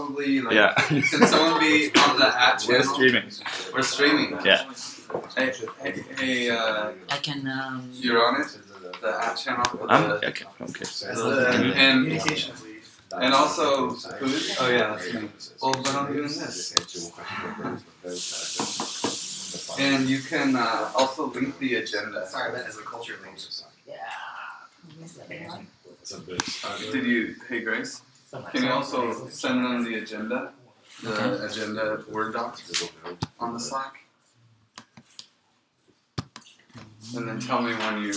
probably like. Yeah. Can someone be on the ad channel? We're streaming. We're streaming. Yeah. Hey, I can. you're on it. The ad channel. Okay. And also, who's? Oh yeah, that's me. Well, but I'm doing this. And you can also link the agenda. Sorry, that is a culture link. Did you? Hey, Grace. Can you also send them the agenda Word doc on the Slack? And then tell me when you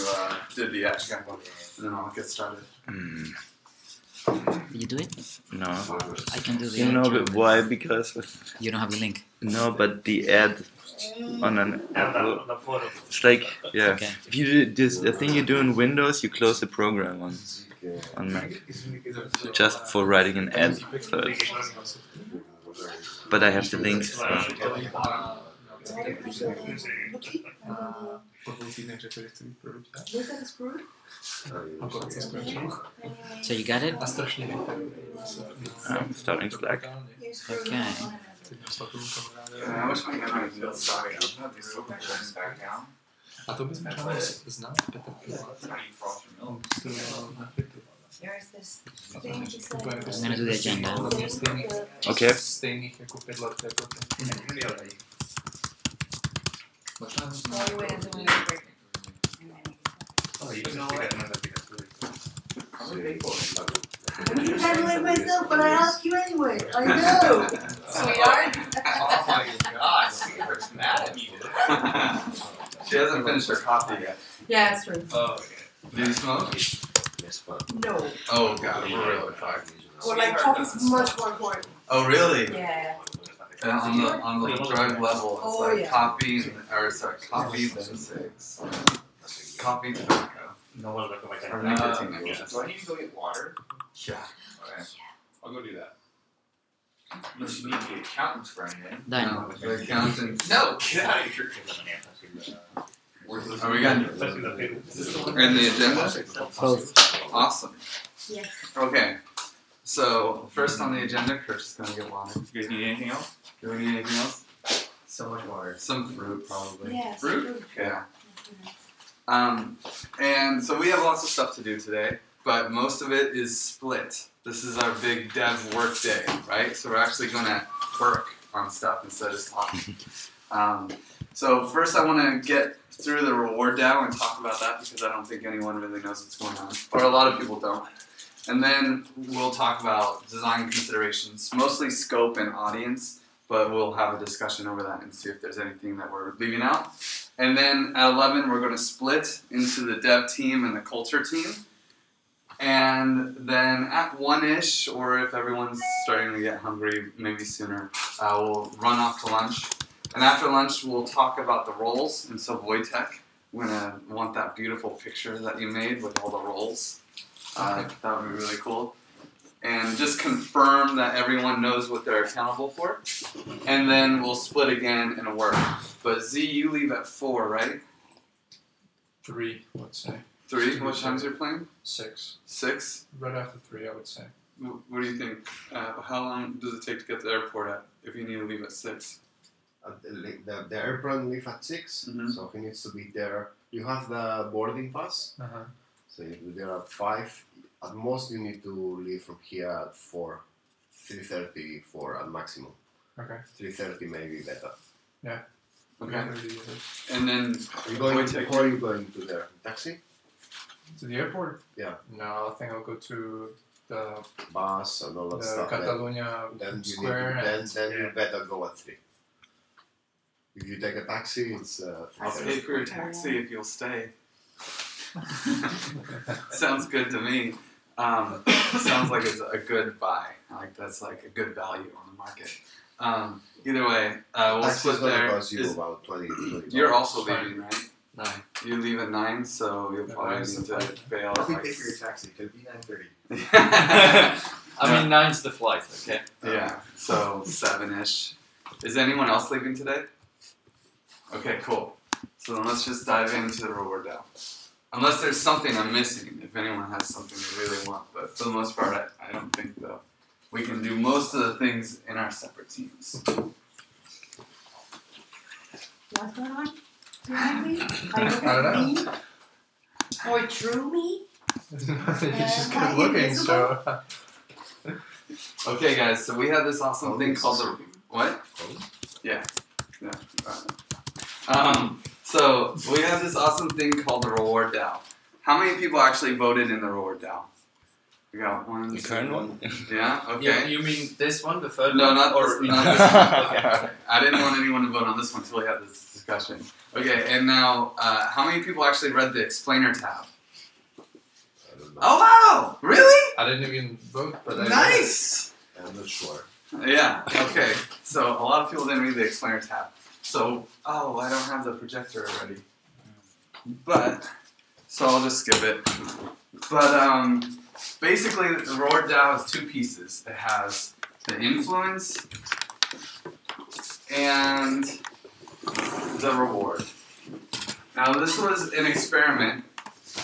did the ad channel, and then I'll get started. You do it? No. I can do the You know but why? Because You don't have the link. no, but the ad on an app, it's like Okay. If you do this, the thing you do in Windows, you close the program on Mac, just for writing an ad first. But I have the links. So. So you got it? I'm starting Slack. Okay. I wish my camera would stop. That'd be so much back down. A to bychom chcieli znát I'm gonna do the agenda. Okay. Stejných jako 5 let jako ty. You had to like myself, but I asked you anyway. I know. Sweetheart. Oh my god, Sweetheart's mad at me. She hasn't finished her coffee yet. Yeah, it's true. Oh, okay. Do you smoke? No. Oh god, we're really fucked. Well, like coffee's much more important. Oh really? Yeah. And on the drug level, it's Oh, like yeah. coffee then 6. Coffee, tobacco. Or nicotine, I guess. Do I need to go get water? Yeah. Okay. I'll go do that. Unless you need the accountant's right in. Done. No, the accountant. No, get out of here. Are we good? In the agenda? Both. Awesome. Yes. Okay. So, first on the agenda, Chris is gonna get water. You guys need anything else? Do we need anything else? So much water. Some fruit, probably. Yes. Fruit? Yeah. And so we have lots of stuff to do today, but most of it is split. This is our big dev work day, right? So we're actually gonna work on stuff instead of just talking. So first I want to get through the reward DAO and talk about that because I don't think anyone really knows what's going on, or a lot of people don't. And then we'll talk about design considerations, mostly scope and audience, but we'll have a discussion over that and see if there's anything that we're leaving out. And then at 11, we're going to split into the dev team and the culture team. And then at 1-ish, or if everyone's starting to get hungry, maybe sooner, we'll run off to lunch. And after lunch, we'll talk about the roles. And so Wojtek, we're going to want that beautiful picture that you made with all the roles. That would be really cool. And just confirm that everyone knows what they're accountable for. And then we'll split again and work. But Z, you leave at 4, right? 3, I would say. 3? What times are you playing? 6. 6? Right after 3, I would say. What do you think? How long does it take to get to the airport at if you need to leave at 6? The airplane leave at 6, so he needs to be there. You have the boarding pass, so you need to be there at 5. At most, you need to leave from here at 4, 3:30 4 at maximum. Okay. 3:30 maybe better. Yeah. Okay. And then How are you going to there? Taxi? To the airport? Yeah. No, I think I'll go to the Bus and all that stuff. Catalonia Then you Square. then you better go at 3. If you take a taxi, it's I'll pay for your taxi if you'll stay. Sounds good to me. Sounds like it's a good buy. Like that's like a good value on the market. Either way, we'll split there. Cost you about 20. You're also leaving, right? 9. You leave at 9, so you'll probably need to bail. I'll Like, pay for your taxi. Could be 9:30. I mean, 9's the flight, okay? yeah, so 7-ish. Is anyone else leaving today? Okay, cool. So then let's just dive into the reward DAO. Unless there's something I'm missing, if anyone has something they really want, but for the most part, I don't think though. we can do most of the things in our separate teams. What's going on? Behind me? Are you looking I don't at know. me? Or through me? You just am I keep looking, invisible? so. Okay, guys. So we have this awesome thing called the what? Yeah. So we have this awesome thing called the reward DAO. How many people actually voted in the reward DAO? We got one. The current one? Yeah. Okay. Yeah, you mean this one, the third No, one? not or this, not this one. Okay. I didn't want anyone to vote on this one until we had this discussion. Okay, and now, how many people actually read the explainer tab? I don't know. Oh wow! Really? I didn't even vote, but I. Nice! I'm not sure. Yeah, okay. So a lot of people didn't read the explainer tab. So, oh, I don't have the projector already. But, so I'll just skip it. But, basically, the reward DAO has two pieces. It has the influence and the reward. Now, this was an experiment,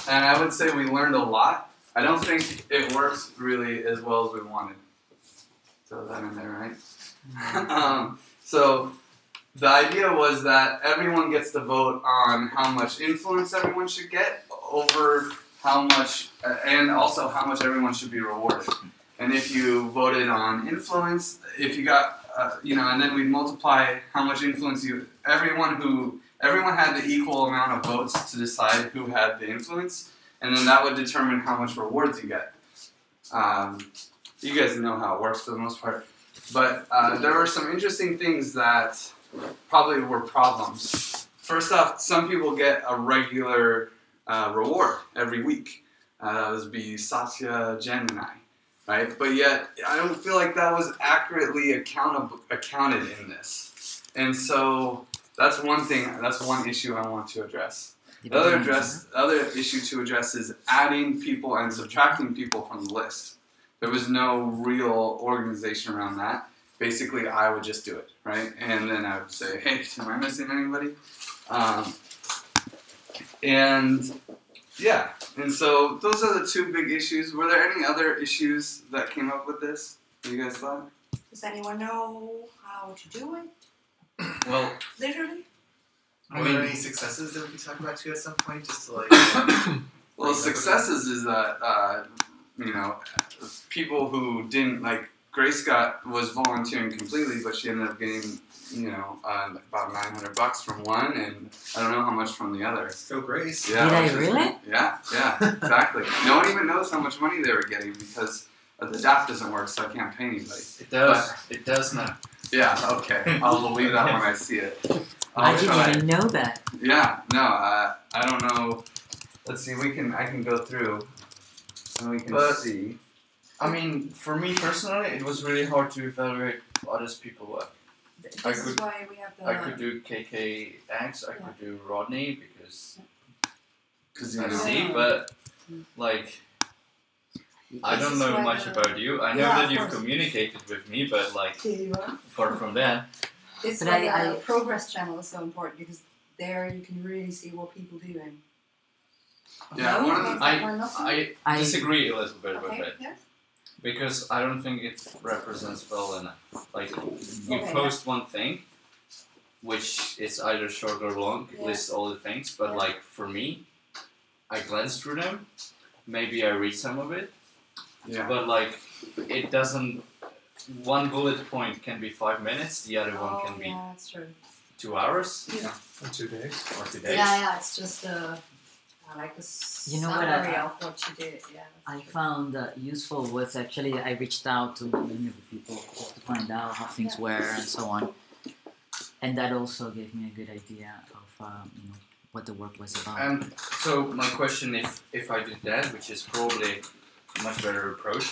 and I would say we learned a lot. I don't think it works really as well as we wanted. Throw that in there, right? So the idea was that everyone gets to vote on how much influence everyone should get over how much, and also how much everyone should be rewarded. And if you voted on influence, if you got, and then we multiply how much influence everyone had the equal amount of votes to decide who had the influence, and then that would determine how much rewards you get. You guys know how it works for the most part. But there were some interesting things that probably were problems. First off, some people get a regular reward every week. That would be Satya, Jen, and I. Right? But yet, I don't feel like that was accurately accounted in this. And so, that's one thing, that's one issue I want to address. The other issue to address is adding people and subtracting people from the list. There was no real organization around that. Basically, I would just do it, right? And then I would say, hey, am I missing anybody? And so those are the two big issues. Were there any other issues that came up with this that you guys thought? Does anyone know how to do it? Well, Literally? Are there any successes that we can talk about too at some point, just to like? Well, successes is that people who didn't like Grace was volunteering completely, but she ended up getting about $900 from one, and I don't know how much from the other. So Grace. Yeah, Did I really? Yeah, exactly. No one even knows how much money they were getting because the DAO doesn't work, so I can't pay anybody. it does. It does now. Yeah, okay. I'll believe that when I see it. I didn't even know that. Yeah, no, I don't know. Let's see, I can go through and we can see. I mean, for me personally, it was really hard to evaluate what others people were. This is why we have the... I could do KKX, I could do Rodney, because I see, but, like, I This don't is know why much the- about you. I know Yeah, that of you've course. communicated with me, but, like, There you are. apart from that, This is But why I- the progress channel is so important, because there you can really see what people do. And Yeah, one of the, I disagree a little bit with Okay, it. yeah. Because I don't think it represents well enough. Like, you Okay, post one thing, which is either short or long, Yeah. lists all the things, but Yeah. like, for me, I glance through them, maybe I read some of it, yeah. but like, it doesn't, one bullet point can be 5 minutes, the other one can be Yeah, that's true. 2 hours, In 2 days. or 2 days. Yeah, it's just like a You know what, summary of what you did. Yeah. I found useful was actually I reached out to many of the people just to find out how things Yeah. were and so on, and that also gave me a good idea of what the work was about. And so my question, if I did that, which is probably a much better approach,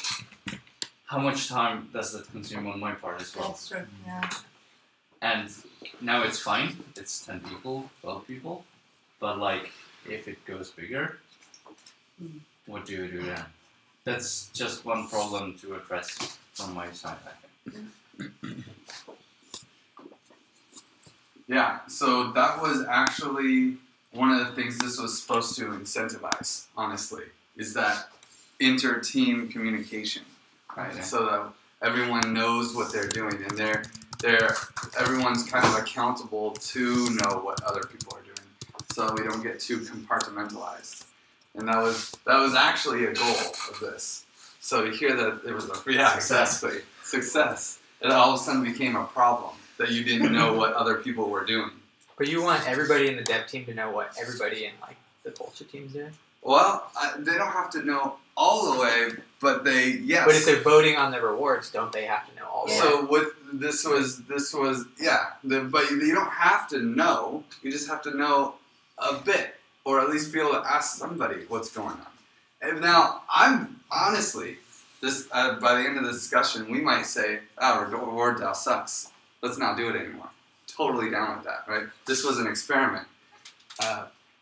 how much time does that consume on my part as well? That's true. Yeah. And now it's fine, it's 10 people, 12 people, but like, if it goes bigger, what do you do then? That's just one problem to address from my side, I think. Yeah, so that was actually one of the things this was supposed to incentivize, honestly, is that inter-team communication, right? Okay. So that everyone knows what they're doing, and everyone's kind of accountable to know what other people are doing, so we don't get too compartmentalized. And that was actually a goal of this. So to hear that it was exactly success, it all of a sudden became a problem that you didn't know what other people were doing. But you want everybody in the dev team to know what everybody in like the culture team's doing? Well, they don't have to know all the way, but yes. But if they're voting on the rewards, don't they have to know all the way? So with this was but you don't have to know. You just have to know a bit, or at least be able to ask somebody what's going on. And now, I'm honestly, by the end of the discussion, we might say, reward DAO sucks. Let's not do it anymore. Totally down with that, right? This was an experiment.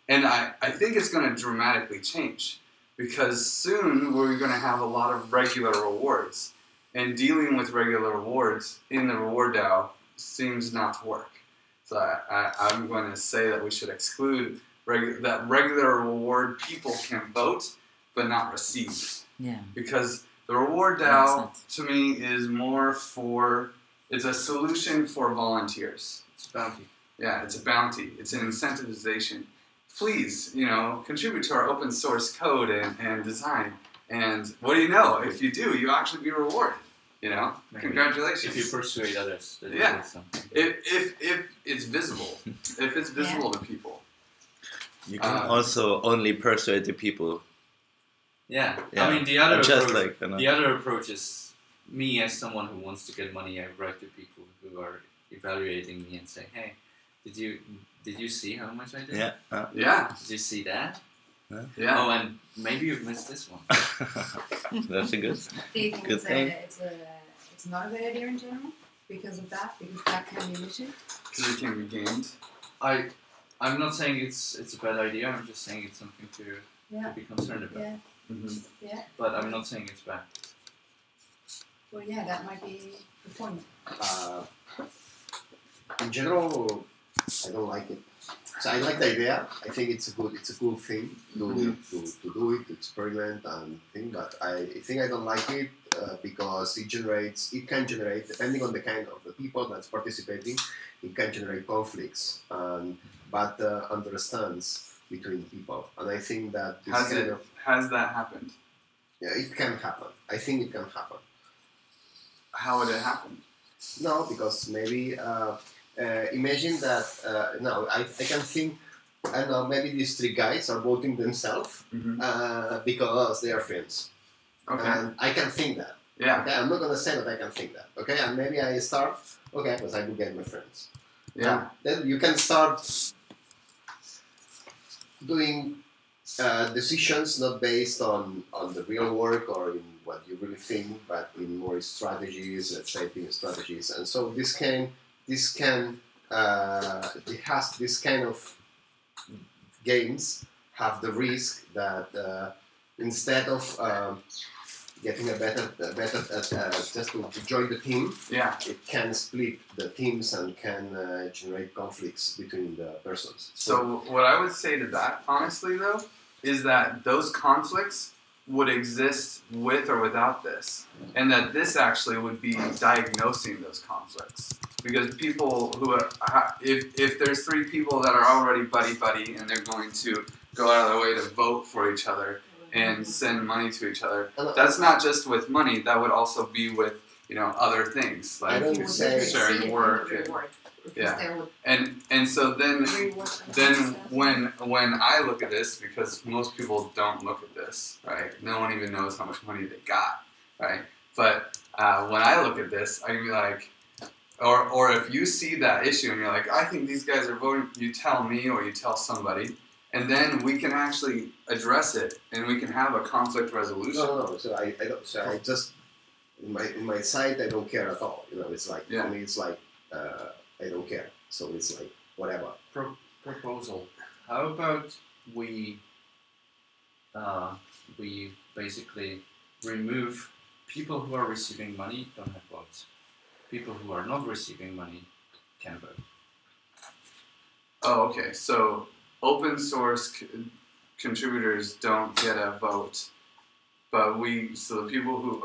And I think it's going to dramatically change, because soon we're going to have a lot of regular rewards. And dealing with regular rewards in the reward DAO seems not to work. So I'm going to say that we should exclude that regular reward people can vote, but not receive. Yeah. Because the reward DAO, to me, is more it's a solution for volunteers. It's a bounty. Yeah, it's a bounty. It's an incentivization. Please, contribute to our open source code and design. And what do you know? If you do, you actually be rewarded. Maybe. Congratulations. If you persuade others that you did something. If it's visible. If it's visible to people. You can also only persuade the people. Yeah. I mean, the other approach, approach is me as someone who wants to get money. I write to people who are evaluating me and say, hey, did you see how much I did? Yeah. Did you see that? Yeah. Oh, and maybe you've missed this one. That's a good Do you think thing. it's not a good idea in general because of that? Because that can be an issue? Because it can be gamed. I'm not saying it's a bad idea. I'm just saying it's something to be concerned about. Yeah. Mm-hmm. Yeah. But I'm not saying it's bad. Well, yeah, that might be the point. In general, I don't like it. So I like the idea. I think it's a cool thing to do it, to experiment and thing. But I think I don't like it because it can generate, depending on the kind of the people that's participating, it can generate conflicts and bad understands between people. And I think that has that happened? Yeah, it can happen. I think it can happen. How would it happen? No, because maybe imagine that. I can think. I don't know. Maybe these three guys are voting themselves because they are friends. Okay. And I can think that. Yeah. Okay. I'm not gonna say that I can think that. Okay. And maybe I start. Okay, because I do get my friends. Yeah. And then you can start doing decisions not based on the real work or in what you really think, but in more strategies, let's say strategies. And so this kind of games have the risk that instead of getting a better just to join the team, it can split the teams and can generate conflicts between the persons. So what I would say to that, honestly, though, is that those conflicts would exist with or without this, and that this actually would be diagnosing those conflicts. Because people who are, if there's three people that are already buddy and they're going to go out of their way to vote for each other and send money to each other, that's not just with money. That would also be with other things like sharing work and so then when I look at this, because most people don't look at this, right? No one even knows how much money they got, right? But when I look at this, I can be like, or if you see that issue and you're like, I think these guys are voting, you tell me or you tell somebody, and then we can actually address it and we can have a conflict resolution. No. So I don't. So I just in my side, I don't care at all. It's like for me, it's like I don't care. So it's like whatever. Proposal. How about we basically remove people who are receiving money don't have votes. People who are not receiving money can vote. Oh, okay. So open source contributors don't get a vote, but so the people who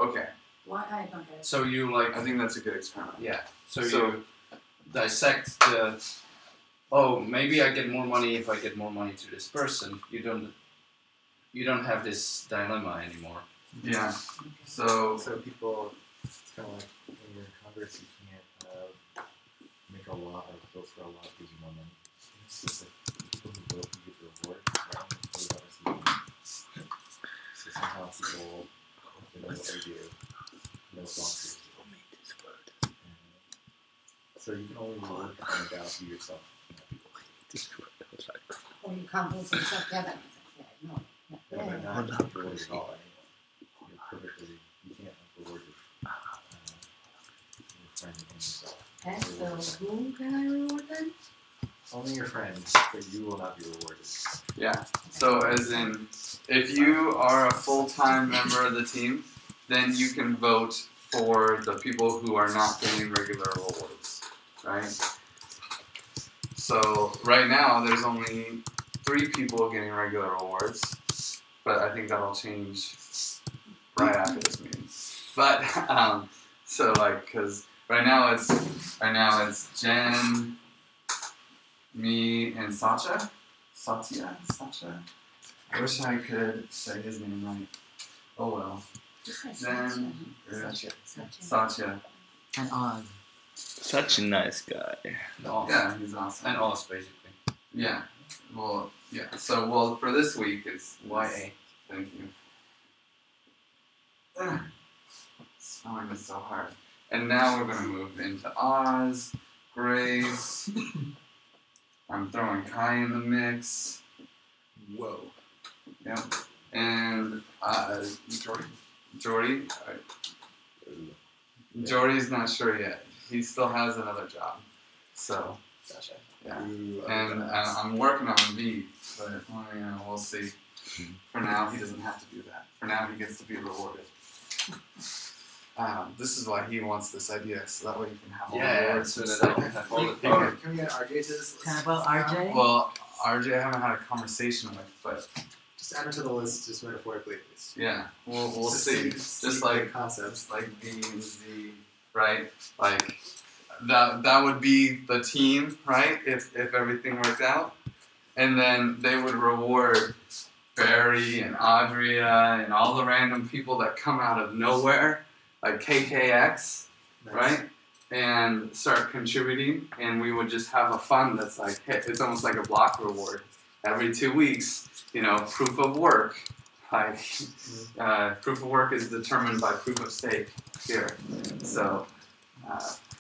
Why I don't get it? So you like, I think that's a good experiment. yeah. So, So- you dissect the. Oh, maybe I get more money if I get more money to this person. You don't have this dilemma anymore. Yeah. So So people, it's kind of like when you're in Congress, you can't make a law or vote for a law that gives you more money. It's just like people who vote, you get the reward, right? So somehow people, if they know what they do, know what belongs to you. So you can only reward from the DAO to yourself. Or you can't vote for yourself. Yeah, that makes sense. Yeah, no. No, Yeah. but not rewarded at all. You're perfectly, you can't reward your friend and yourself. And so who can I reward then? Only your friends, but you will not be rewarded. yeah. So as in, if you are a full-time member of the team, then you can vote for the people who are not getting regular rewards, right? So right now there's only 3 people getting regular rewards, but I think that'll change right after this meeting. But so like, cause right now it's Jen, me, and Satya. I wish I could say his name right. Oh well. Just say Jen, Satya. Satya. And Oz. Such a nice guy. Yeah, he's awesome. And Oz, basically. Yeah. Well, yeah. So, well, for this week, it's YA. Thank you. Spelling is so hard. And now we're going to move into Oz, Grace. I'm throwing Kai in the mix. Whoa. Yep. And Jordy. Jordy's not sure yet. He still has another job. So, Gotcha. yeah. And I'm working on V, but we'll see. For now, he doesn't have to do that. For now, he gets to be rewarded. This is why he wants this idea, so that way he can have all the rewards. so that I can have all the power. Can we get RJ to this? Kind of about RJ? Well, RJ I haven't had a conversation with, but Just add him to the list, just metaphorically, please. yeah, we'll Just see. see Just the like concepts. like B and Z, right? Like that would be the team, right? If everything worked out, and then they would reward Barry and Adria and all the random people that come out of nowhere, like KKX, right? And start contributing, and we would just have a fund that's like, hey, it's almost like a block reward. Every 2 weeks, proof of work. Like, proof of work is determined by proof of stake here. So,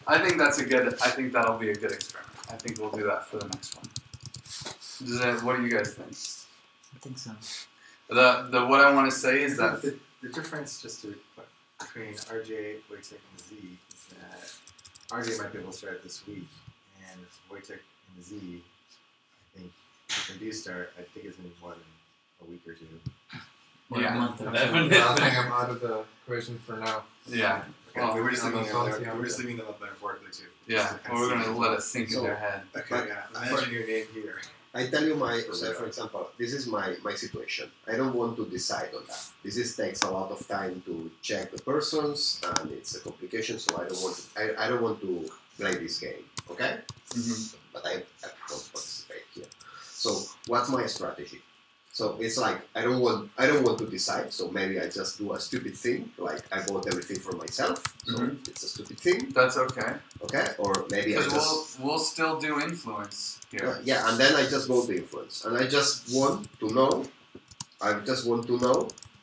I think that'll be a good experiment. I think we'll do that for the next one. What do you guys think? I think so. The what I want to say is that the difference just between RJ, Wojtek, and Z is that RJ might be able to start this week, and Wojtek and Z, I think, if they do start, I think it's going to be more than a week or 2. Or a month or two. I think I'm out of the equation for now. yeah, Well, well, we're just leaving leaving them up metaphorically too. yeah, we're gonna let it sink in So- their head. Okay, yeah. Imagine your name here. I tell you for example, this is my situation. I don't want to decide on that. This takes a lot of time to check the persons, and it's a complication. So I don't want to play this game. Okay, but I don't participate here. So what's my strategy? So it's like I don't want to decide. So maybe I just do a stupid thing, like I bought everything for myself. So it's a stupid thing. That's okay. Okay, or maybe I Because just. we'll still do influence here. Yeah, and then I just go to influence, and I just want to know.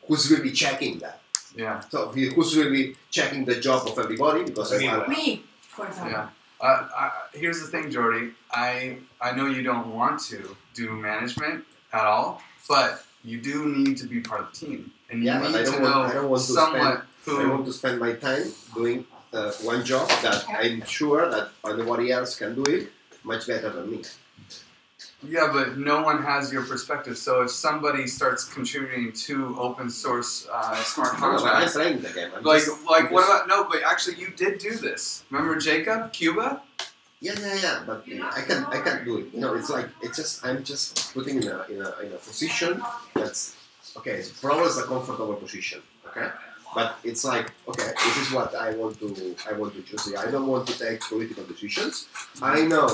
Who's really checking that. Yeah. So who's really checking the job of everybody? Because Me, for example. Yeah. Here's the thing, Jordy. I know you don't want to do management at all, but you do need to be part of the team, and you need to know someone who. I want to spend my time doing one job that I'm sure that anybody else can do it much better than me. Yeah, but no one has your perspective. So if somebody starts contributing to open source smart I'm contracts, playing the game. what about no? But actually, you did do this. Remember Jacob, Cuba? Yeah. But I can't do it. I'm just putting in a position that's okay. It's probably a comfortable position. Okay, But it's like, okay, this is what I want to choose. I don't want to take political decisions. I know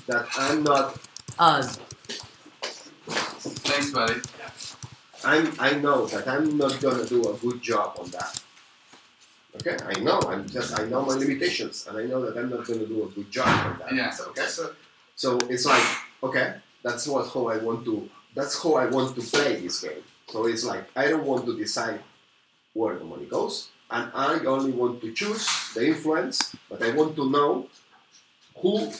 that I'm not. Us. Thanks, buddy. I know that I'm not gonna do a good job on that. Okay, I know. I know my limitations, and I know that I'm not gonna do a good job on that. Yeah. Okay. So it's like, okay, that's how I want to. That's how I want to play this game. So it's like I don't want to decide where the money goes, and I only want to choose the influence, but I want to know who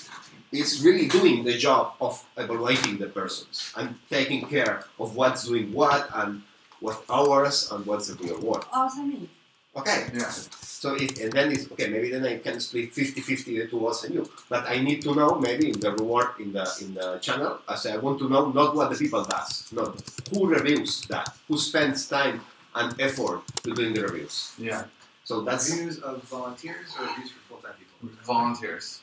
is really doing the job of evaluating the persons and taking care of what's doing what and what hours and what's the real work. Awesome. Okay. Yeah. So then it's okay. Maybe then I can split 50-50 to us and you. But I need to know maybe in the reward in the channel. I want to know not what the people does, not who reviews that, who spends time and effort to doing the reviews. Yeah. So that's Reviews of volunteers or reviews for full-time people? Volunteers.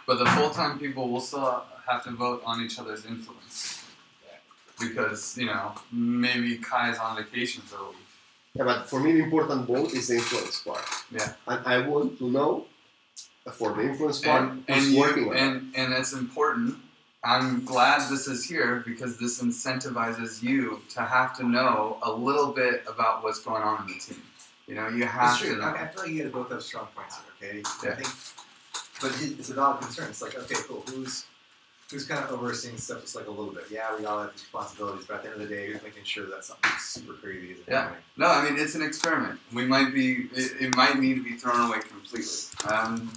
But the full-time people will still have to vote on each other's influence. Because, maybe Kai's on vacation for a week. yeah, but for me the important vote is the influence part. Yeah. And I want to know for the influence part who's working on it. And it's important. I'm glad this is here because this incentivizes you to have to know a little bit about what's going on in the team. You have to know. I feel like you guys both have strong points here, okay? Yeah. I think, but it's a valid concern. It's like, okay, cool. Who's kind of overseeing stuff just like a little bit? Yeah, we all have responsibilities, but at the end of the day, who's making sure that something super crazy isn't happening? No, I mean, it's an experiment. It might need to be thrown away completely.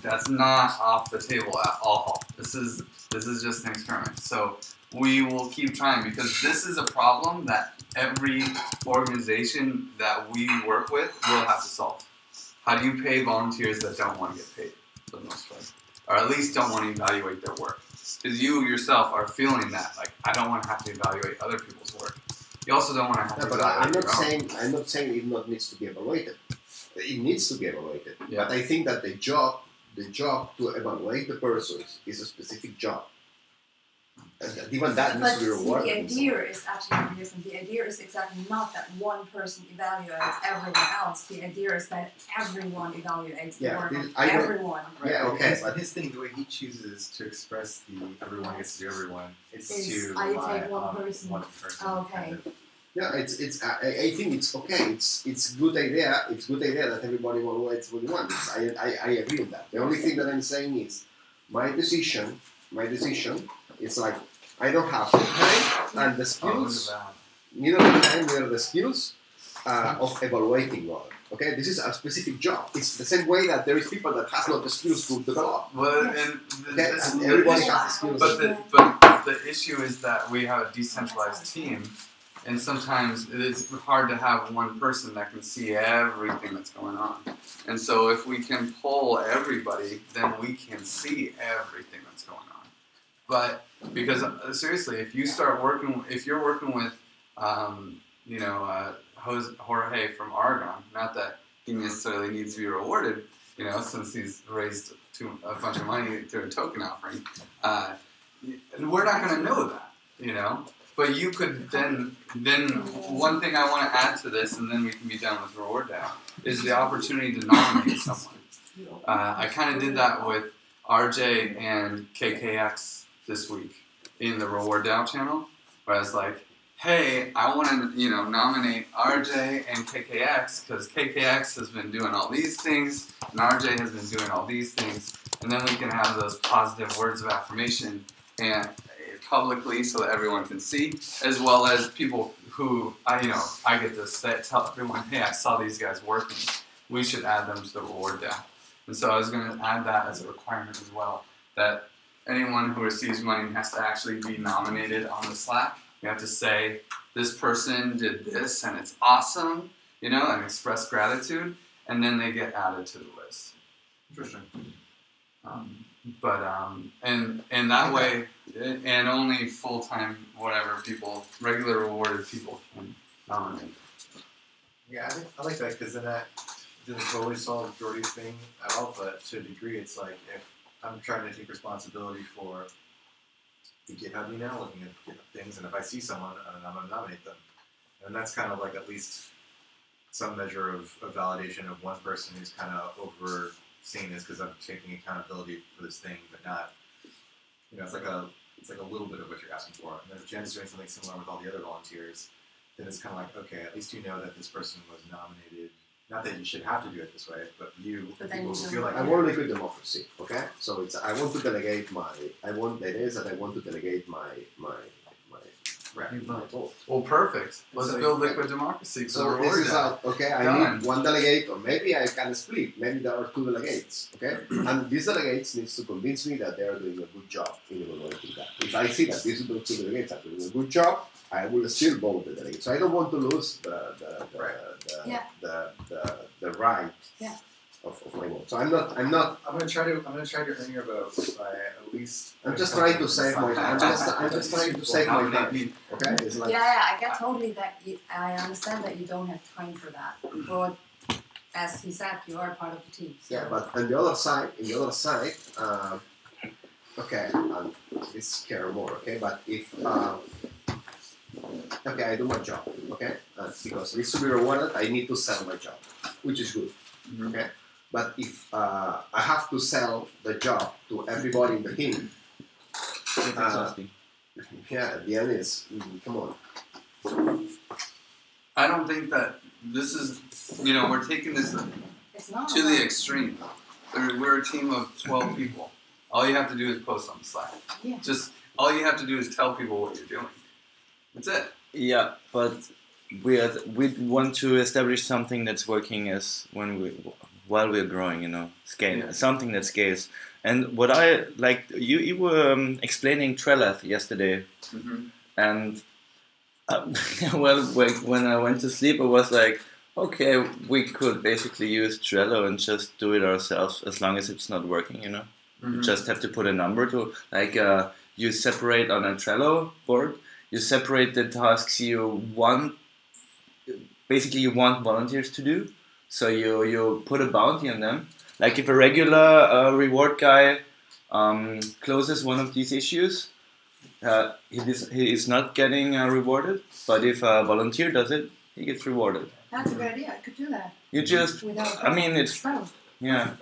That's not off the table at all. This is just an experiment. So we will keep trying because this is a problem that every organization that we work with will have to solve. How do you pay volunteers that don't want to get paid for the most part? Or at least don't want to evaluate their work? Because you yourself are feeling that, like, I don't want to have to evaluate other people's work. You also don't want to have to But evaluate I'm not your own. saying it not needs to be evaluated. It needs to be evaluated. Yeah. But I think that the job to evaluate the persons is a specific job. And even that needs But to be rewarded. the idea is absolutely different. The idea is exactly not that one person evaluates everyone else. The idea is that everyone evaluates the work of everyone. Right. Yeah, okay, But his thing, the way he chooses to express the everyone gets to do everyone, is Is to I rely take one on person. one person. Okay. kind of. Yeah, I think it's okay. It's good idea. It's good idea that everybody evaluates what they want. I agree with that. The only thing that I'm saying is my decision. It's like I don't have the time and the skills. Neither the time nor the skills of evaluating one. Okay, this is a specific job. It's the same way that there is people that has not the skills to develop. Well, And everybody has the skills. But the issue is that we have a decentralized team, and sometimes it's hard to have one person that can see everything that's going on. And so if we can pull everybody, then we can see everything that's going on. But because seriously, if you're working with, Jorge from Oregon, not that he necessarily needs to be rewarded, since he's raised a bunch of money through a token offering, we're not going to know that, But you could then one thing I want to add to this, and then we can be done with Reward DAO, is the opportunity to nominate someone. I kind of did that with RJ and KKX this week in the Reward DAO channel, where I was like, hey, I want to, nominate RJ and KKX because KKX has been doing all these things and RJ has been doing all these things, and then we can have those positive words of affirmation and publicly so that everyone can see, as well as people who I get to tell everyone, hey, I saw these guys working. We should add them to the Reward DAO. And so I was going to add that as a requirement as well, that anyone who receives money has to actually be nominated on the Slack. You have to say, this person did this and it's awesome, and express gratitude, and then they get added to the list. Interesting. And that way, and only full-time, regular rewarded people can nominate. Yeah, I like that because then that doesn't totally solve Jordy's thing at all, but to a degree, it's like if I'm trying to take responsibility for the GitHub email, looking at GitHub things, and if I see someone, I'm going to nominate them. And that's kind of like at least some measure of validation of one person who's kind of overseeing this because I'm taking accountability for this thing, but not, it's like a little bit of what you're asking for. And then if Jen's doing something similar with all the other volunteers, then it's kind of like, okay, at least you know that this person was nominated. Not that you should have to do it this way, but people who feel like I want liquid democracy, okay? So it's I want to delegate my vote. Well, perfect. Let's build liquid democracy. So this is okay. I need one delegate, or maybe I can split. Maybe there are 2 delegates, okay? And these delegates needs to convince me that they are doing a good job in evaluating that. If I see that these 2 delegates are doing a good job, I will still vote the delegate. So I don't want to lose the right of my vote. So I'm not. I'm gonna try to earn your vote by at least. I'm just trying to save my time. I'm just trying to save my time. Okay. It's like, I get totally that. I understand that you don't have time for that. But as he said, you are part of the team. So. Yeah, but on the other side, okay, this care more. Okay, but if okay, I do my job. Okay, because it needs to be rewarded. I need to sell my job, which is good. Okay. But if I have to sell the job to everybody in the team, the end is, come on. I don't think that this is, we're taking this to the extreme. We're a team of 12 people. All you have to do is post on Slack. Yeah. Just, all you have to do is tell people what you're doing. That's it. Yeah, but we want to establish something that's working while we're growing, scale, something that scales. And what I like, you were explaining Trello yesterday, and when I went to sleep, I was like, okay, we could basically use Trello and just do it ourselves as long as it's not working, You just have to put a number to, you separate on a Trello board, you separate the tasks you want volunteers to do. So you put a bounty on them. Like if a regular reward guy closes one of these issues, he is not getting rewarded. But if a volunteer does it, he gets rewarded. That's a good idea. I could do that. You just, it's yeah.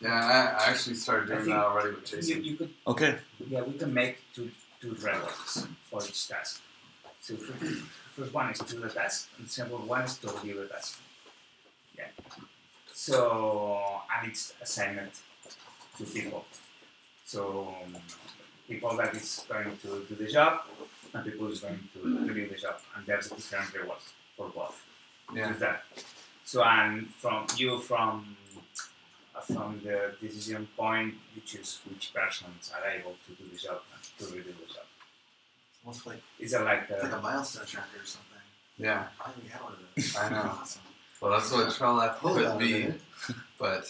Yeah, I actually started doing that already with Jason. You could, okay. Yeah, we can make two rewards for each task. So first one is to do the task, and the second one is to review the task. Yeah. So, and it's assignment to people. So, people that is going to do the job, and people is going to review the job, and there's a different reward for both. Yeah. That. So, and from the decision point, you choose which persons are able to do the job and to review the job. Almost like it's like a milestone tracker or something. Yeah. I think we had one of those. I know. Awesome. Well, that's what Trello could be, but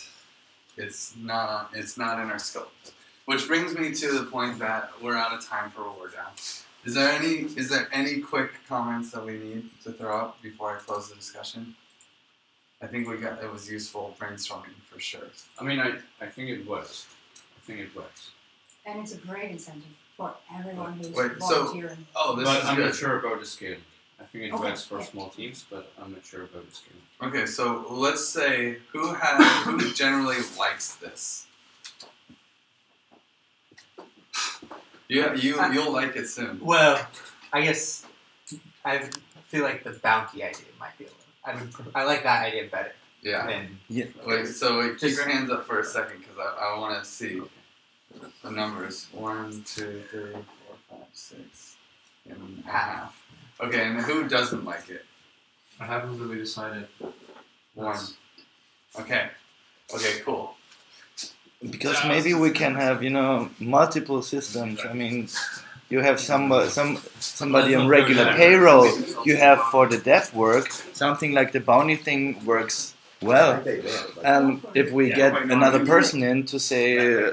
it's not in our scope. Which brings me to the point that we're out of time for Reward DAO. Is there any quick comments that we need to throw up before I close the discussion? I think it was useful brainstorming for sure. I mean, I think it works. And it's a great incentive for everyone who's volunteering. But I'm not sure about the scale. I think it works for small teams, but I'm not sure about the scale. Okay, so let's say who generally likes this? Yeah, you'll like it soon. Well, I guess I feel like the bounty idea might be I like that idea better. Yeah. Wait, keep your hands up for a second because I want to see the numbers. 1, 2, 3, 4, 5, 6, and a half. Okay, and who doesn't like it? I haven't really decided. 1. Okay, cool. Because maybe we can have, multiple systems. I mean, you have somebody on regular payroll. You have for the dev work, something like the bounty thing works well. And if we get another person in to say,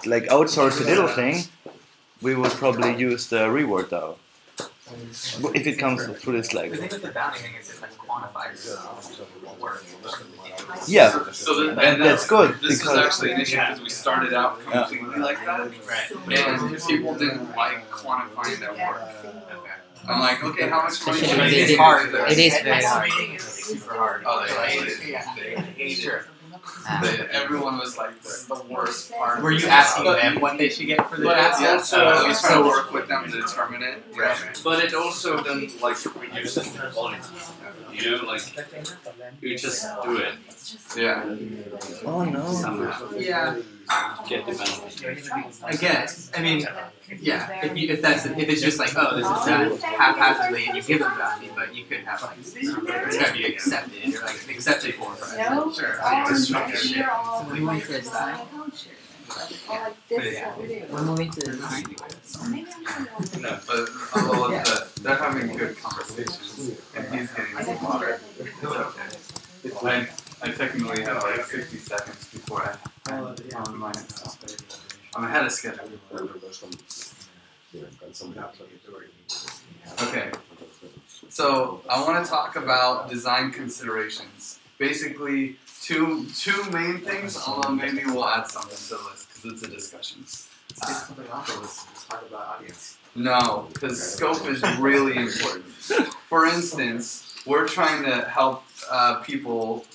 like outsource a little thing, we would probably use the reward DAO. If it comes through this like. The thing with the bounty thing is it quantifies work. Yeah, and that's good. This is actually an issue because we started out completely like that, and people didn't like quantifying their work. I'm like, okay, how much money? It is hard. It is very hard. It's super hard. Oh, they hate it. Yeah. They hate Sure. it. Everyone was like, this is the worst part. Were you asking them what they should get for the But DAO? it's I also was trying to work with them to determine it. but it also then like reduces the quality. You know, like you just do it. Yeah. Oh no. Somehow Yeah. get the benefit. I guess. I mean, yeah. If it's just like, oh, this is done haphazardly, and you give them bounty, but you could have like it's gotta be accepted or like accepted for price. No, Sure. it's Sure. all here all So we move to the design. like this that we do. We're moving to the design. Maybe I'm not No, but although they're having good conversations, and he's getting some water. It's okay. I technically have like 60 seconds before I on mine. I'm ahead of schedule. Okay. So I want to talk about design considerations. Basically, two main things. Although maybe we'll add something to the list because it's a discussion. Let's get something off the list and just talk about audience. No, because scope is really important. For instance, we're trying to help people,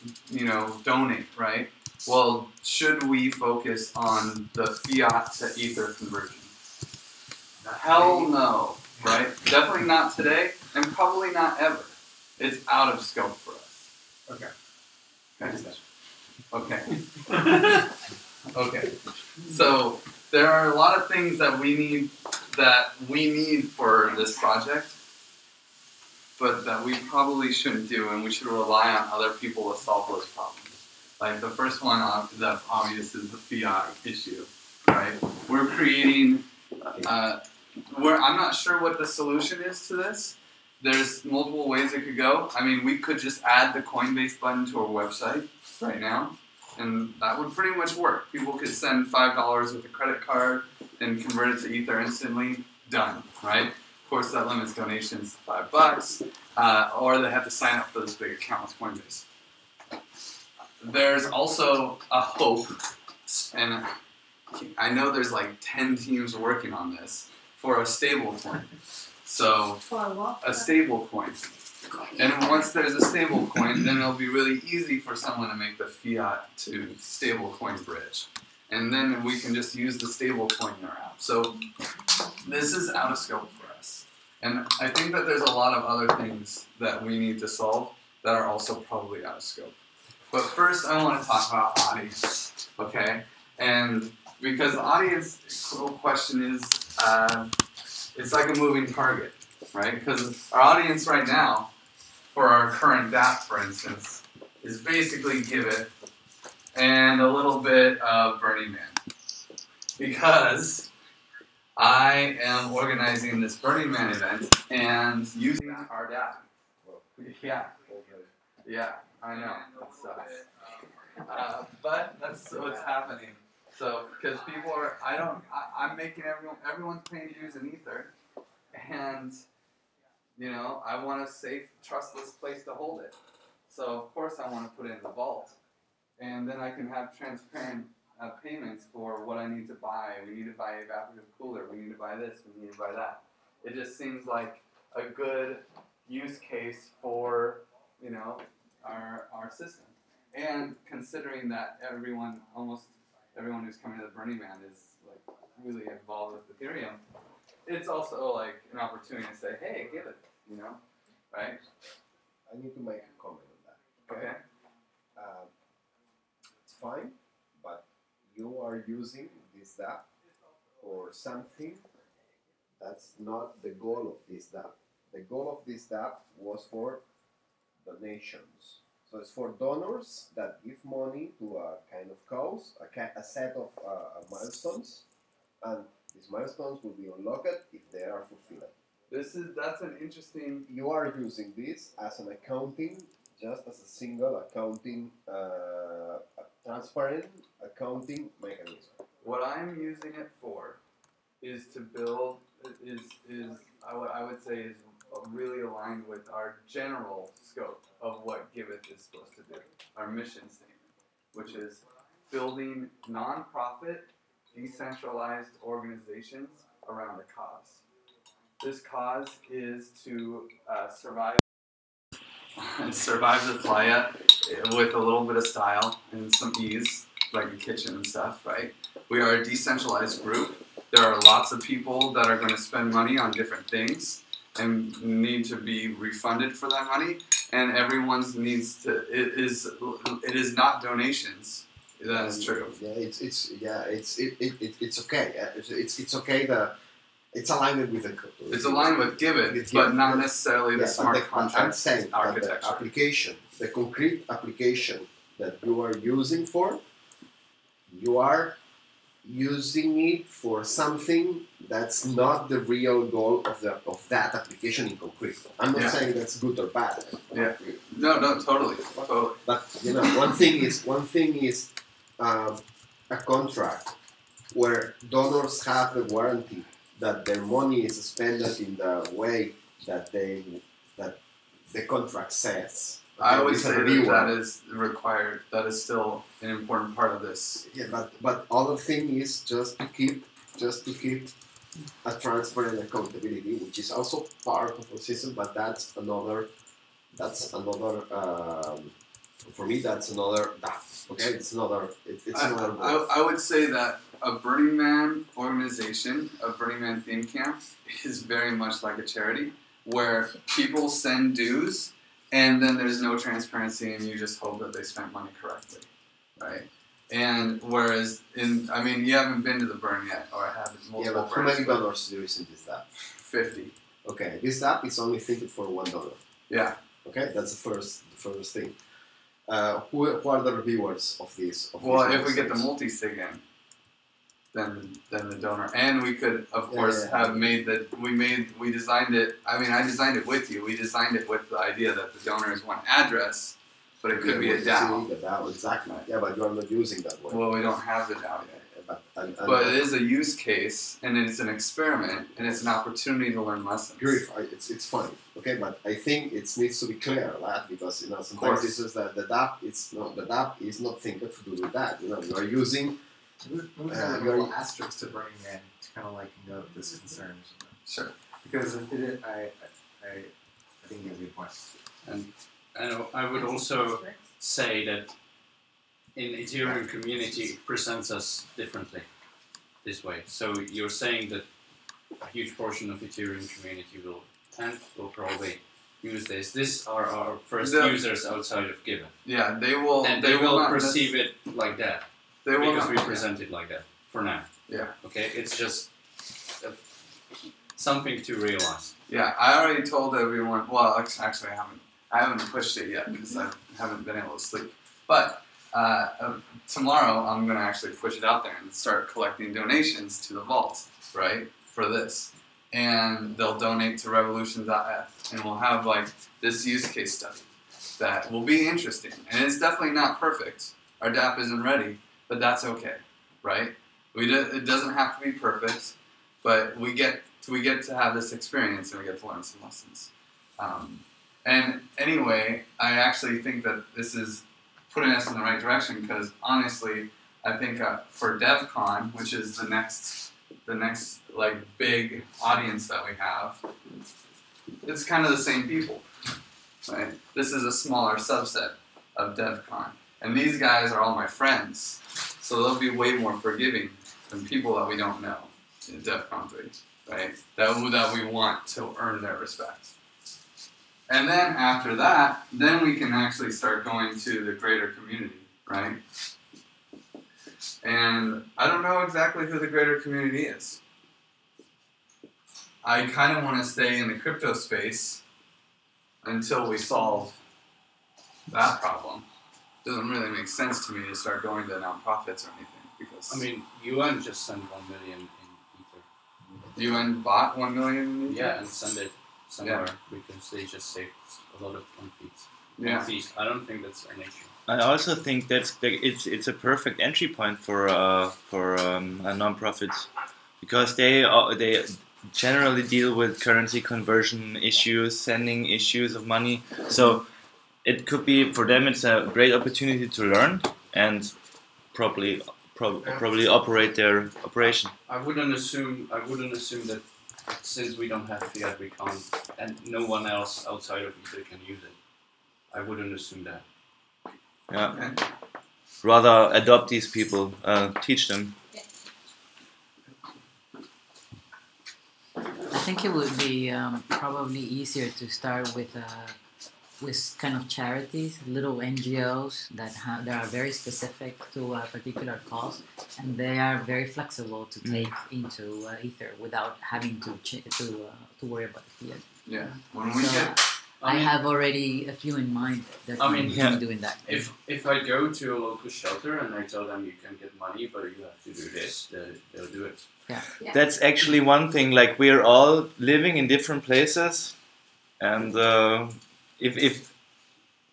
donate, right? Well, should we focus on the fiat to ether conversion? Hell no, right? Definitely not today, and probably not ever. It's out of scope for us. Okay. Okay. So there are a lot of things that we need for this project, but that we probably shouldn't do, and we should rely on other people to solve those problems. Like the first one that's obvious is the fiat issue, right? We're creating. I'm not sure what the solution is to this. There's multiple ways it could go. I mean, we could just add the Coinbase button to our website right now, and that would pretty much work. People could send $5 with a credit card and convert it to Ether instantly. Done, right? Of course, that limits donations to $5, or they have to sign up for this big account with Coinbase. There's also a hope, and I know there's like 10 teams working on this, for a stable coin. So, For what? a stable coin. And once there's a stable coin, then it'll be really easy for someone to make the fiat to stable coin bridge. And then we can just use the stable coin in our app. So this is out of scope for us. And I think that there's a lot of other things that we need to solve that are also probably out of scope. But first I want to talk about audience, okay? And because the audience question is, it's like a moving target, right? Because our audience right now, for our current DApp, for instance, is basically Giveth and a little bit of Burning Man. Because I am organizing this Burning Man event and using our DApp. Yeah, I know, that sucks. But that's what's happening. So, because people are, I'm making everyone's paying dues in Ether, and, I want a safe, trustless place to hold it. So, of course, I want to put it in the vault. And then I can have transparent payments for what I need to buy. We need to buy an evaporative cooler. We need to buy this. We need to buy that. It just seems like a good use case for, our system. And considering that almost everyone who's coming to the Burning Man is like really involved with Ethereum, it's also like an opportunity to say, hey, give it, right? I need to make a comment on that. Okay. It's fine, but you are using this DApp for something that's not the goal of this DApp. The goal of this DApp was for donations. So it's for donors that give money to a kind of cause, a set of milestones, and these milestones will be unlocked if they are fulfilled. That's an interesting. You are using this as an accounting, just as a single accounting, transparent accounting mechanism. What I'm using it for is to build I would say is really aligned with our general scope of what Giveth is supposed to do, our mission statement, which is building non-profit, decentralized organizations around a cause. this cause is to survive the playa with a little bit of style and some ease, like a kitchen and stuff, right? We are a decentralized group. There are lots of people that are going to spend money on different things and need to be refunded for that money, and everyone's needs to. It is not donations. That is true. Yeah, it's okay. It's okay. It's aligned with the. It's aligned with Giveth, but not necessarily the smart contract I'm saying architecture. The application, the concrete application that you are using for, you are using it for something that's not the real goal of that application in concrete. I'm not saying that's good or bad. Yeah. No, totally. But one thing is a contract where donors have the warranty that their money is spent in the way that the contract says. I would say that is required. That is still an important part of this. Yeah, but other thing is just to keep a transparent accountability, which is also part of the system. But that's another. For me, that's another. Okay, it's another. It's another. I would say that a Burning Man organization, a Burning Man theme camp, is very much like a charity where people send dues. And then there's no transparency, and you just hope that they spent money correctly, right? And whereas you haven't been to the burn yet, or I haven't. Yeah, but how many donors do you use in this DAO? 50. Okay, this DAO is only thinking for $1. Yeah. Okay, that's the first thing. Who are the reviewers of this? Well, if we get the multi-sig in, then the donor, and we could of course have made that we designed it. I mean, I designed it with you. We designed it with the idea that the donor is one address, but it could be a DAO. The DAO, exactly. Yeah, but you are not using that one. Well, we don't have the DAO yet. But it is a use case, and it's an experiment, and it's an opportunity to learn lessons. Griff, it's fine, okay, but I think it needs to be clear, right? Because sometimes it's just that the DAO is not thinking to do that. You are using. Move a little asterisk to Burning Man to kind of like note this concern. Sure. Because I think you have a good point. And I would also say that in Ethereum community it presents us differently this way. So you're saying that a huge portion of Ethereum community will probably use this. These are our first users outside of Giveth. Yeah, they will. And they will perceive it like that. Because we present it like that for now. Yeah. Okay, it's just something to realize. Yeah, I already told everyone. Well, actually, I haven't pushed it yet because I haven't been able to sleep. But tomorrow, I'm gonna actually push it out there and start collecting donations to the vault, right, for this. And they'll donate to Revolution.f, and we'll have like this use case study that will be interesting. And it's definitely not perfect. Our DApp isn't ready. But that's okay, right? It doesn't have to be perfect, but we get to have this experience and we get to learn some lessons. And anyway, I actually think that this is putting us in the right direction because honestly, I think for DevCon, which is the next like big audience that we have, it's kind of the same people, right? This is a smaller subset of DevCon, and these guys are all my friends. So they'll be way more forgiving than people that we don't know in DevCon 3, right? That we want to earn their respect. And then after that, then we can actually start going to the greater community, right? And I don't know exactly who the greater community is. I kind of want to stay in the crypto space until we solve that problem. Doesn't really make sense to me to start going to nonprofits or anything because UN just sent 1 million in Ether. UN bought 1 million in Ether? Yeah, and send it somewhere because they just saved a lot of fees. Yeah. I don't think that's an issue. I also think it's a perfect entry point for nonprofits because they generally deal with currency conversion issues, sending issues of money. So it could be for them. It's a great opportunity to learn and probably operate their operation. I wouldn't assume that since we don't have fiat, we can't, and no one else outside of Ether can use it. I wouldn't assume that. Yeah. Okay. Rather adopt these people, teach them. I think it would be probably easier to start with kind of charities, little NGOs that are very specific to a particular cause, and they are very flexible to take into Ether without having to worry about the fiat. Yeah. When we get, I have already a few in mind that I'm doing that. If I go to a local shelter and I tell them you can get money, but you have to do this, they'll do it. Yeah. That's actually one thing. Like, we're all living in different places, and if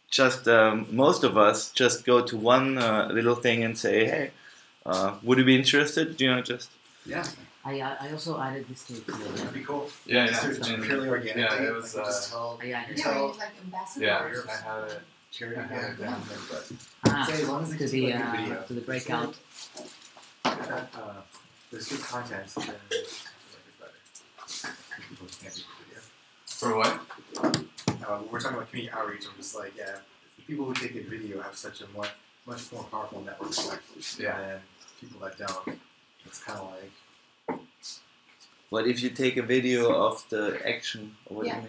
just most of us just go to one little thing and say, hey, would you be interested? You know, just I also added this to it. That'd be cool. Yeah, It's purely organic. Yeah, it was. Just tell. I added Like ambassadors. Yeah, I had it. Charity down there, but Say, as long as to it's the like a video. to the breakout. There's good content, then it's better. People can't do video. For what? When we're talking about community outreach, I'm just like, yeah, the people who take a video have such a much more powerful network effect than people that don't. It's kind of like. what if you take a video of the action? Or what do you mean?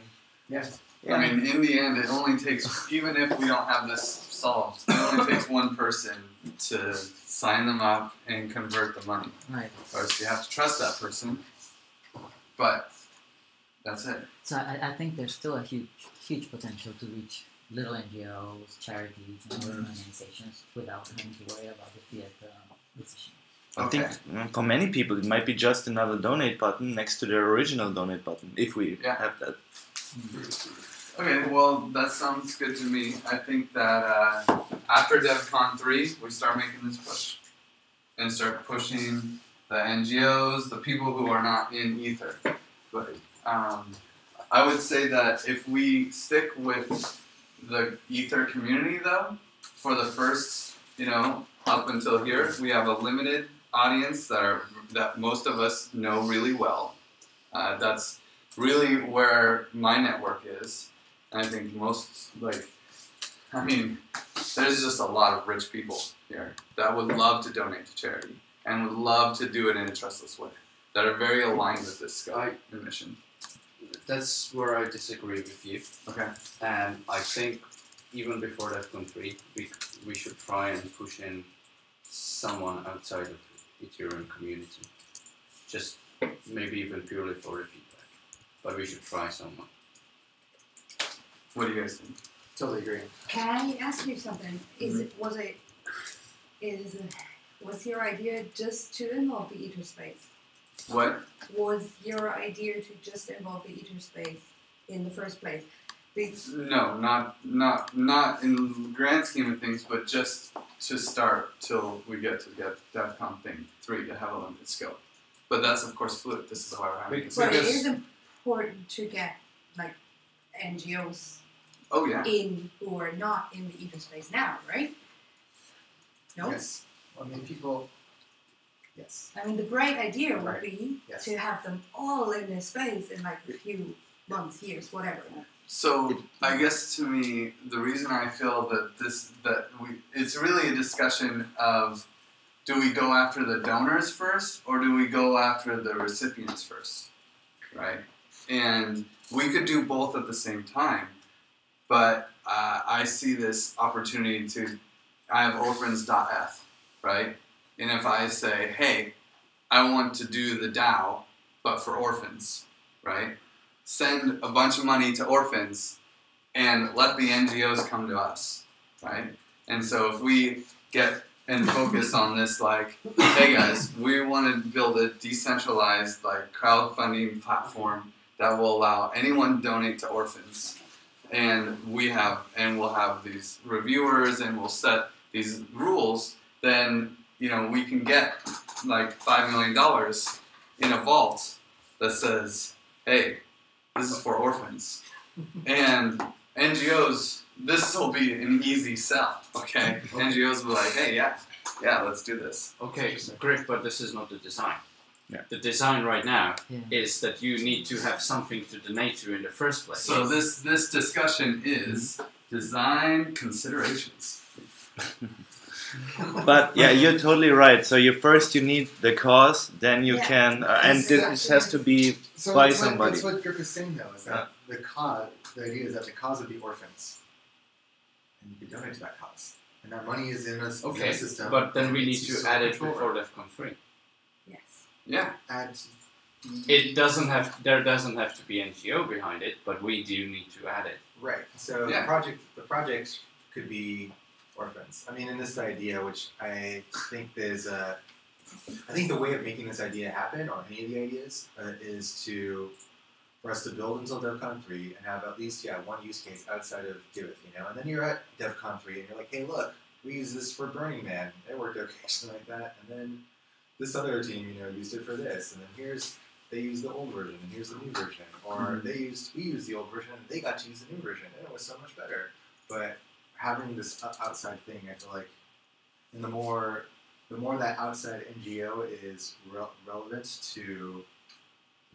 Yes. I mean, in the end, it only takes, even if we don't have this solved, it only takes one person to sign them up and convert the money. Right. Of course, you have to trust that person, but that's it. So I think there's still a huge potential to reach little NGOs, charities, and other organizations without having to worry about the fiat decision. I think for many people it might be just another donate button next to their original donate button, if we have that. Okay, well, that sounds good to me. I think that after DevCon 3, we start making this push and start pushing the NGOs, the people who are not in Ether. But I would say that if we stick with the Ether community, though, for the first, up until here, we have a limited audience that most of us know really well. That's really where my network is. And I think there's just a lot of rich people here that would love to donate to charity and would love to do it in a trustless way, that are very aligned with this scope and mission. That's where I disagree with you. Okay. And I think even before DevCon 3, we should try and push in someone outside of the Ethereum community. Just maybe even purely for the feedback. But we should try someone. What do you guys think? Totally agree. Can I ask you something? Was your idea just to involve the Ether space? What? Was your idea to just involve the Ether space in the first place? No, not in the grand scheme of things, but just to start till we get to DevCon 3 to have a limited scope. But that's of course fluid. This is why we're having But it is important to get NGOs in who are not in the Ether space now, right? No? Yes. People. Yes. The great idea would be to have them all in this space in a few months, years, whatever. So I guess to me, the reason I feel that it's really a discussion of, do we go after the donors first or do we go after the recipients first, right? And we could do both at the same time, but I see this opportunity I have orphans.eth, right? And if I say, hey, I want to do the DAO, but for orphans, right? Send a bunch of money to orphans and let the NGOs come to us, right? And so if we get and focus on this, hey guys, we want to build a decentralized crowdfunding platform that will allow anyone to donate to orphans. And we'll have these reviewers and we'll set these rules, then we can get $5 million in a vault that says, hey, this is for orphans. And NGOs, this will be an easy sell, okay? NGOs will be like, hey, yeah, let's do this. Okay, Griff, but this is not the design. The design right now is that you need to have something to donate to in the first place. So this discussion is design considerations. But yeah, you're totally right. So you need the cause, then you can, and this has to be by somebody. That's what Griff is saying, though, is that the idea is that the cause would be orphans, and you could donate to that cause, and that money is in a system. But then we need to add it before DEFCON 3. Yes. Yeah. There doesn't have to be NGO behind it, but we do need to add it. Right. So the project could be orphans. I mean, in this idea, which I think I think the way of making this idea happen, or any of the ideas, is for us to build until DevCon 3 and have at least one use case outside of Giveth, and then you're at DevCon 3 and you're like, hey, look, we use this for Burning Man. It worked okay, something like that, and then this other team, used it for this, and then they used the old version, and here's the new version, or we used the old version, and they got to use the new version, and it was so much better. But having this outside thing, I feel like, and the more that outside NGO is relevant to,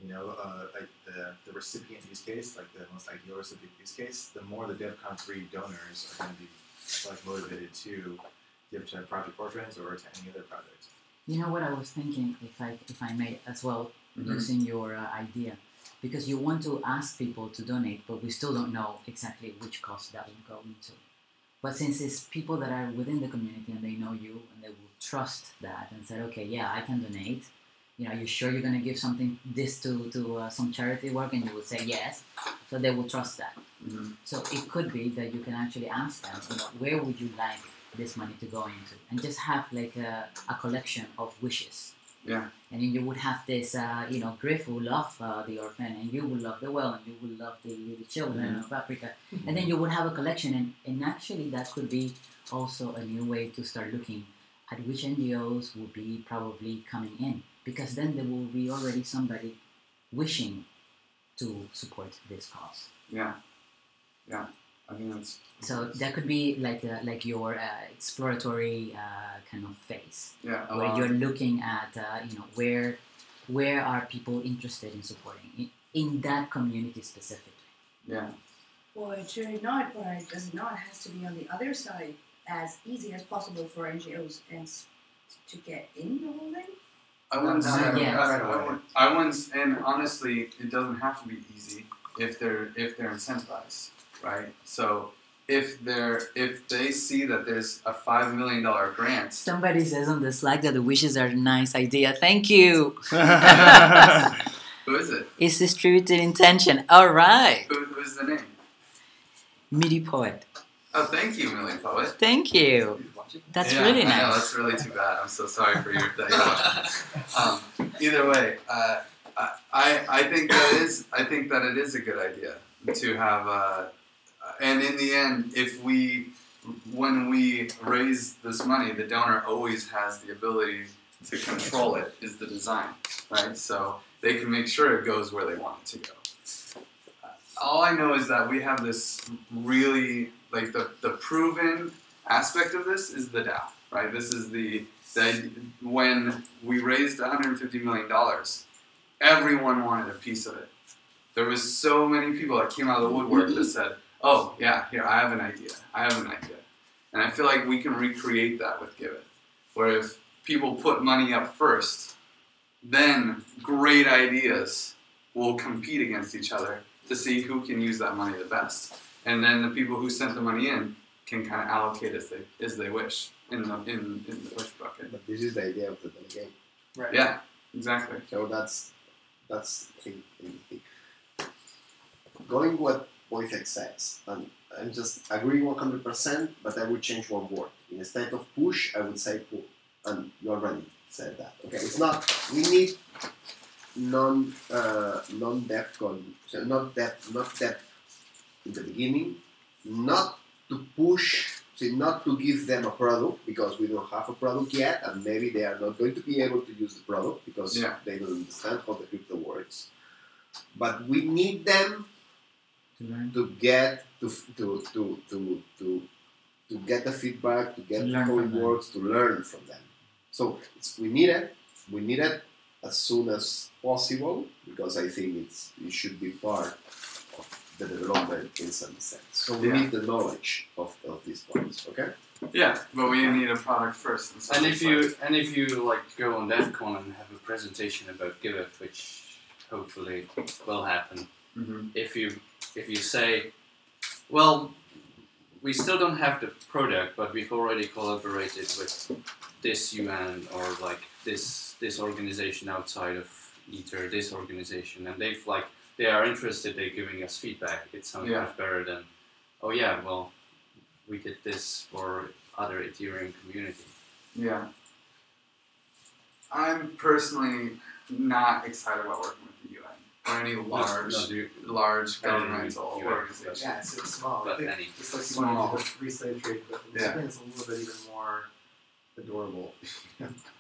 like the recipient use case, like the most ideal recipient use case, the more the DevCon 3 donors are going to be motivated to give to Project Orphans or to any other project. You know what I was thinking, if I may as well, using your idea, because you want to ask people to donate, but we still don't know exactly which cause that will go into. But since it's people that are within the community and they know you and they will trust that and say, okay, yeah, I can donate. Are you sure you're going to give this to some charity work? And you will say yes. So they will trust that. So it could be that you can actually ask them, where would you like this money to go into? And just have like a collection of wishes. Yeah. And then you would have this, Griff will love the orphan, and you will love the well, and you will love the children of Africa. And then you would have a collection, and actually that could be also a new way to start looking at which NGOs will be probably coming in, because then there will be already somebody wishing to support this cause. Yeah. Yeah. I think that's... So that could be like your exploratory kind of phase, where you're looking at where are people interested in supporting in that community specifically. Yeah. Well, it should not, but it does not has to be on the other side as easy as possible for NGOs and to get in the whole thing. I once, and honestly, it doesn't have to be easy if they're incentivized, right? So if they see that there's a $5 million grant. Somebody says on the Slack that the wishes are a nice idea. Thank you. Who is it? It's distributed intention. All right. Who is the name? MIDI Poet. Oh, thank you, Millie Poet. Thank you. That's really nice. I know, that's really too bad. I'm so sorry for that you're watching this. Either way, I think that it is a good idea to have. And in the end, when we raise this money, the donor always has the ability to control it, is the design, right? So they can make sure it goes where they want it to go. All I know is that we have this really, the proven aspect of this is the DAO, right? This is when we raised $150 million, everyone wanted a piece of it. There was so many people that came out of the woodwork that said, oh, yeah, here, I have an idea. And I feel like we can recreate that with Giveth, where if people put money up first, then great ideas will compete against each other to see who can use that money the best. And then the people who sent the money in can kind of allocate as they wish in the wish bucket. But this is the idea of the game. Right. Yeah, exactly. So that's going what Wojtek says, and I'm just agreeing 100%, but I would change one word. Instead of push, I would say pull. And you already said that. Okay, it's not. We need non-DEFCON, so not that in the beginning, not to push, so not to give them a product because we don't have a product yet, and maybe they are not going to be able to use the product because they don't understand how the crypto works. But we need them to get to get the feedback, to get how it works, to learn from them. So we need it. as soon as possible, because I think it should be part of the development in some sense. So we need the knowledge of these parts, okay? Yeah, but we need a product first. And if you like go on DevCon and have a presentation about Giveth, which hopefully will happen, if you say, well, we still don't have the product, but we've already collaborated with this UN or like this organization outside of Ether, this organization, and they are interested, they're giving us feedback. It sounds much better than, oh yeah, well, we did this for other Ethereum community. Yeah. I'm personally not excited about working with the UN or any large governmental organization. Yeah, it's small. But I think just like you want to do the free slave trade, but the is a little bit even more adorable.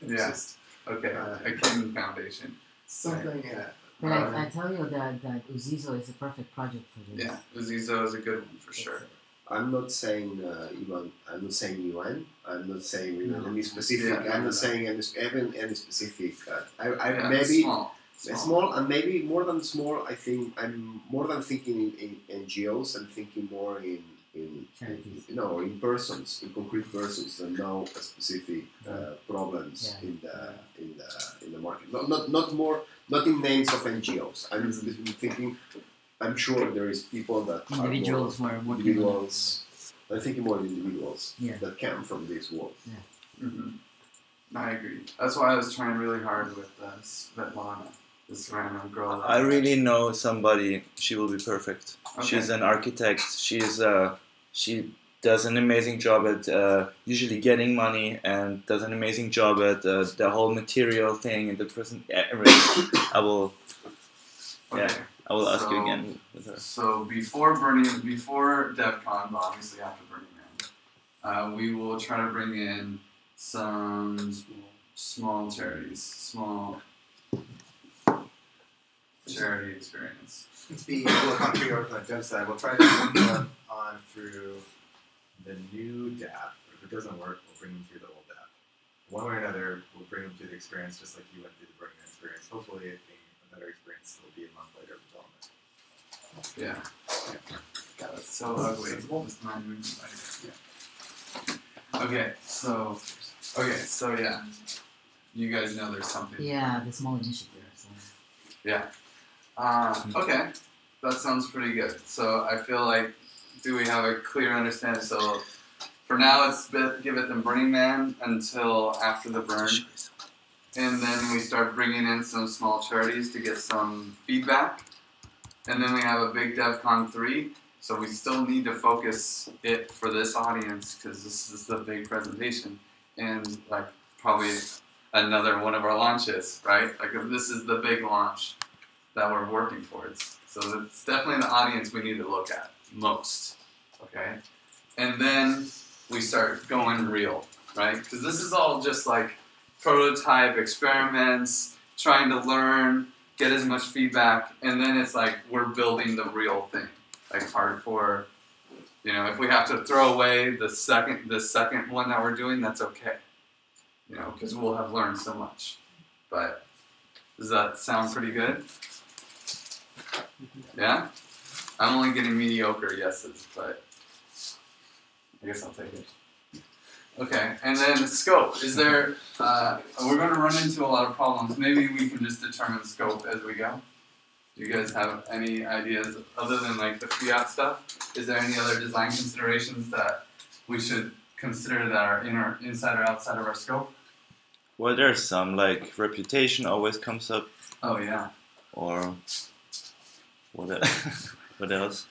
Just, okay, a King Foundation. Something, But I tell you that Uzizo is a perfect project for this. Yeah, Uzizo is a good one for sure. I'm not saying UN. I'm not saying UN. I'm not saying any specific. I'm not saying any specific. Maybe small and maybe more than small. I think I'm more than thinking in NGOs. I'm thinking more in persons, in concrete persons that know specific problems in the market. Not in names of NGOs. I'm thinking. I'm sure there is people that individuals are more individuals. I'm thinking more individuals that come from this world. Yeah. I agree. That's why I was trying really hard with Svetlana, this random girl. I really know somebody. She will be perfect. Okay. She's an architect. She does an amazing job at usually getting money, and does an amazing job at the whole material thing and the present. I will. Okay. Yeah. I will ask you again with her. So before DevCon, but obviously after Burning Man, we will try to bring in some small charities, small charity experience. We'll come to your dev side. We'll try to bring them on through the new DAO. If it doesn't work, we'll bring them through the old DAO. One way or another, we'll bring them through the experience just like you went through the Burning Man experience. Hopefully, it being a better experience will be a month later of development. Yeah. God, that's so ugly. Okay, so yeah. You guys know there's something. Yeah, the small initiative. So. Yeah. Okay, that sounds pretty good. So I feel like, do we have a clear understanding? So for now, it's Giveth and Burning Man until after the burn. And then we start bringing in some small charities to get some feedback. And then we have a big DevCon 3. So we still need to focus it for this audience because this is the big presentation. And like probably another one of our launches, right? Like if this is the big launch that we're working towards. So it's definitely the audience we need to look at most, okay? And then we start going real, right? Because this is all just like prototype experiments, trying to learn, get as much feedback, and then it's like we're building the real thing, like hardcore. You know, if we have to throw away the second one that we're doing, that's okay. You know, because we'll have learned so much. But does that sound pretty good? Yeah? I'm only getting mediocre yeses, but I guess I'll take it. Okay, and then scope. Is there, we're going to run into a lot of problems. Maybe we can just determine scope as we go. Do you guys have any ideas other than like the fiat stuff? Is there any other design considerations that we should consider that are inside or outside of our scope? Well, there's some, like reputation always comes up. Oh yeah. Or what else?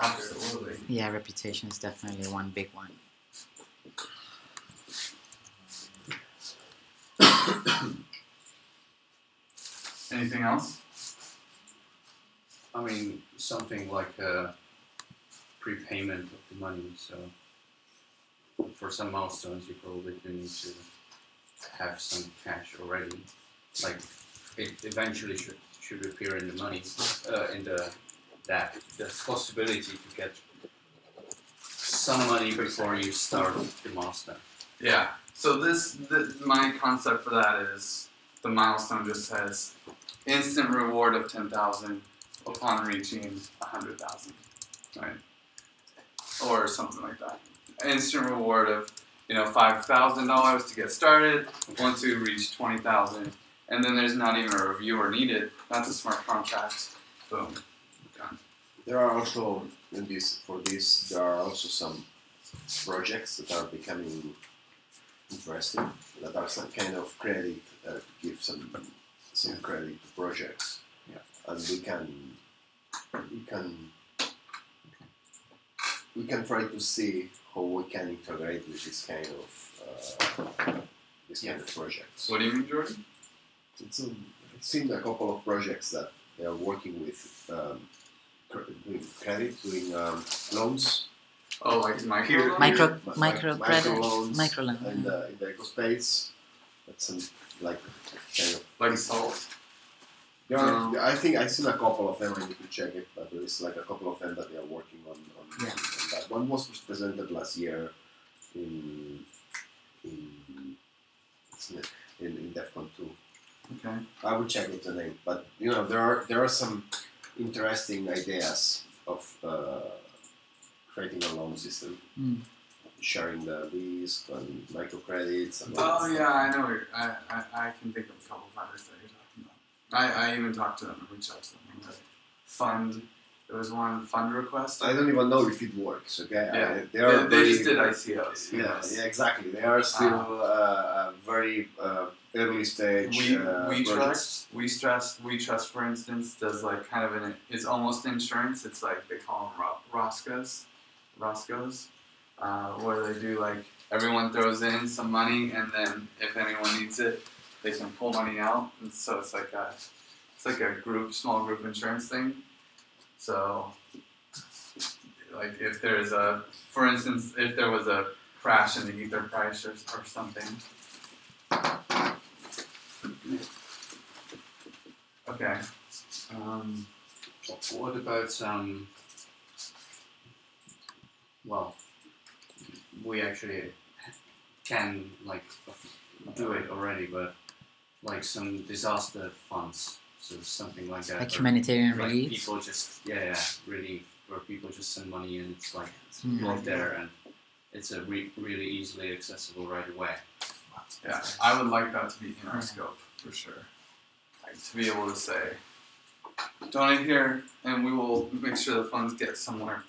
Absolutely. Yeah, reputation is definitely one big one. Anything else? I mean, something like a prepayment of the money. So for some milestones, you probably do need to have some cash already. Like it eventually should appear in the money, the possibility to get some money before you start the milestone. Yeah. So my concept for that is the milestone just says instant reward of 10,000 upon reaching 100,000, right? Or something like that. Instant reward of $5,000 to get started once we reach 20,000, and then there's not even a reviewer needed. That's a smart contract. Boom. Done. There are also there are also some projects that are becoming interesting, that are some kind of credit, give some credit to projects, and we can try to see how we can integrate with this kind of projects. What do you mean, Jordan? I've seen a couple of projects that they are working with doing credit, doing loans. Oh, like micro loans, microloan. in the eco space. That's kind of like salt. I think I've seen a couple of them. I need to check it, but there is like a couple of them that they are working on that. One was presented last year in DEFCON 2. Okay. I will check with the name, but there are some interesting ideas of creating a loan system, sharing the risk and microcredits. And I know. I can think of a couple of others that you're talking about. I even talked to them and reached out to them. Like fund. There was one fund request. I don't even know if it works. Okay. Yeah. They just did ICOs. Yeah, exactly. They are still very early stage. We trust, for instance, does like kind of it's almost insurance. It's like they call them Roscos, where they do like everyone throws in some money, and then if anyone needs it, they can pull money out. And so it's like a small group insurance thing. So, like if there's for instance, if there was a crash in the ether price or something. Okay. What about well, we actually can like do it already, but like some disaster funds. So something like that. Like humanitarian like relief? People just, relief, where people just send money and it's like right there, and it's a really easily accessible right away. Yeah, I would like that to be in our scope, for sure. Like, to be able to say, donate here, and we will make sure the funds get somewhere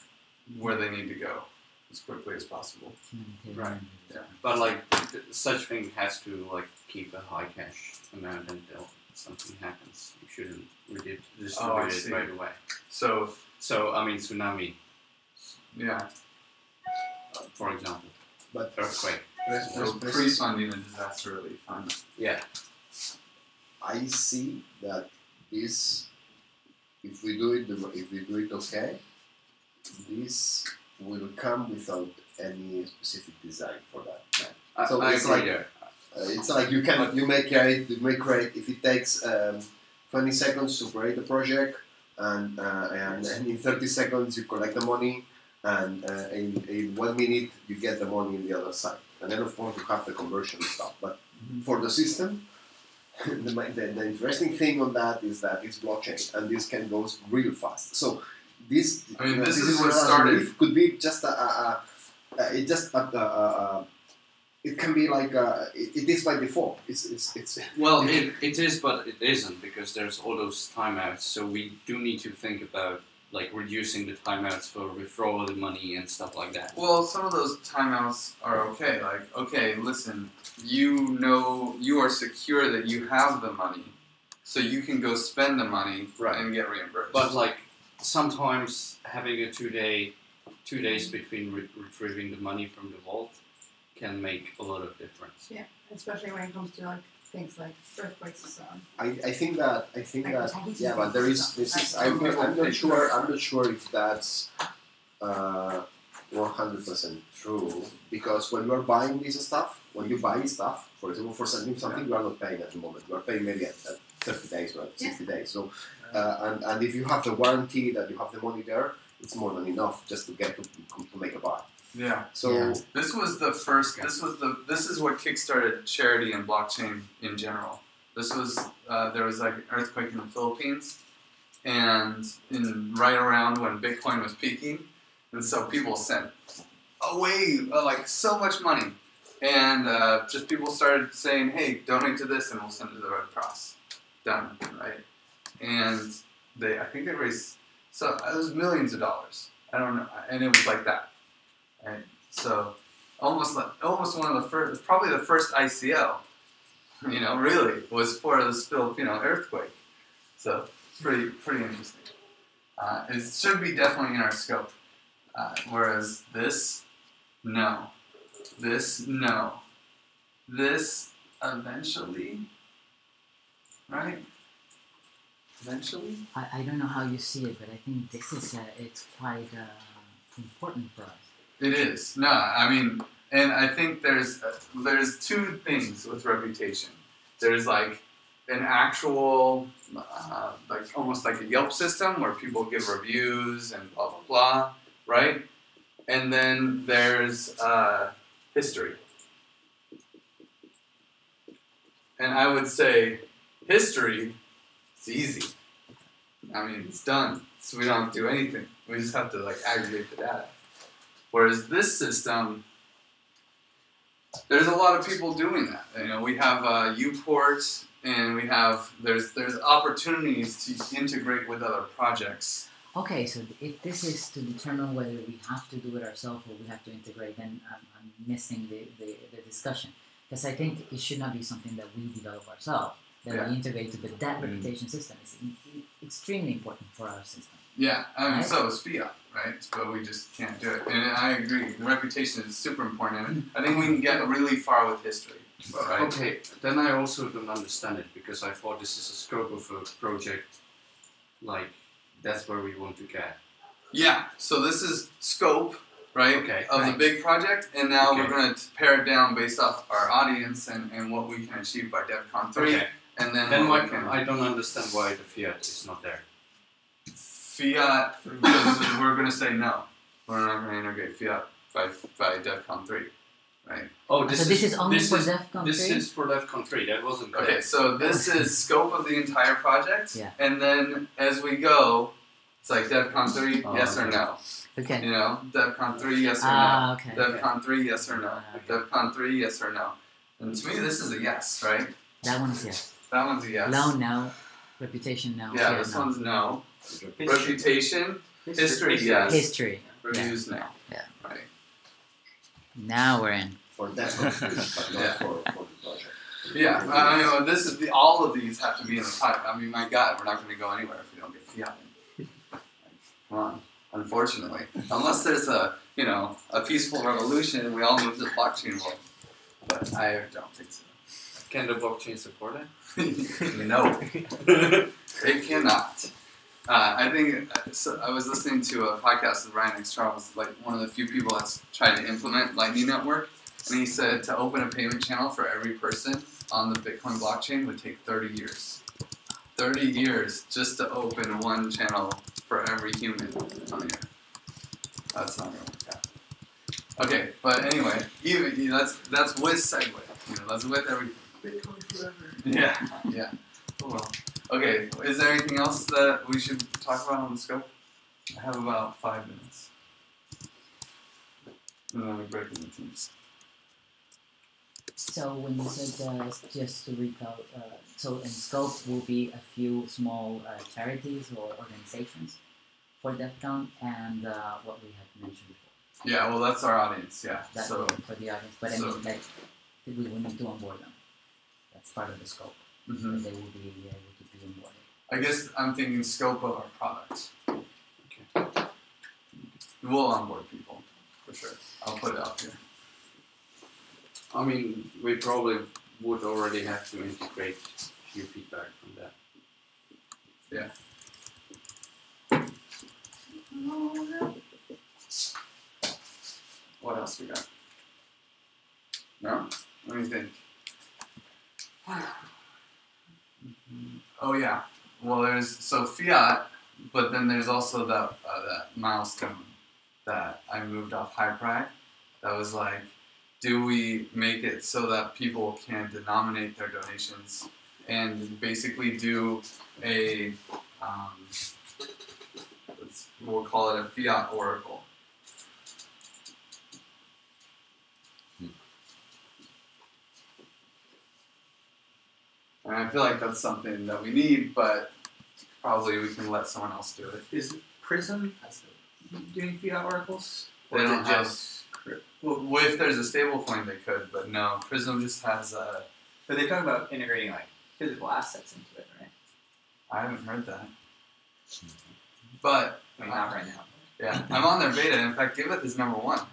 where they need to go as quickly as possible. Right. Yeah. But like, such thing has to like keep a high cash amount until something happens. You shouldn't distribute it right away. So I mean, tsunami. Yeah. For example. But earthquake. So pre-funding a disaster relief fund. Yeah. I see that this, if we do it okay, this will come without any specific design for that. Yeah. So it's like you make credit if it takes 20 seconds to create a project, and in 30 seconds you collect the money, and in 1 minute you get the money on the other side, and then of course you have the conversion stuff. But for the system, the interesting thing on that is that it's blockchain, and this can go real fast. So this is what started. It could be just it can be like it is by default. It's well, it is, but it isn't, because there's all those timeouts. So we do need to think about like reducing the timeouts for withdrawal of the money and stuff like that. Well, some of those timeouts are okay. Like, okay, listen, you are secure that you have the money, so you can go spend the money and get reimbursed. But like sometimes having a 2 days between retrieving the money from the vault can make a lot of difference. Yeah, especially when it comes to like things like earthquakes and so on. I think that yeah, but there is I'm not sure if that's 100% true, because when you're buying this stuff, when you buy stuff, for example, for sending something, you are not paying at the moment. You are paying maybe at 30 days or at 60 days. So and if you have the warranty that you have the money there, it's more than enough just to get to make a buy. Yeah. So this was the first. This is what kickstarted charity and blockchain in general. This was there was like an earthquake in the Philippines, and right around when Bitcoin was peaking, and so people sent away like so much money, and just people started saying, "Hey, donate to this, and we'll send it to the Red Cross." Done, right? And I think they raised it was millions of dollars. I don't know, and it was like that, right? So almost one of the first, probably the first ICO, really was for this Filipino earthquake. So it's pretty interesting. It should be definitely in our scope. Whereas this, no. This, no. This, eventually, right? Eventually? I don't know how you see it, but I think this is it's quite important for us. It is. No, I mean, and I think there's two things with reputation. There's like an actual, like almost like a Yelp system where people give reviews and blah blah blah, right? And then there's history. And I would say history, it's easy. I mean, it's done. So we don't have to do anything. We just have to like aggregate the data. Whereas this system, there's a lot of people doing that. We have Uport, and there's opportunities to integrate with other projects. Okay, so if this is to determine whether we have to do it ourselves or we have to integrate, then I'm missing the discussion. Because I think it should not be something that we develop ourselves, that we integrate to, but that reputation system is extremely important for our system. Yeah, I mean, so is fiat, right? But we just can't do it. And I agree, reputation is super important. And I think we can get really far with history. Right? Okay, then I also don't understand it, because I thought this is a scope of a project, like, that's where we want to get. Yeah, so this is scope, right, of the big project, and now we're going to pare it down based off our audience and what we can achieve by DevCon 3. Okay. And then I don't understand why the fiat is not there. Fiat, because we're going to say no. We're not going to integrate fiat by DevCon 3, right? Oh, this is only for DevCon 3? This is for DevCon 3, that wasn't clear. Okay, so this is scope of the entire project, yeah. And then as we go, it's like DevCon 3, yes or no. Okay. DevCon 3, yes or no. Okay. DevCon 3, yes or no. DevCon 3, yes or no. And to me, this is a yes, right? That one's yes. That one's a yes. Loan, no. Reputation, no. Yeah, this one's no. Reputation, history, yes. History. Reviews, no. Yeah. Right. Now we're in. For that but not for the project. Yeah, I mean, this is all of these have to be in the pipe. I mean, my God, we're not going to go anywhere if we don't get fiat in. Come on, unfortunately, unless there's a peaceful revolution and we all move to the blockchain world. But I don't think so. Can the blockchain support it? No, it cannot. I think I was listening to a podcast with Ryan X. Charles, like one of the few people that's tried to implement Lightning Network, and he said to open a payment channel for every person on the Bitcoin blockchain would take 30 years. 30 years just to open one channel for every human on the earth. That's not going to work out. Okay, but anyway, that's with Segway. That's with everything. Bitcoin forever. Yeah. Oh well. Okay, is there anything else that we should talk about on the scope? I have about 5 minutes. And then we break into teams. So when you said, just to recall, so in scope will be a few small charities or organizations for DevCon and what we had mentioned before. Yeah, well that's our audience, yeah. That's for the audience, but I mean, like, we will need to onboard them. That's part of the scope. Mm-hmm. So they will be able to be onboarded. I guess I'm thinking scope of our product. Okay. We'll onboard people, for sure. I'll put it out here. I mean, we probably would already have to integrate a few feedback from that. Yeah. What else we got? No? What do you think? Oh yeah. Well, there's fiat, but then there's also that milestone that I moved off Hypride. That was like, do we make it so that people can denominate their donations and basically do a, we'll call it a fiat oracle. And I feel like that's something that we need, but probably we can let someone else do it. Is Prism doing fiat oracles? They Or is don't it have. just Well, if there's a stable coin, they could, but no. Prism just has a. But they talk about integrating like physical assets into it, right? I haven't heard that. But I mean, not right now. yeah, I'm on their beta. In fact, Giveth is #1.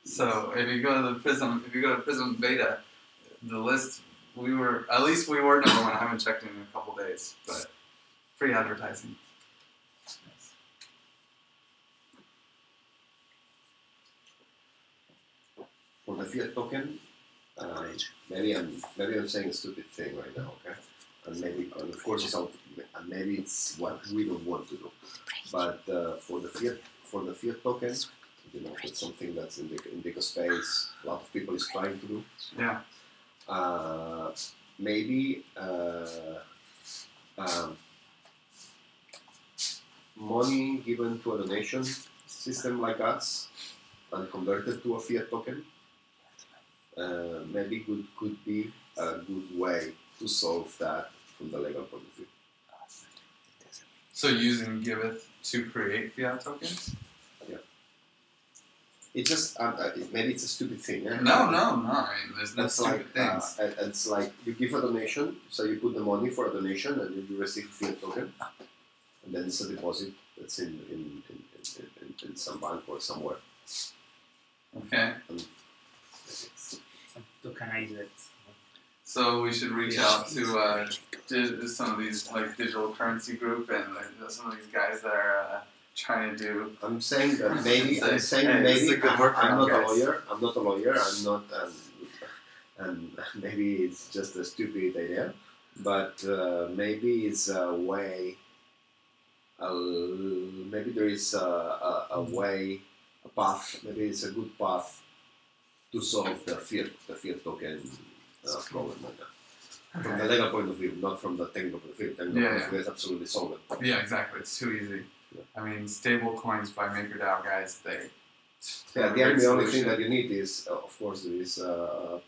So if you go to the Prism, beta, the list we were #1. I haven't checked in a couple days, but free advertising. For the fiat token, maybe I'm saying a stupid thing right now, okay? And of course and maybe it's what we don't want to do. But for the fiat token, it's something that's in the space. A lot of people is trying to do. Yeah. Maybe money given to a donation system like us and converted to a fiat token. Maybe could be a good way to solve that from the legal point of view. So using Giveth to create fiat tokens? Yeah. It just maybe it's a stupid thing. Eh? No. I mean, there's no stupid things. It's like you give a donation, so you put the money for a donation, and you receive a fiat token, and then it's a deposit that's in some bank or somewhere. Okay. Tokenize it. So we should reach out to some of these like digital currency group and some of these guys that are trying to do. I'm saying that maybe. Hey, Maybe I'm not guys. a lawyer. I'm not a lawyer. I'm not. And maybe it's just a stupid idea, but maybe it's a way. Maybe there is a way, a path. Maybe it's a good path to solve the fiat token problem like that. From the legal point of view, not from the technical point of view. Technical point of view is absolutely solved. Yeah, exactly. It's too easy. Yeah. I mean, stable coins by MakerDAO guys, they. Yeah, the only thing that you need is, of course, there is a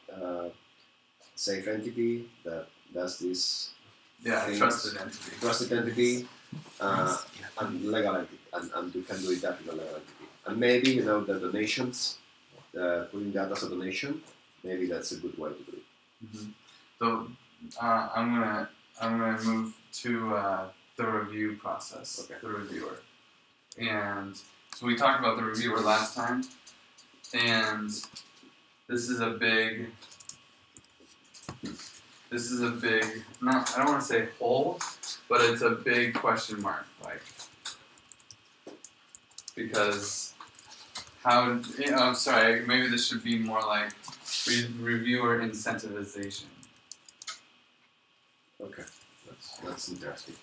safe entity that does this. Yeah, things. trusted entity. And legal entity, and you can do it that in a legal entity. And maybe the donations, putting that as a donation, maybe that's a good way to do it. Mm-hmm. So I'm gonna move to the review process. Okay. The reviewer, and so we talked about the reviewer last time, and this is a big. I don't want to say hole, but it's a big question mark, like, because how? I'm sorry. Maybe this should be more like reviewer incentivization. Okay, that's interesting.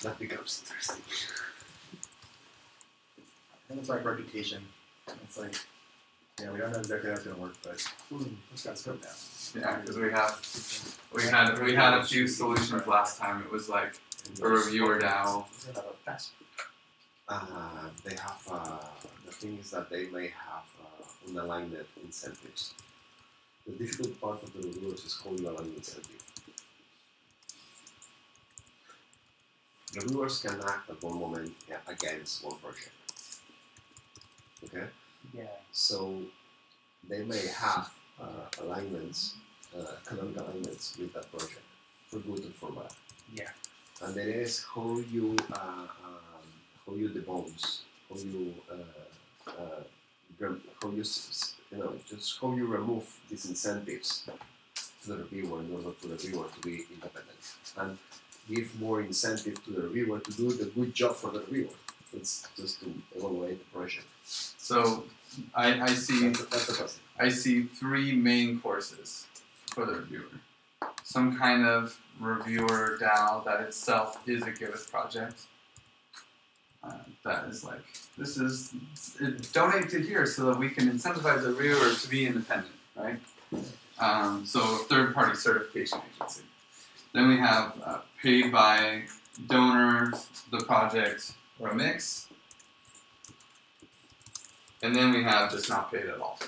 That becomes interesting. And it's like reputation. It's like, we don't know exactly how it's gonna work, but let's got scope now. Yeah, because we had a few solutions last time. It was like a reviewer DAO. They have the thing is that they may have unaligned incentives. The difficult part of the reviewers is how you align incentive. Reviewers can act at one moment against one project. Okay? Yeah. So they may have alignments, economic alignments with that project, for good and for bad. Yeah. And then is how you debounce, just how you remove these incentives to the reviewer in order for the reviewer to be independent, and give more incentive to the reviewer to do the good job for the reviewer. It's just to evaluate the project. So I see That's the question. I see 3 main courses for the reviewer. Some kind of reviewer DAO that itself is a Giveth project. That is like, donate to here so that we can incentivize the reviewer to be independent, right? So third-party certification agency. Then we have paid by donor, the project, or a mix. And then we have just not paid at all,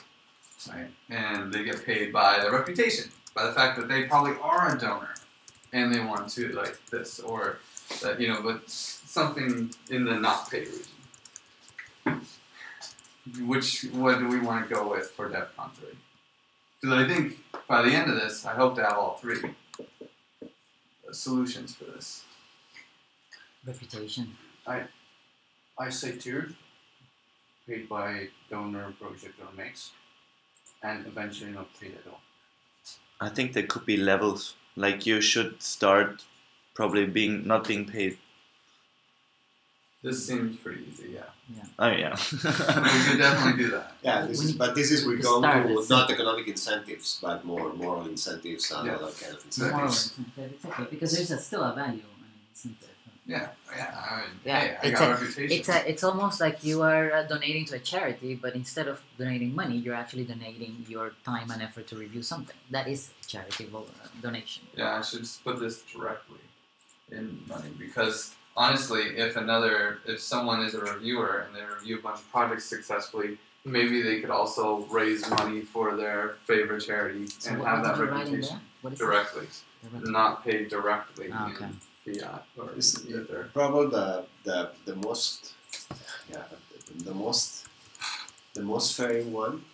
right? And they get paid by their reputation, by the fact that they probably are a donor, and they want to like this or that, you know, but something in the not paid region. What do we want to go with for DevCon 3? Because I think by the end of this, I hope to have all three solutions for this. Reputation. I say tiered, paid by donor, project, or mix, and eventually not paid at all. I think there could be levels. Like you should start probably not being paid. This seems pretty easy, yeah. Oh yeah. We could definitely do that. Yeah, this is we're going to not economic incentives, but more moral incentives and other kind of incentives. Moral incentive, exactly, because there's still a value incentive. Yeah, I mean, yeah, hey, I got a reputation. It's almost like you are donating to a charity, but instead of donating money, you're actually donating your time and effort to review something. That is charitable donation. Yeah, I should just put this directly in money because honestly, if someone is a reviewer and they review a bunch of projects successfully, maybe they could also raise money for their favorite charity and have that reputation directly, not paid directly. Okay. Fiat or either. Probably the most fair one.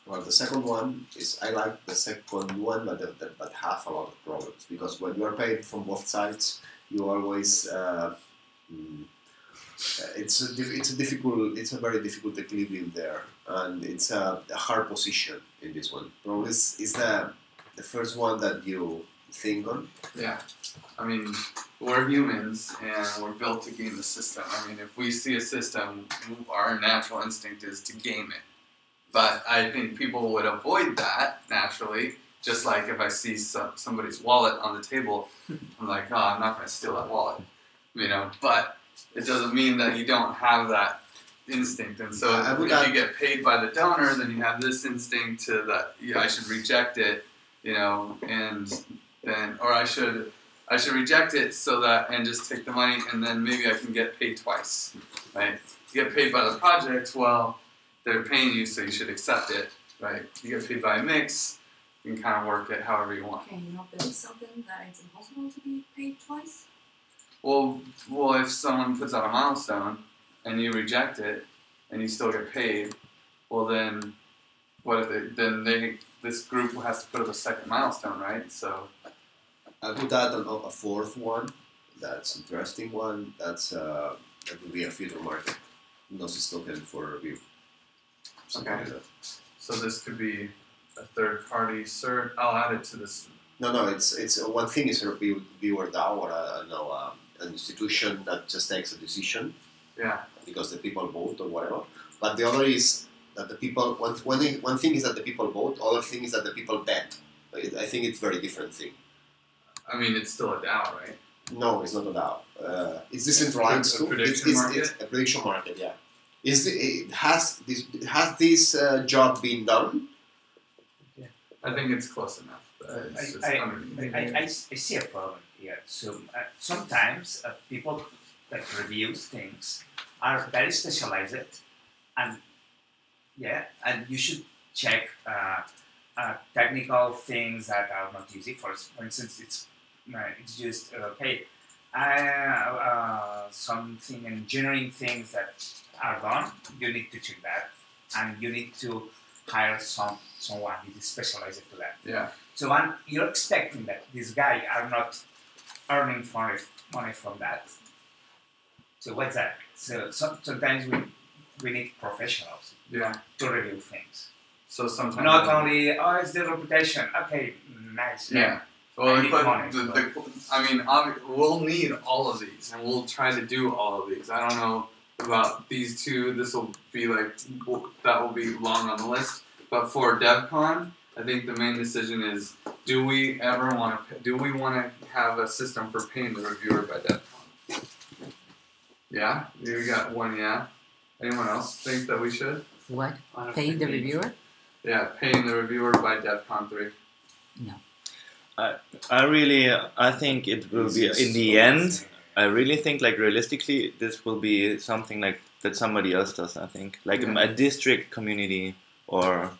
Well, the second one is I like the second one, but have a lot of problems because when you are paid from both sides, you always it's a very difficult equilibrium there, and it's a hard position in this one. Probably is the first one that you think on. Yeah, I mean, we're humans and we're built to game the system. I mean, if we see a system, our natural instinct is to game it. But I think people would avoid that naturally. Just like if I see somebody's wallet on the table, I'm like, oh, I'm not going to steal that wallet, you know. But it doesn't mean that you don't have that instinct. And so if you get paid by the donor, then you have this instinct to that I should reject it, you know, and then I should reject it so that and just take the money and then maybe I can get paid twice, right? You get paid by the project, well, they're paying you, so you should accept it, right? You get paid by a mix, you can kind of work it however you want. Can you not build something that it's impossible to be paid twice? Well, if someone puts out a milestone and you reject it and you still get paid, well then, what if this group has to put up a second milestone, right? So I would add a fourth one. That's interesting one. That would be a future market. Gnosis token for review. Something like that. So this could be a third-party cert. I'll add it to this. No. It's one thing is a reviewer DAO or an institution that just takes a decision. Yeah. Because the people vote or whatever. But the other is that the people. One thing is that the people vote. Other thing is that the people bet. I think it's a very different thing. I mean, it's still a DAO, right? No, it's not a DAO. It's decentralized too. It's a prediction market. Yeah. Has this job been done? Yeah. I think it's close enough. I see a problem here. So sometimes people that review things are very specialized, and you should check technical things that are not easy. For instance, it's just something engineering things that are done. You need to check that, and you need to hire someone who is specialized to that. Yeah. So you're expecting that this guy are not earning money from that. So what's that? So sometimes we need professionals to review things. So sometimes not only it's the reputation. Okay, nice. Yeah. Well, we'll need all of these, and we'll try to do all of these. I don't know about these two. This will be that will be long on the list. But for DevCon, I think the main decision is: do we want to have a system for paying the reviewer by DevCon? Yeah, you got one. Yeah. Anyone else think that we should? What? Paying the reviewer? Yeah, paying the reviewer by DevCon 3. No. I think it will be in the end. I really think, like, realistically, this will be something like that somebody else does. I think, like, a district community, or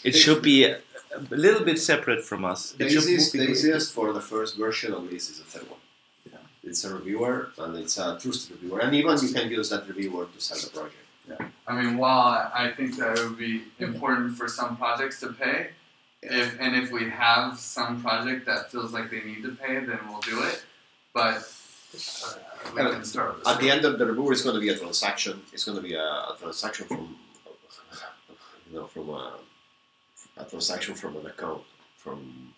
it should be a little bit separate from us. The easiest for the first version of this is the third one. Yeah. It's a reviewer, and it's a trusted reviewer, and even you can use that reviewer to sell the project. Yeah. I mean, while I think that it would be important for some projects to pay, if we have some project that feels like they need to pay, then we'll do it. But we can start with at the end of the reviewer, it's going to be a transaction. It's going to be a transaction from a transaction from an account. From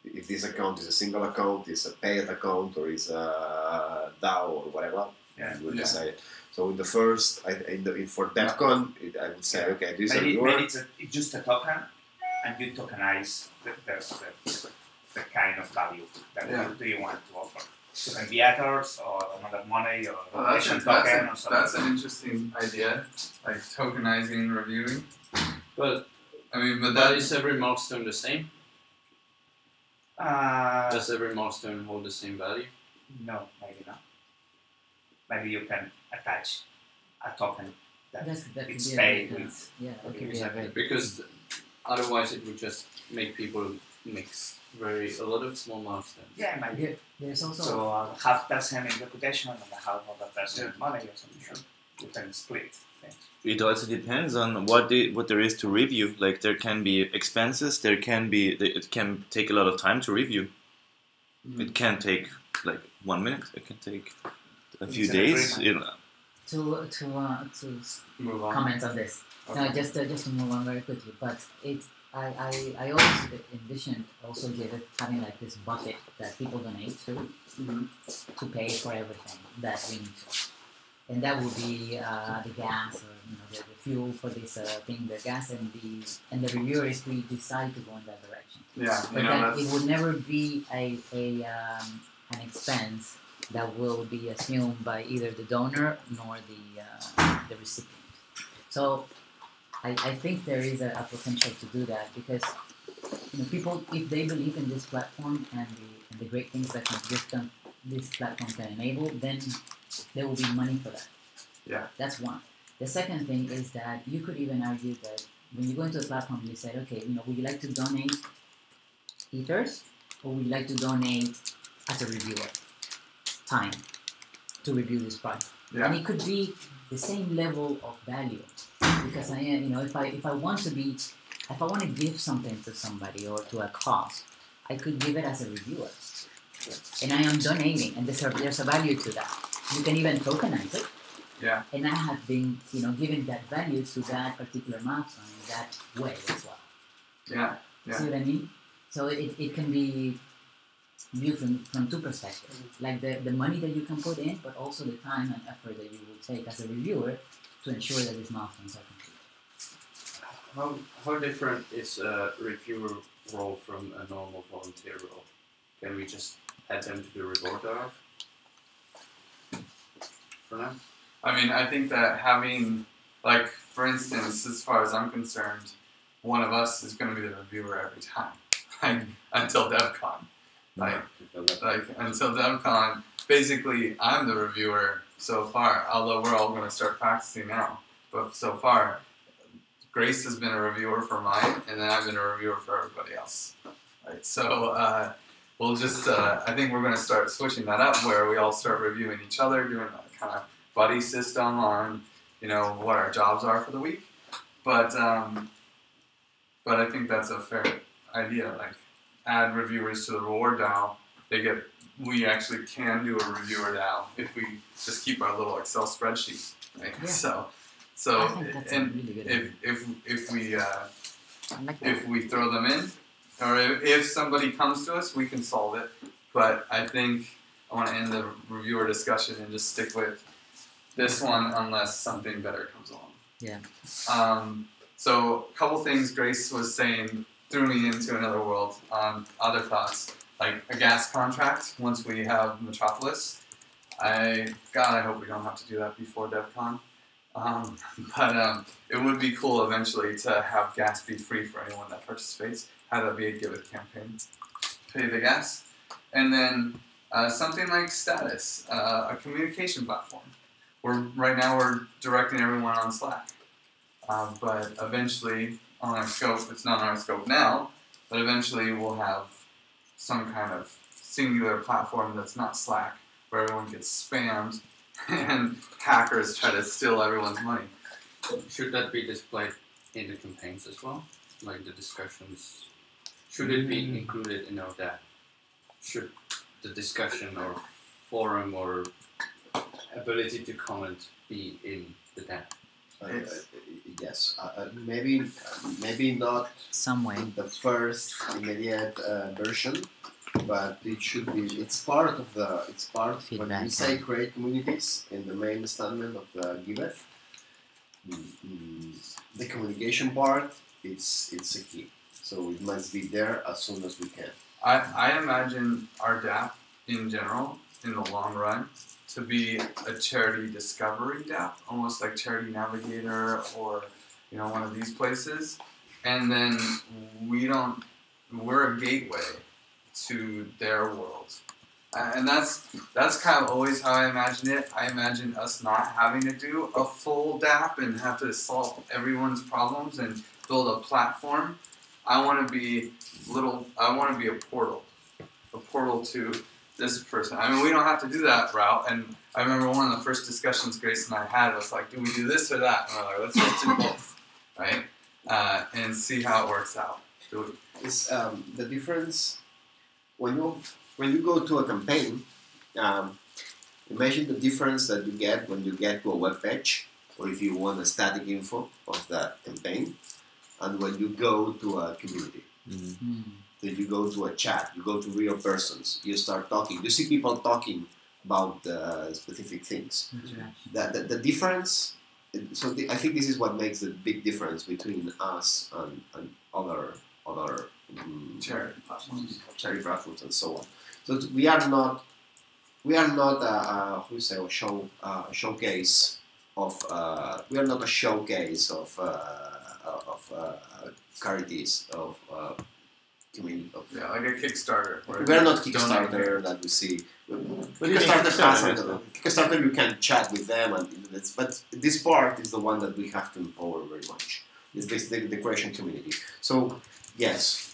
if this account is a single account, is a paid account, or is a DAO or whatever. We'll decide. So in the first, for DevCon, I would say, okay, this is maybe it's just a token, and you tokenize the kind of value that do you want to offer. So it can be Ethers or another money or token or something. That's an interesting idea, like tokenizing reviewing. But I mean, but is every milestone the same? Does every milestone hold the same value? No, maybe not. Maybe you can attach a token that it's paid with. Yeah, that could be a because otherwise it would just make people mix a lot of small milestones. Yeah, maybe. There's also so half person in reputation and half of the person in money or something. You can split things. It also depends on what there is to review. Like, there can be expenses. It can take a lot of time to review. It can take like 1 minute. It can take a few days. To move on. Comment on this. Okay. No, just to move on very quickly. But I always envisioned also Giveth having like this bucket that people donate to pay for everything that we need to. And that would be the gas, or the fuel for this thing, the gas and the reviewer if we decide to go in that direction. Yeah, but that it would never be an expense that will be assumed by either the donor nor the recipient. So I think there is a potential to do that, because people, if they believe in this platform and the great things that this platform can enable, then there will be money for that. Yeah. That's one. The second thing is that you could even argue that when you go into the platform, you say, okay, would you like to donate ethers, or would you like to donate as a reviewer time to review this project? Yeah. And it could be the same level of value, because if I want to give something to somebody or to a cause, I could give it as a reviewer, and I am donating, and there's a value to that. You can even tokenize it. Yeah. And I have been, giving that value to that particular milestone in that way as well. Yeah. See what I mean? So it can be viewed from two perspectives, like the money that you can put in, but also the time and effort that you will take as a reviewer to ensure that these milestones are complete. How different is a reviewer role from a normal volunteer role? Can we just add them to the reward graph for now? I mean, I think that having, like, for instance, as far as I'm concerned, one of us is going to be the reviewer every time, like, until DevCon. Like until DevCon, basically, I'm the reviewer so far, although we're all going to start practicing now. But so far, Grace has been a reviewer for mine, and then I've been a reviewer for everybody else. Right? So we'll just, I think we're going to start switching that up, where we all start reviewing each other, doing that kind of buddy system on, what our jobs are for the week. But I think that's a fair idea. Like, add reviewers to the reward DAO. We actually can do a reviewer DAO if we just keep our little Excel spreadsheet. Right? Yeah. So I think that's a really good idea. if we throw them in, or if somebody comes to us, we can solve it. But I think I want to end the reviewer discussion and just stick with this one unless something better comes along. Yeah. So a couple things Grace was saying threw me into another world on other thoughts, like a gas contract once we have Metropolis. I hope we don't have to do that before DevCon. But it would be cool eventually to have gas be free for anyone that participates. Have that be a Giveth campaign. Pay the gas. And then something like status, a communication platform. Right now we're directing everyone on Slack. But eventually, on our scope, it's not on our scope now, but eventually we'll have some kind of singular platform that's not Slack, where everyone gets spammed and hackers try to steal everyone's money. Should that be displayed in the campaigns as well? Like the discussions? Should it be included in our DAO? Should the discussion or forum or ability to comment be in the DAO? Yes, maybe not some way the first immediate version, but it should be. It's part of the. It's part Feedback, when we say create communities in the main statement of the Giveth. The communication part, it's a key. So it must be there as soon as we can. I imagine our DApp in general, in the long run, to be a charity discovery DApp, almost like Charity Navigator or one of these places. And then we're a gateway to their world. And that's kind of always how I imagine it. I imagine us not having to do a full DApp and have to solve everyone's problems and build a platform. I want to be a portal to this person. I mean, we don't have to do that route. And I remember one of the first discussions Grace and I had was like, do we do this or that? And we're like, let's just do both, right? And see how it works out. It's the difference when you go to a campaign. Imagine the difference that you get when you get to a web page, or if you want a static info of that campaign, and when you go to a community. Then you go to a chat, you go to real persons, you start talking, you see people talking about specific things. The difference, I think this is what makes the big difference between us and other charity platforms and so on. So we are not a showcase of we are not a showcase of charities of community. Like a Kickstarter. We are not Kickstarter that we see. Kickstarter, you can chat with them, but this part is the one that we have to empower very much. Is the creation community. So yes,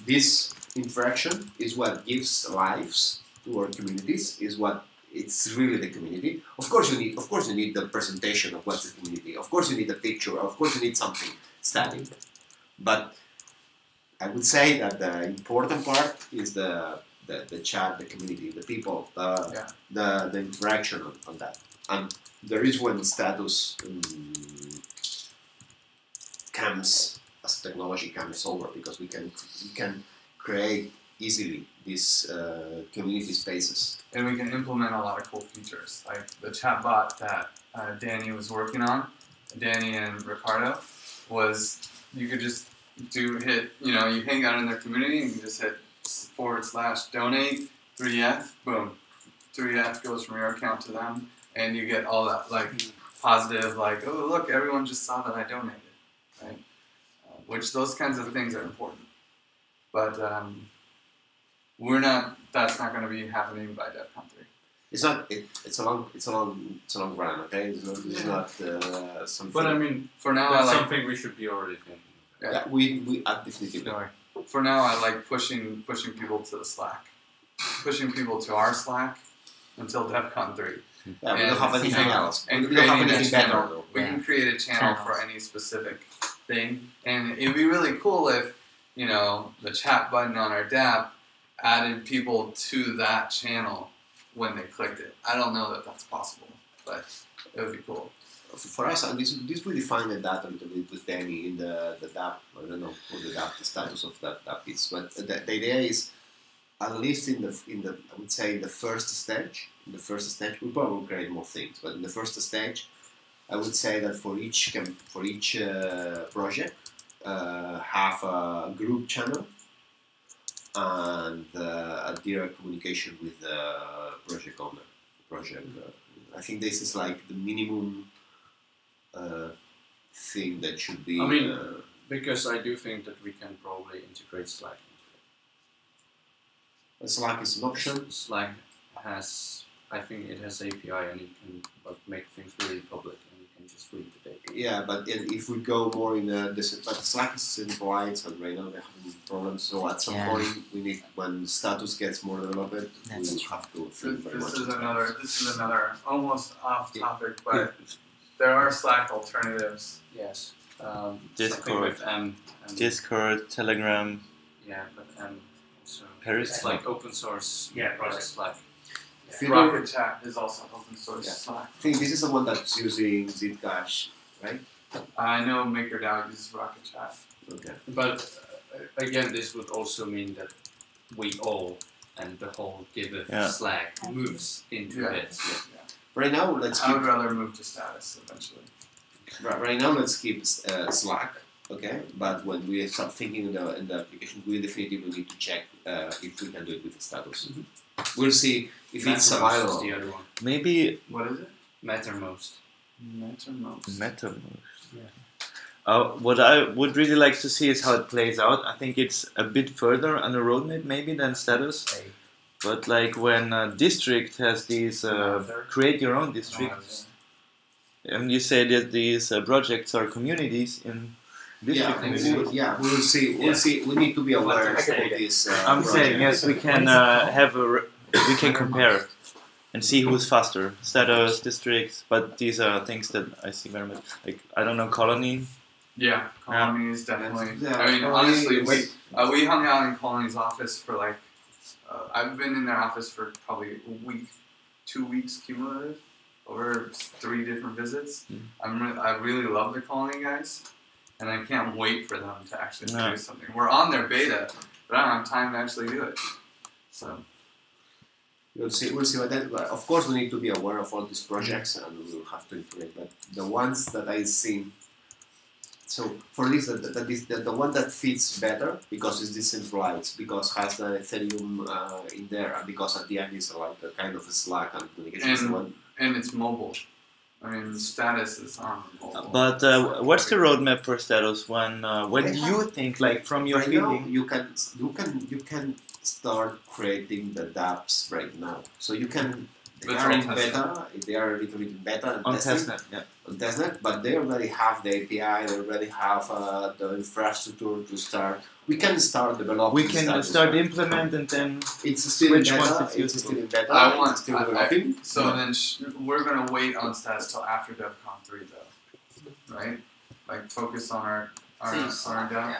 this interaction is what gives lives to our communities. It's really the community. Of course you need the presentation of what's the community. Of course you need a picture. Of course you need something static. But I would say that the important part is the chat, the community, the people, the interaction on that. And there is when status comes as technology comes over, because we can create easily these community spaces. And we can implement a lot of cool features, like the chatbot that Danny was working on, Danny and Ricardo, was you could just you hang out in their community and you just hit /donate 3F, boom, 3F goes from your account to them, and you get all that positive, oh look, everyone just saw that I donated, right? Which those kinds of things are important, but that's not going to be happening by DevCon 3. It's not. It's a long run. Okay, it's not something. But I mean, for now, that's something we should be already thinking. Yeah, we definitely. For now, I like pushing people to the Slack, pushing people to our Slack until DevCon 3. Yeah, we don't have anything else. And we don't have anything channel. better. We can create a channel for any specific thing, and it'd be really cool if the chat button on our DApp added people to that channel when they clicked it. I don't know that that's possible, but it would be cool. For us, and this we defined that a little bit with Danny in the DApp. I don't know what the status of that DApp is, but the idea is, at least in the I would say in the first stage. In the first stage, we probably will create more things, but in the first stage, I would say that for each project, have a group channel and a direct communication with the project owner. I think this is like the minimum thing that should be. I mean, because I do think that we can probably integrate Slack into it. Slack is an option. Slack has, I think it has API and it can make things really public and you can just read the data. Yeah, but if we go more in but Slack is centralized and right now they're having problems. So at some point we need, when status gets more developed, we will have to think very much. This is another almost off topic, but there are Slack alternatives. Yes. Discord, with Discord, Telegram. Yeah, but so Paris. It's like open source. Yeah, project. Slack. Rocket Chat is also open source Slack. I think this is the one that's using Zcash, right? I know MakerDAO uses Rocket Chat. Okay. But again, this would also mean that we all and the whole Giveth Slack moves into it. Yeah. Right now, let's. I would rather move to status eventually. Right now, let's keep Slack, okay? But when we start thinking in the application, we definitely need to check if we can do it with the status. We'll see if it's available. The other one. Maybe. What is it? Mattermost. Mattermost. Yeah. What I would really like to see is how it plays out. I think it's a bit further on the roadmap maybe than status. But like when district has these create your own district, and you say that these projects are communities in district. We will see. We'll see. We need to be aware of this. I'm saying yes, we can we can compare and see who's faster, status, districts. But these are things that I see very much. Like I don't know, colony. Yeah, colony is definitely. I mean, honestly, we hung out in colony's office for like. I've been in their office for probably a week, 2 weeks cumulative, over 3 different visits. I really love the colony guys, and I can't wait for them to actually do something. We're on their beta, but I don't have time to actually do it. So we'll see what that. Of course, we need to be aware of all these projects, and we'll have to integrate. But the ones that I've seen. So for this, the one that fits better because it's decentralized, because has the Ethereum in there, and because at the end it's like a kind of a Slack and communication. And it's mobile. I mean, status is on mobile. But what's the roadmap for status? When do you think, like from your feeling, you can start creating the dApps right now. So you can. They are in beta. They are a little bit in beta on testnet. Yeah. On testnet, but they already have the API. They already have the infrastructure to start. We can start developing. We can start implement and then it's still in beta. It's still in beta. So then we're gonna wait on status till after DevCon 3 though, right? Like focus on our DAO.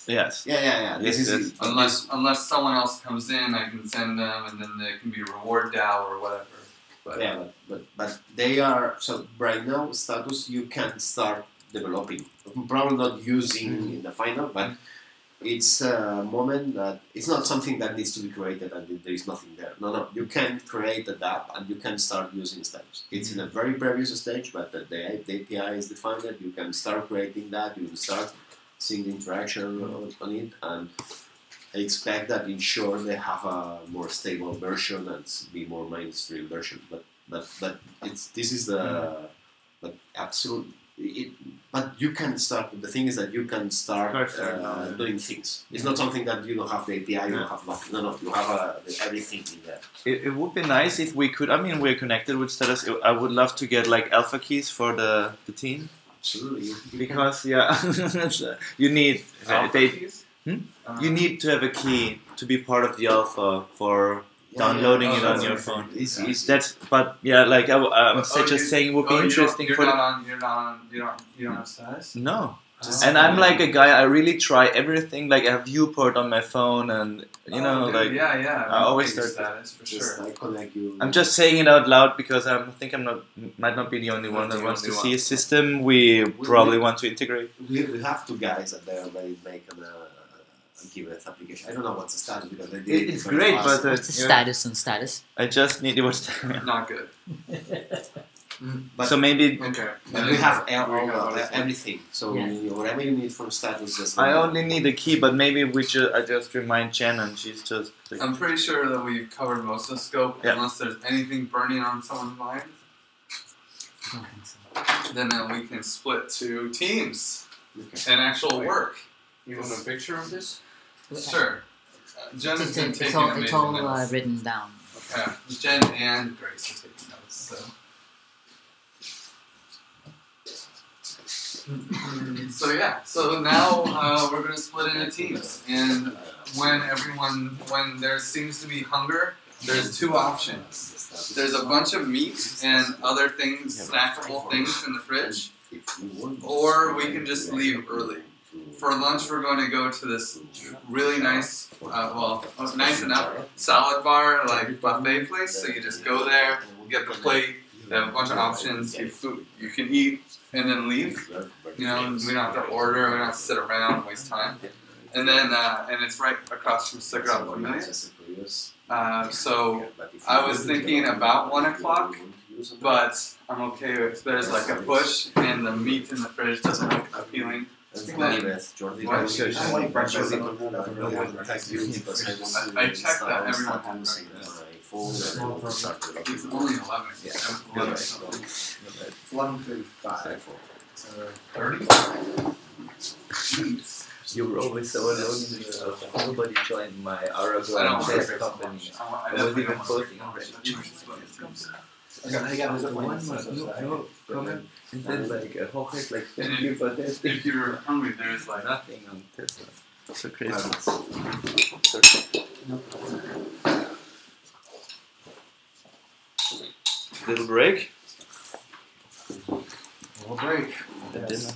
Yes. Yeah. This is unless someone else comes in, I can send them, and then they can be reward DAO or whatever. But they are so right now. Status you can start developing. Probably not using in the final, but it's a moment that it's not something that needs to be created and there is nothing there. No. You can create a DApp and you can start using status. It's in a very previous stage, but the API is defined. You can start creating that. You will start seeing the interaction on it, and I expect that in short they have a more stable version and be more mainstream version. But this is the but you can start. The thing is that you can start doing things. It's not something that you don't have the API, you don't have nothing. No, you have everything in there. It would be nice if we could. I mean, we're connected with status. I would love to get like alpha keys for the team. Absolutely. Because you need you need to have a key to be part of the alpha for downloading it on your phone. Like I'm just saying it would be interesting for you don't have status? No. And I'm like a guy, I really try everything, like I have viewport on my phone and I always start status for sure. I'm just saying it out loud because I think might not be the only one that wants to see a system we probably want to integrate. We have 2 guys that they already make a Giveth application. I don't know what's the status because they did it's great, but what's the status on status? I just need not good. But so maybe but we have everything. So whatever you need from status, just I only need a key, but maybe I just remind Jen and she's just. I'm pretty sure that we've covered most of the scope, unless there's anything burning on someone's mind. then we can split to teams and actual work. You want a picture of this? Sure. Jen has been taking amazing it's all notes. written down. Okay. Jen and Grace are taking notes. So yeah. So now we're gonna split into teams, and when there seems to be hunger, there's two options. There's a bunch of meat and other things, snackable things in the fridge, or we can just leave early. For lunch, we're going to go to this really nice, nice enough salad bar, like buffet place. So you just go there, get the plate, they have a bunch of options, you can eat and then leave. You know, we don't have to order, we don't have to sit around and waste time. And then, and it's right across from Sagrada Familia. So I was thinking about 1 o'clock, but I'm okay if there's like a push and the meat in the fridge doesn't look appealing. I checked that everyone had it's only 11. It's 1:35. 30? You were always so alone in the world. Nobody joined my Aragon test company. I was even posting on Reddit. No comment. And then like a whole heck, like thank you for testing. If you're hungry, there's like nothing on Tesla. So crazy. Little break. Little break. The dinner.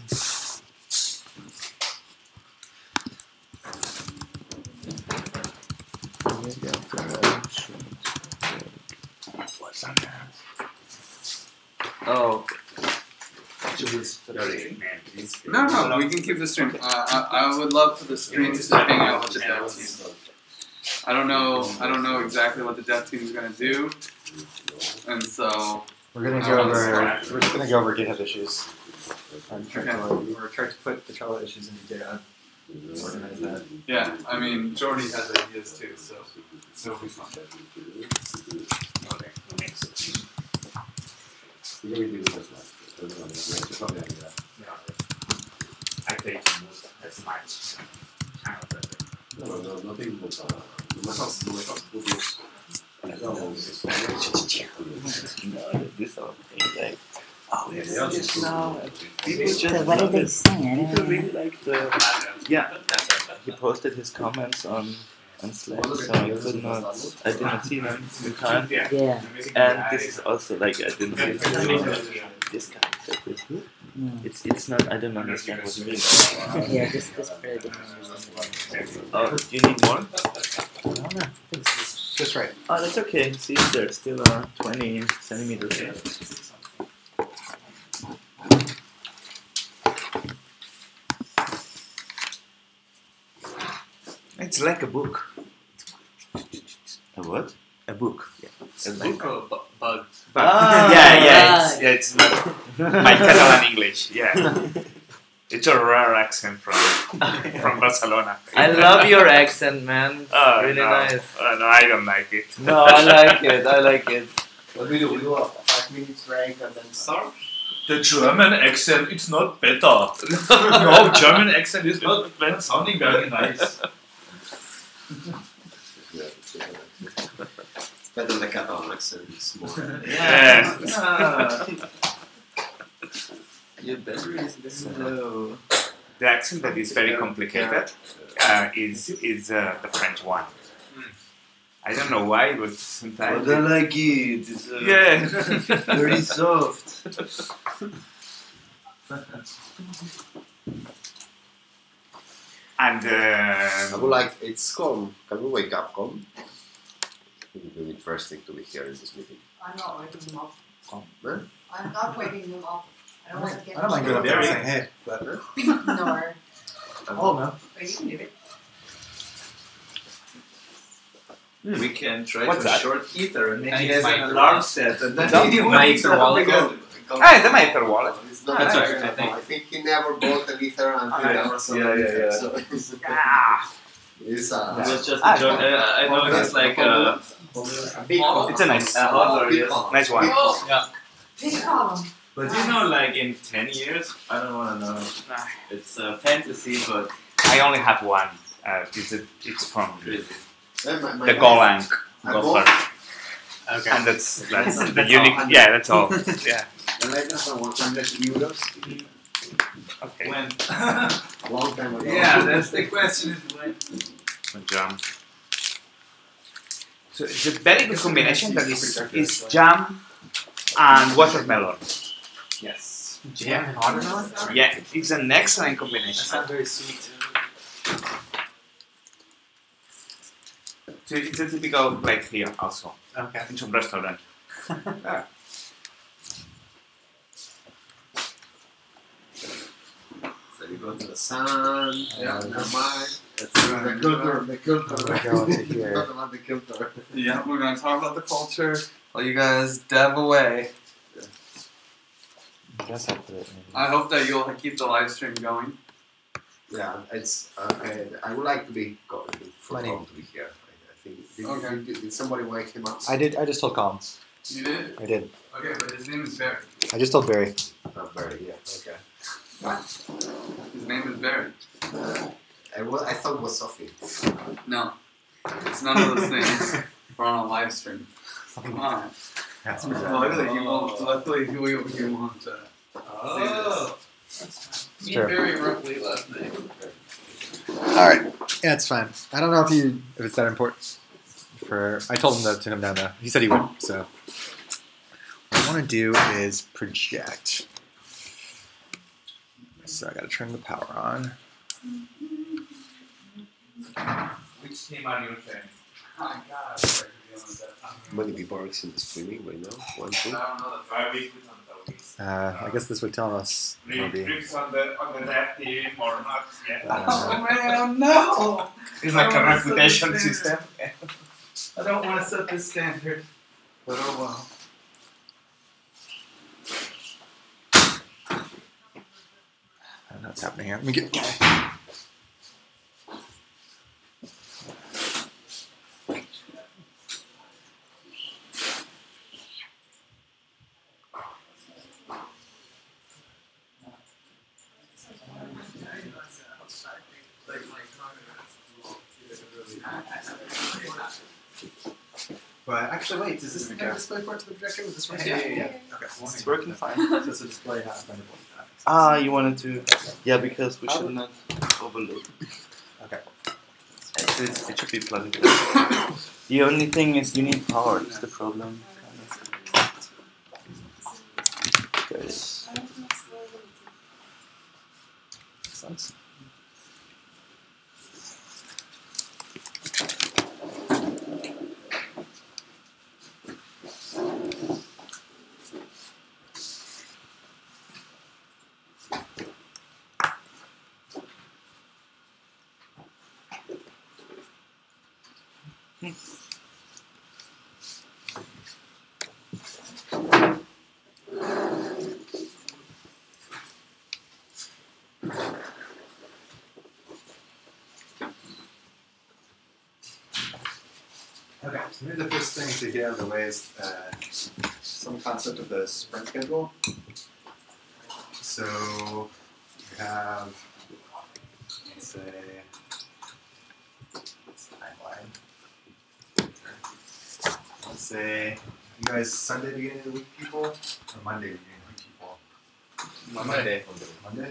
What's on that? Oh. No, we can keep the stream. I would love for the stream to hang out with the dev team. I don't know exactly what the dev team is gonna do, and so we're gonna go over GitHub issues. We're trying to put the Trello issues into GitHub. Organize that. Yeah, I mean Jordy has ideas too, so it'll be fun. I think that's my So what did they say? People really like the he posted his comments on Slack, so I did not see them in time. Yeah. And this is also like I didn't see this kind of stuff. It's not, I don't understand what you mean. Yeah, this really didn't understand. Oh, you need more? No, it's just right. Oh, that's okay. See, there's still 20 centimeters left. It's like a book. A what? A book. Yeah. A book? Bug. Yeah, it's not my Catalan English. Yeah, it's a rare accent from Barcelona. I love your accent, man. It's really nice. No, I don't like it. No, I like it. I like it. What do we do? We do a 5 minutes break and then start? The German accent, it's not better. No, German accent is not sounding very nice. It's better than the Catalan accent. It's more. Yeah. Your battery is very low. The accent that is very complicated is the French one. I don't know why, but sometimes. But I like it. It's very soft. And I would like, it's calm. Can we wake up calm? We need first thing to be here in this meeting. I'm not waking them up. Huh? I'm not waking them up. I don't want to get I don't mind going up there and saying hey, but No. oh no. But you can do it. We can try What's to that? short ether and I he think has it's an my alarm set and then he Mike's or wallet. it's a Ether wallet. It's not That's that right, I think he never bought an ether until now. So yeah. So it's It's just a joke. I know it's like big It's a nice big one. column. Nice one. Big column. But you know, like in 10 years, I don't want to know. It's a fantasy, but I only have one. It's from the Golang buffer. Okay. And that's the unique. Yeah, that's all. Yeah. And I just want 100 euros. Okay. When? A long time ago. Yeah, that's the question is when. Jam. So it's a very good combination that is jam and watermelon. Yes. Jam and watermelon? Yeah, it's an excellent combination. That sounds very sweet. So it's a typical like here also. Okay. In some restaurant. So you go to the sun, Yeah. the mind. The culture, the culture. Go to here. Talk about the culture. Yeah, we're gonna talk about the culture while you guys dev away. I guess I'll put it in. I hope that you'll keep the live stream going. Yeah, it's okay. I would like to be for Tom to be here. I think. Okay. Did somebody wake him up? I did. I just told Colin. You did? I did. Okay, but his name is Barry. I just told Barry. Not Barry. Yeah. Okay. His name is Barry. I thought it was Sophie. No, it's none of those things. We're on a live stream. Come on. That's Luckily, you won't see Oh. this. Me and Barry roughly last night. Alright. Yeah, it's fine. I don't know if it's that important. I told him to come down though. He said he would, so what I want to do is project. So I gotta turn the power on. Which team are you playing? Oh my God. How many people are listening to streaming right now? 1, 2? I don't know. 5 weeks on the I guess this would tell us. Maybe. Griff's on the left team or not yet. Oh man, no! It's like a reputation system. I don't want to set this standard, but oh well. I don't know what's happening here. Let me get. But actually, wait, does this have a display port to the projector? Is this right? Yeah. Okay. It's working fine. So it's a display, not a thunderbolt. Ah, you wanted to. Yeah, because we should not overload. Okay. It should be plugged in. The only thing is you need power. That's the problem. Because sucks. Okay, so maybe the first thing to get out of the way is some concept of the sprint schedule. So you have, let's say, timeline. Let's say, you guys Sunday beginning of the week people, or Monday beginning of the week people? Monday. Monday?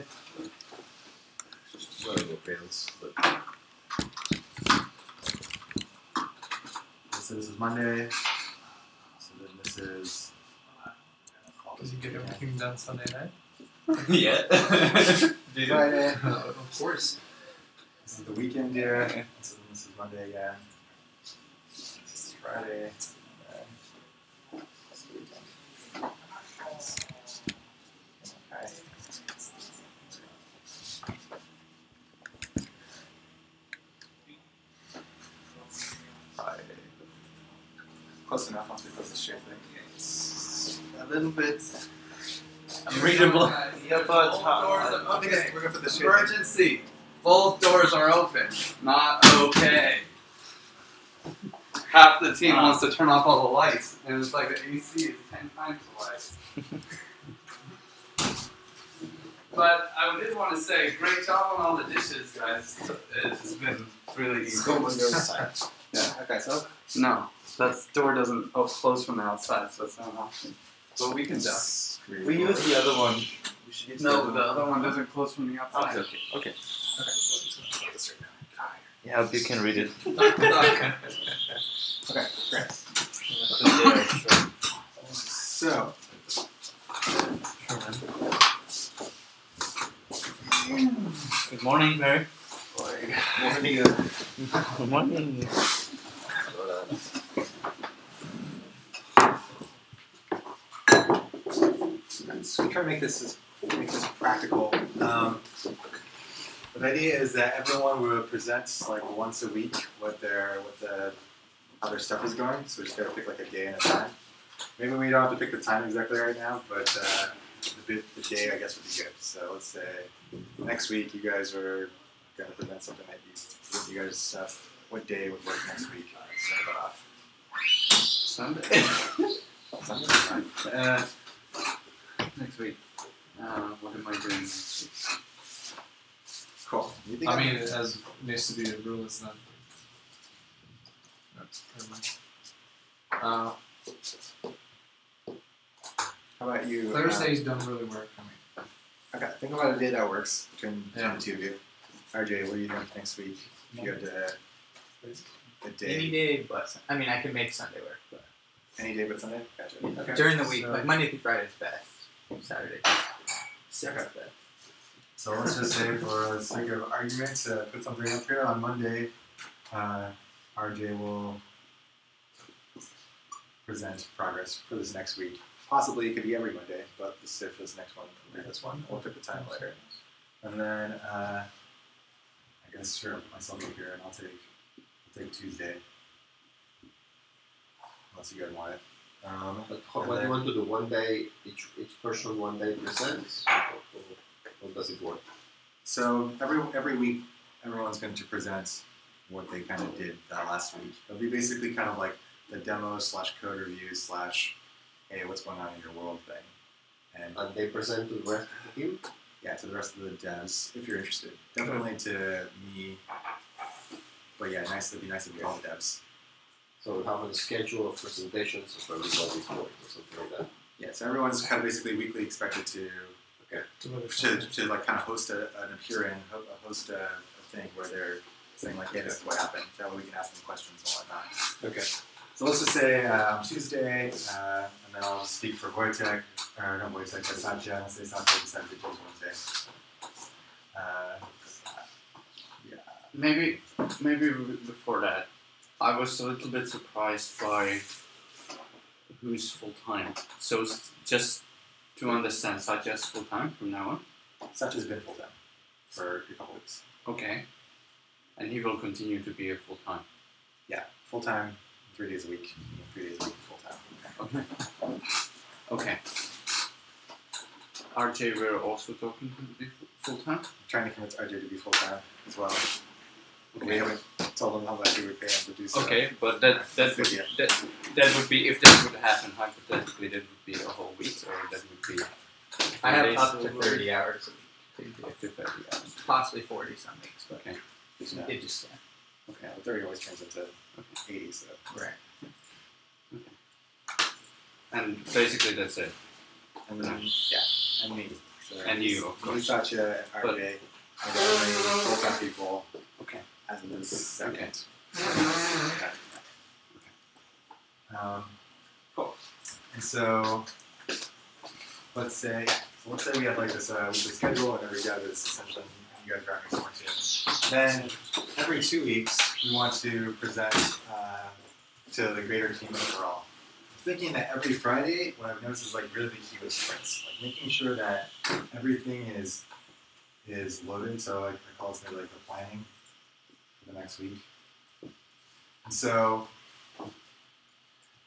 Gotta go fails, but so this is Monday. So then this is. Did you get everything done Sunday night? Yeah. Friday. Of course. This is the weekend here. So then this is Monday again. This is Friday. This is the weekend. Okay. Friday. Close enough once we close the share thing. It's a little bit Unreadable. Yeah, but Okay. We're gonna put the share thing. Emergency. Both doors are open. Not okay. Half the team wants to turn off all the lights, and it's like the AC is 10 times the lights. But I did want to say, great job on all the dishes, guys. It's been really easy. Go on the other side. Yeah. Okay, so No, that door doesn't close from the outside, so it's not an option. But we can just. We use the other one. We should use No, the other one doesn't close from the outside. Okay. Yeah, I hope you can read it. okay, great. So. Good morning, Barry. Good morning. So we try to make this practical. The idea is that everyone will present like once a week how their stuff is going. So we just gotta pick like a day and a time. Maybe we don't have to pick the time exactly right now, but the day I guess would be good. So let's say next week you guys are gonna present something that you guys stuff. What day would work next week? Sunday. Sunday, fine. Next week. What am I doing next week? Cool. I mean, it needs to be a rule, it's not. Never mind. How about you? Thursdays don't really work for me. Okay, think about a day that works between the two of you. RJ, what do you think next week? If you had a day. Any day but I mean, I can make Sunday work, but any day but Sunday. Gotcha. Okay. During the week, like Monday through Friday is best. Saturday. Okay. So let's just say, for the sake of argument, to put something up here on Monday, RJ will present progress for this next week. Possibly it could be every Monday, but if this next one will be this one, we'll pick the time later. And then I guess sure, myself up here, and I'll take Tuesday. Unless you guys want it. But what do you want to do? One day, each person one day presents? Or does it work? So every week, everyone's going to present what they kind of did that last week. It'll be basically kind of like the demo / code review / hey, what's going on in your world thing. And they present to the rest of the team? Yeah, to the rest of the devs, if you're interested. Definitely to me. But yeah, it'd be nice to be all the devs. So we have a schedule of presentations of everybody's work or something like that. Yeah, so everyone's kind of basically weekly expected to like kind of host an appearance, host a thing where they're saying like, hey, this is what happened. That way we can ask them questions and whatnot. Okay. So let's just say Tuesday, and then I'll speak for Wojtek, or not Wojtek, but Satya. I'll say Satya decided to do Wednesday. Maybe before that, I was a little bit surprised by who's full time. So just to understand, Satya's full time from now on? Satya's been full time for a couple weeks. Okay. And he will continue to be a full time? Yeah, full time, 3 days a week. 3 days a week full time. Okay. RJ, we're also talking to be full time? I'm trying to convince RJ to be full time as well. Okay. We haven't told them how much we would pay him to do so. Okay, but that would be, if that would happen hypothetically, that would be a whole week, or that would be... I have up to 30 hours. Up to 30 hours. Possibly 40 some weeks, but okay. It just, Okay, well, 30 always turns into 80, so... Right. Okay. And basically that's it. And then, yeah, and me. So and you, of course. Satya, and RJ, and then full-time people. Okay. As in this second. Okay. Cool. And so, let's say we have like this weekly schedule, and every dev is essentially you guys are having more too. Then every 2 weeks, we want to present to the greater team overall. I'm thinking that every Friday, what I've noticed is like really the key with sprints, like making sure that everything is loaded. So like I call this maybe like the planning for the next week. And so I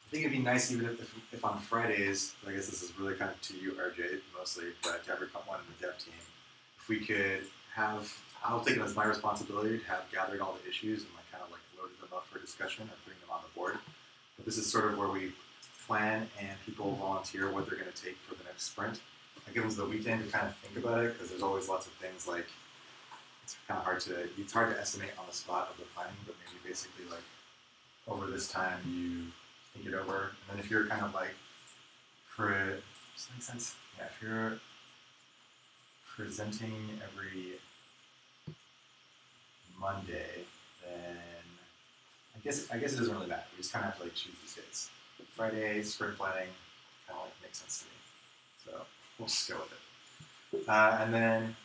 think it'd be nice even if on Fridays, I guess this is really kind of to you, RJ, mostly, but to everyone in the dev team, if we could have, I'll take it as my responsibility to have gathered all the issues and like kind of like loaded them up for discussion and putting them on the board. But this is sort of where we plan and people volunteer what they're going to take for the next sprint. I give them the weekend to kind of think about it because there's always lots of things like it's kind of hard to estimate on the spot of the planning, but maybe basically like over this time you think it over, and then if you're kind of like does that make sense? Yeah, if you're presenting every Monday, then I guess it doesn't really matter. We just kind of have to like choose these days. Friday, sprint planning, kind of like makes sense to me. So we'll just go with it. And then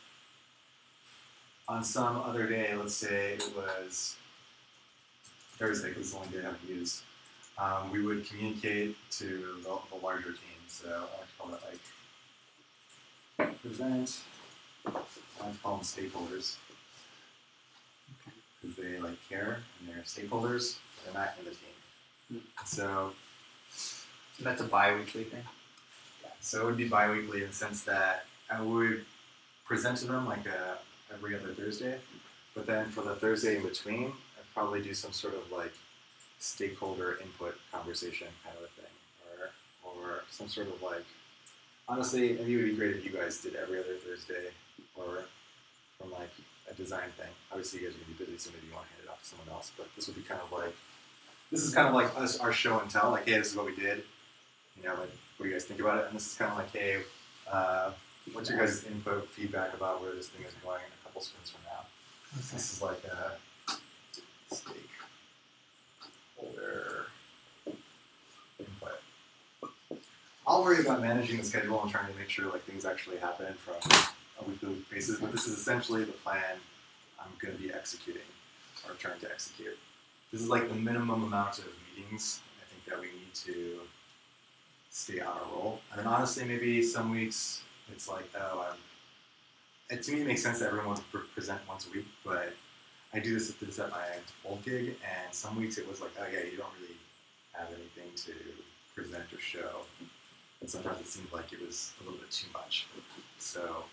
on some other day, let's say it was Thursday, because it's the only day I haven't used, we would communicate to the larger team. So I like to call that like present. I like to call them stakeholders. Because they like care and they're stakeholders, they're not in the team. So that's a bi-weekly thing? Yeah, so it would be bi-weekly in the sense that I would present to them like every other Thursday, but then for the Thursday in between, I'd probably do some sort of like stakeholder input conversation kind of a thing, or some sort of like, honestly, maybe it would be great if you guys did every other Thursday, or from like a design thing. Obviously you guys are going to be busy, so maybe you want to hand it off to someone else, but this would be kind of like, this is kind of like us, our show and tell, like, hey, this is what we did, you know, like, what do you guys think about it? And this is kind of like, hey, what's your guys' input, feedback about where this thing is going in a couple sprints from now? Okay. This is like a stakeholder input. I'll worry about managing the schedule and trying to make sure like things actually happen from a weekly basis, but this is essentially the plan I'm going to be executing, or trying to execute. This is like the minimum amount of meetings I think that we need to stay on a roll. And then honestly, maybe some weeks it's like, to me it makes sense that everyone wants to present once a week, but I do this at my old gig, and some weeks it was like, oh yeah, you don't really have anything to present or show. And sometimes it seemed like it was a little bit too much. So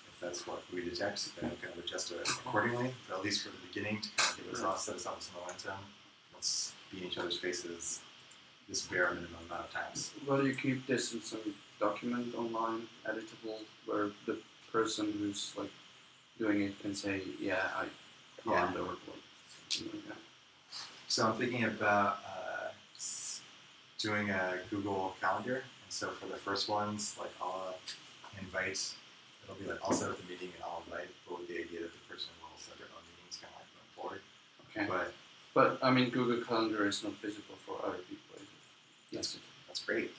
if that's what we detect, then we kind of adjust it accordingly, but at least for the beginning to kind of give us off, set us up with some momentum. Let's be in each other's faces this bare minimum amount of times. Will you keep this in some document online, editable, where the person who's like doing it can say, yeah, I can't, or like something like that? So I'm thinking about doing a Google Calendar, and so for the first ones, like I'll invite, it'll be like I'll set up the meeting and I'll invite, but with the idea that the person will set their own meetings kind of like going forward. Okay. But I mean, Google Calendar is not visible for other people, is it? Yes. That's great.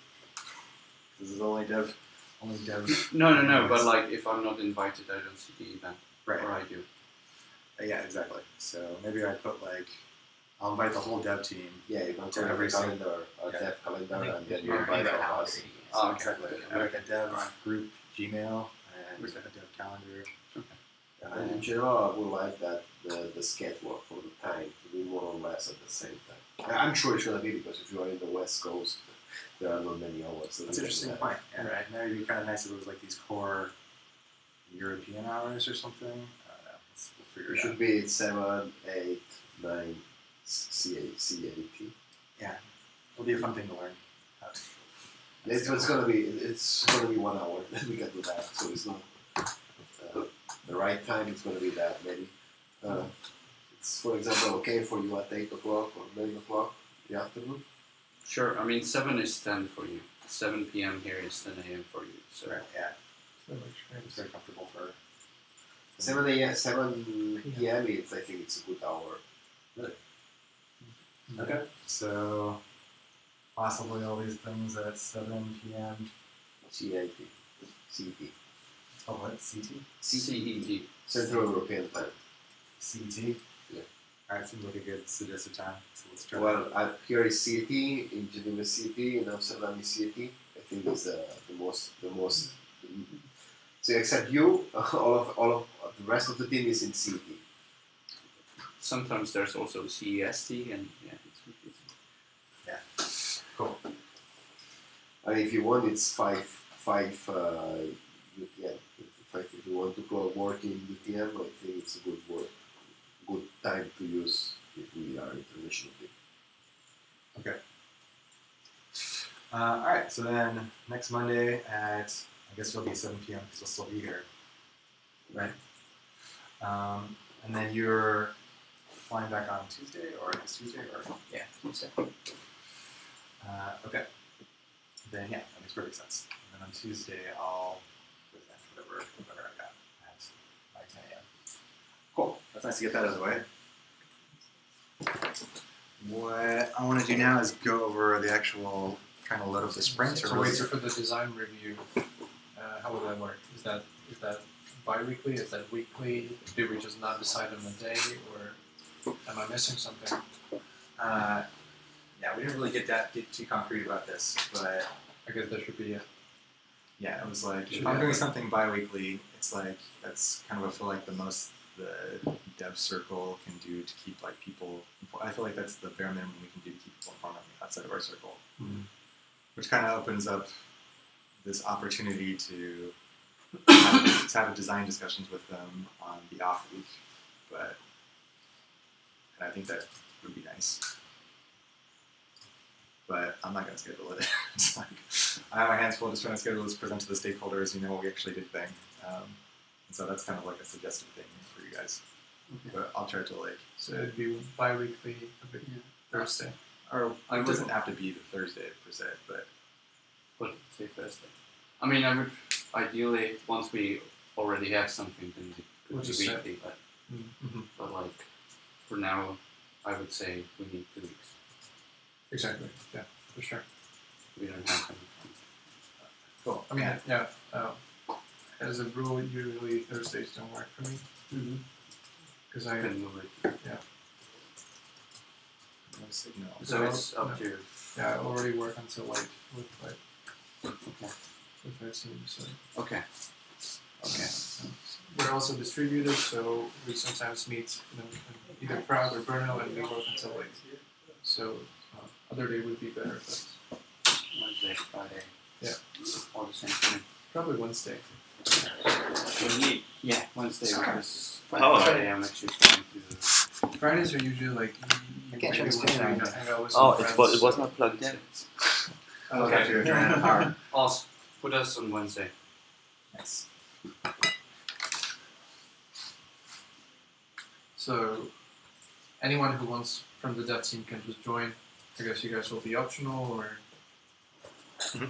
This is only dev. No, but like if I'm not invited, I don't see the event. Right. Or I do. Yeah, exactly. So maybe I put like, I'll invite the whole dev team. Yeah, you can create a calendar, a dev calendar, and then you invite all of us. Oh, exactly. Like a dev group Gmail and a dev calendar. And in general, I would like that the schedule for the time to be more or less at the same time. I'm sure it's going to be, because if you are in the West Coast, there are not many hours. So that's an interesting point. Yeah. Right. Now it'd be kind of nice if it was like these core European hours or something. We'll figure it should be 7, 8, 9 CAT. Yeah, it'll be a fun thing to learn. It's going to be 1 hour. Then we can do that. So it's not the right time. It's going to be that maybe. It's, for example, okay for you at 8 o'clock or 9 o'clock in the afternoon. Sure. I mean, 7 is 10 for you. 7 p.m. here is 10 a.m. for you. So right, yeah. It's very comfortable for 7 p.m. I think it's a good hour. Really? Okay. So possibly all these things at 7 p.m. CET. Oh, what? CT? CET. Central European Time. CET? Yeah. Alright, seems like a good suggested time. So let's try. Well, here is CET, in Geneva CET, in Amsterdam is CET. I think it's the most. So except you, all of the rest of the team is in CET. Sometimes there's also CEST, and yeah, it's confusing. Yeah. Cool. And if you want, it's 5 UTM. If you want to work in UTM, I think it's a good time to use if we are international team. Okay. All right. So then next Monday at I guess it'll be 7 p.m. because we'll still be here, right? And then you're flying back on Tuesday, or next Tuesday, or Yeah, Tuesday. Okay. Then yeah, that makes perfect sense. And then on Tuesday, I'll present whatever I got at by 10 a.m. Cool. That's nice to get that out of the way. What I want to do now is go over the actual kind of load of the sprint. So wait, so for the design review, how would that work? Is that bi-weekly? Is that weekly? Did we just not decide on the day, or am I missing something? Yeah, we didn't really get too concrete about this, but I guess there should be a... Yeah, it was like, if I'm doing something bi-weekly, it's like, that's kind of, I feel like the most the dev circle can do to keep like people, I feel like that's the bare minimum we can do to keep people informed on the outside of our circle. Mm-hmm. Which kind of opens up this opportunity to have design discussions with them on the off week, and I think that would be nice. But I'm not going to schedule it. It's like, I have my hands full just trying to schedule this, present to the stakeholders, what we actually did thing. And so that's kind of like a suggested thing for you guys. Okay. But I'll try to like... So it'd be bi-weekly, Thursday. Or it doesn't have to be the Thursday per se, but... But say Thursday. I mean, I would ideally, once we already have something, then it could be weekly, but like, for now, I would say we need 2 weeks. Exactly, yeah, for sure. We don't have anything. Cool. I mean, yeah, as a rule, usually Thursdays don't work for me. Because I can move it. Yeah. No signal. So it's up to... Yeah, I already work until late with our team, so... Okay. We're also distributed, so we sometimes meet, either Prague or Brno, and we work until late. So other day would be better, but Wednesday, Friday. Yeah. All the same thing. Probably Wednesday. Yeah, Wednesday because Friday I'm actually trying to. Fridays are usually like you can't maybe show want to screen. hang out with Oh, some it friends. was not plugged in. Okay. Also, put us on Wednesday. Nice. So anyone who wants from the dev team can just join. I guess you guys will be optional, or and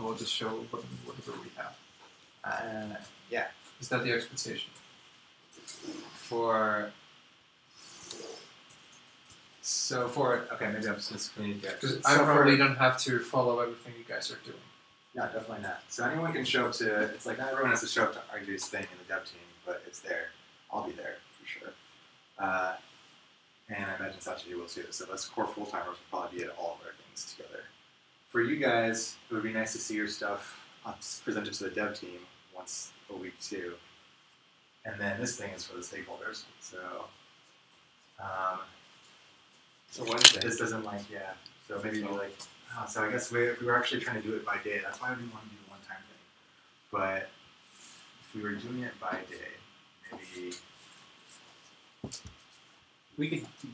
we'll just show whatever we have. Yeah. Is that the expectation? Okay, maybe I'm just communicating. Because I probably don't have to follow everything you guys are doing. No, definitely not. So anyone can show up to, it's like not everyone has to show up to RJ's thing in the dev team, but it's there. I'll be there for sure. And I imagine Sachi will too. So us core full-timers will probably be at all of our things together. For you guys, it would be nice to see your stuff presented to the dev team once a week too. And then this thing is for the stakeholders. So Wednesday. This doesn't so maybe like, so I guess we were actually trying to do it by day. That's why we didn't want to do the one-time thing. But if we were doing it by day, maybe...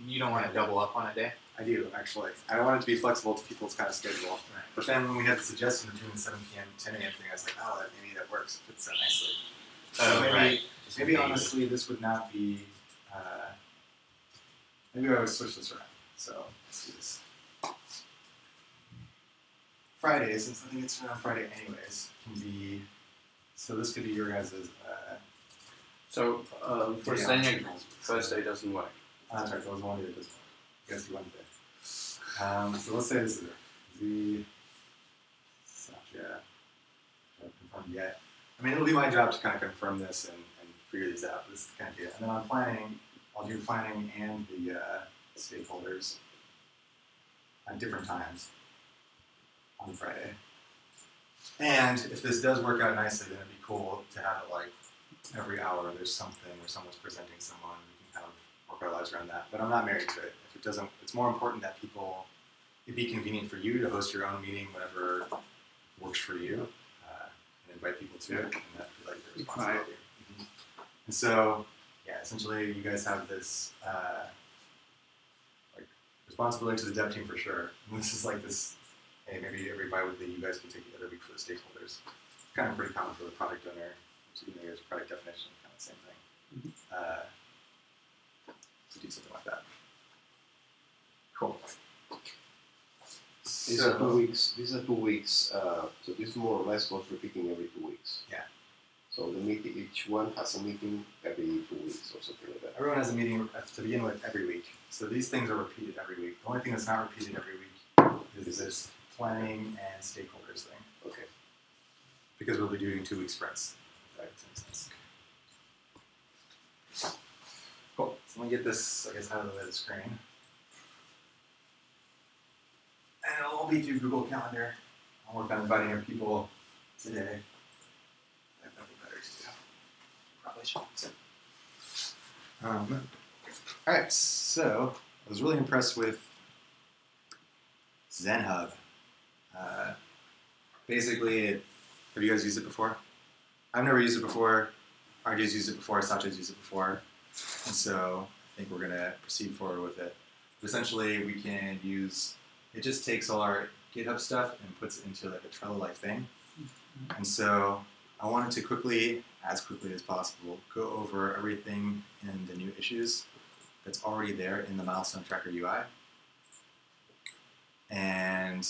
You don't want to double up on a day? I do, actually. I want it to be flexible to people's kind of schedule. Right. But then when we had the suggestion of doing the 7 p.m., 10 a.m. thing, I was like, maybe that works. It fits so nicely. So maybe honestly, this would not be... maybe I would switch this around. So let's do this. Fridays, since I think it's around Friday anyways, can be... So this could be your guys' So for Stenya, Thursday doesn't work. That's right, there was one day that doesn't work. I guess you went there. So let's say this is the Satya. I haven't confirmed yet. I mean, it'll be my job to kind of confirm this and figure these out. This is kind of good. And then I'm planning, I'll do planning and the stakeholders at different times on Friday. And if this does work out nicely, then it'd be cool to have it like every hour there's something or someone's presenting someone. We can kind of work our lives around that. But I'm not married to it. If it doesn't, it's more important that it'd be convenient for you to host your own meeting whenever works for you and invite people to it. And that'd be like your responsibility. Mm-hmm. And so, yeah, essentially you guys have this responsibility to the dev team for sure. And this is like this hey, maybe every bi-weekly you guys can take the other week for the stakeholders. Kind of pretty common for the product owner. So, there's product definition, kind of the same thing. To do something like that. Cool. These are 2 weeks. These are 2 weeks. So this more or less goes repeating every 2 weeks. Yeah. So the meeting, each one has a meeting every 2 weeks or something like that. Everyone has a meeting to begin with every week. So these things are repeated every week. The only thing that's not repeated every week is this planning and stakeholders thing. Okay. Because we'll be doing 2 week sprints. If that makes sense. Cool. So let me get this, I guess, out of the way of the screen. And it'll all be through Google Calendar. I'll work on inviting your people today. I have nothing better to do. Probably shouldn't. Alright, so I was really impressed with ZenHub. Basically, have you guys used it before? I've never used it before. RJ's used it before. Satya's used it before. And so I think we're going to proceed forward with it. But essentially, we can use, it just takes all our GitHub stuff and puts it into like a Trello-like thing. And so I wanted to quickly, as quickly as possible, go over everything in the new issues that's already there in the Milestone Tracker UI. And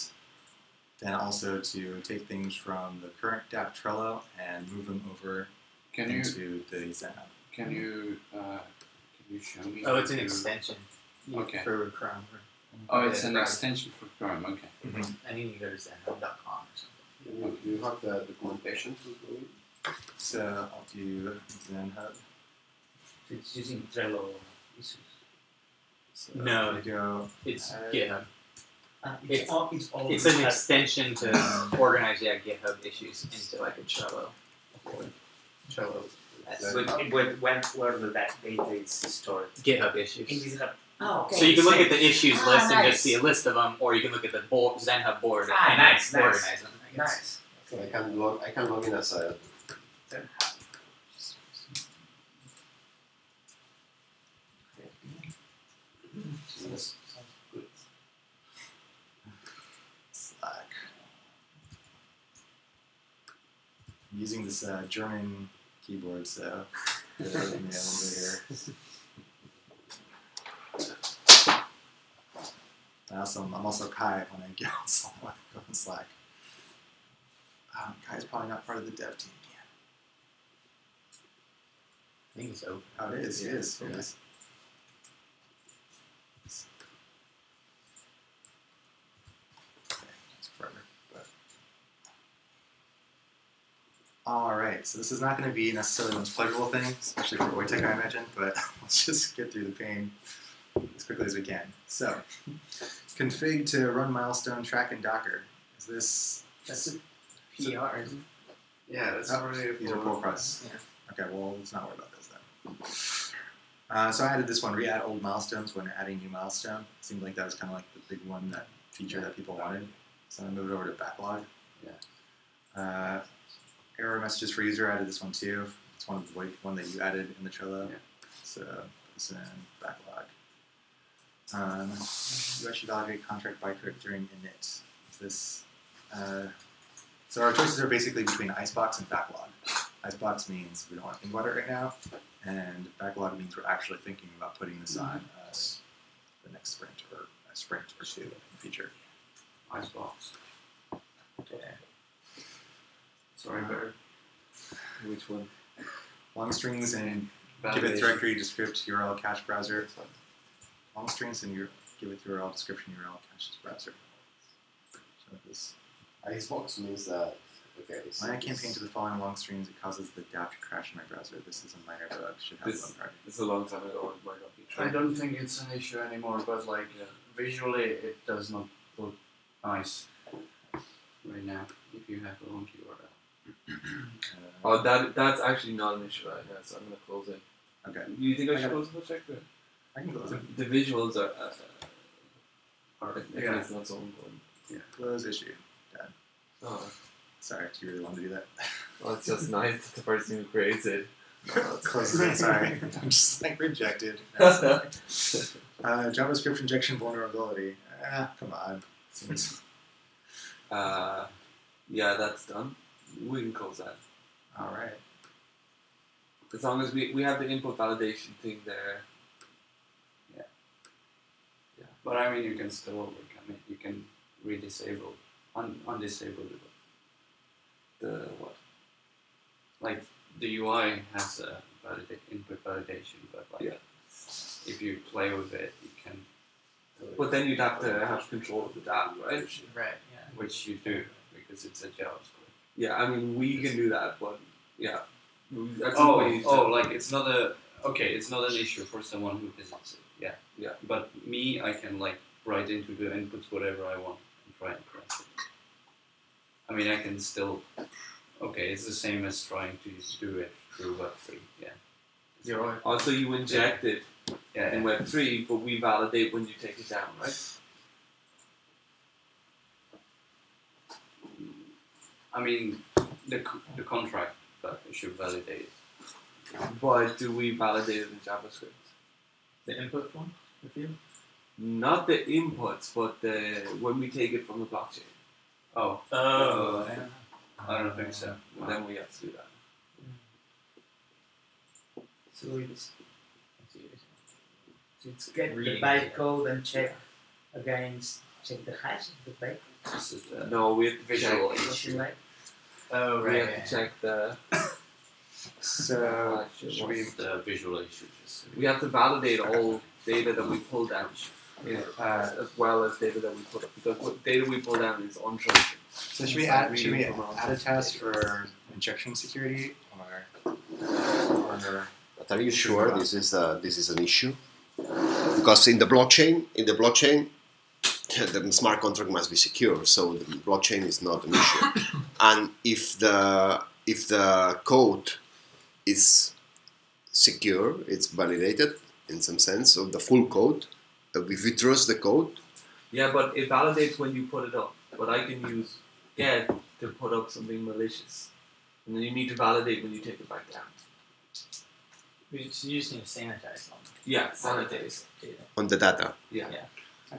then also to take things from the current DApp Trello and move them over into the ZenHub. Can you show me? Oh, it's an extension. Okay. For Chrome. Oh, it's an extension for Chrome. Okay. And you need to go to zenhub.com or something. Do you have the documentation to do it? So I'll do ZenHub. It's using Trello issues. So No, go it's GitHub. It's It's an extension to organize GitHub issues into like a Trello. Trello. Where the data is stored. GitHub issues. In GitHub. Oh, okay. So you can look at the issues list and nice. just see a list of them, or you can look at the ZenHub board and nice. organize them. I guess. Nice. So I can log in as a Slack. I'm using this German keyboard, so bear with me a little bit here. I'm also Kai when I go on Slack. Kai's probably not part of the dev team yet. I think it's open. Oh, it is. It is. It is. Alright, so this is not going to be necessarily the most pleasurable thing, especially for Wojtek, I imagine, but let's just get through the pain as quickly as we can. So, config to run milestone track in Docker. Is this... That's a PR, isn't it? Yeah, that's already. These are pull requests. Yeah. Okay, well, let's not worry about those then. So I added this one, re-add old milestones when adding new milestone. It seemed like that was kind of like the big one, that feature that people wanted. So I moved it over to backlog. Yeah. Error messages for user, I added this one too. It's one that you added in the Trello. Yeah. So put this in backlog. You actually validate contract bytecode during init. Is this? So our choices are basically between Icebox and backlog. Icebox means we don't want to think about it right now, and backlog means we're actually thinking about putting this on the next sprint or a sprint or two in the future. Icebox. Okay. Sorry, Bird. Which one? Long strings and Giveth directory descript URL cache browser. Long strings and your Giveth URL description URL cache browser. So this. Icebox means that, okay. When I campaign to the following long strings, it causes the DApp to crash in my browser. This is a minor bug. Should have one part. It's a long time ago. It might not be true. I don't think it's an issue anymore, but like visually, it does not look nice right now if you have a long URL. Oh, that's actually not an issue right now, so I'm gonna close it. Okay. Do you think I should close the check? I can close it. The visuals are Yeah. it's not so important. Yeah. Close issue. Done. Oh. Sorry, do you really want to do that? Well, it's just nice that the person who creates it. No, Close it. Sorry. I'm just like rejected. JavaScript injection vulnerability. Come on. Seems Yeah, that's done. We can close that. All right. As long as we have the input validation thing there. Yeah. But I mean, you can still work. I mean, you can redisable, undisable the what? Like the UI has a input validation, but like if you play with it, you can. But then you'd have to have control of the DAO, right? Right. Yeah. Which you do because it's a JavaScript. Yeah, I mean we can do that, but yeah. Like it's not it's not an issue for someone who visits it. Yeah. Yeah. But me, I can like write into the inputs whatever I want and try and correct it. I mean, I can still. Okay, it's the same as trying to do it through Web3. Yeah. You're right. Also, you inject it in Web3, but we validate when you take it down, right? I mean, the contract should validate it. But do we validate it in JavaScript? The input one, the field? Not the inputs, but when we take it from the blockchain. Oh. I don't think so. Then we have to do that. So it's get the bytecode and check the hash of the bytecode. No, we have to visual issue. Oh, right. We have to check the. So should we? The visual issue. We have to validate all data that we pull down, as well as data that we put up, because what data we pull down is untrusted. So should we add a test for injection security or But are you sure this is an issue? Because in the blockchain, the smart contract must be secure, so the blockchain is not an issue. And if the code is secure, it's validated in some sense, so the full code. If you trust the code. Yeah, but it validates when you put it up. But I can use Giveth to put up something malicious, and then you need to validate when you take it back down. You just need to sanitize them. Yeah, sanitize On the data. Yeah.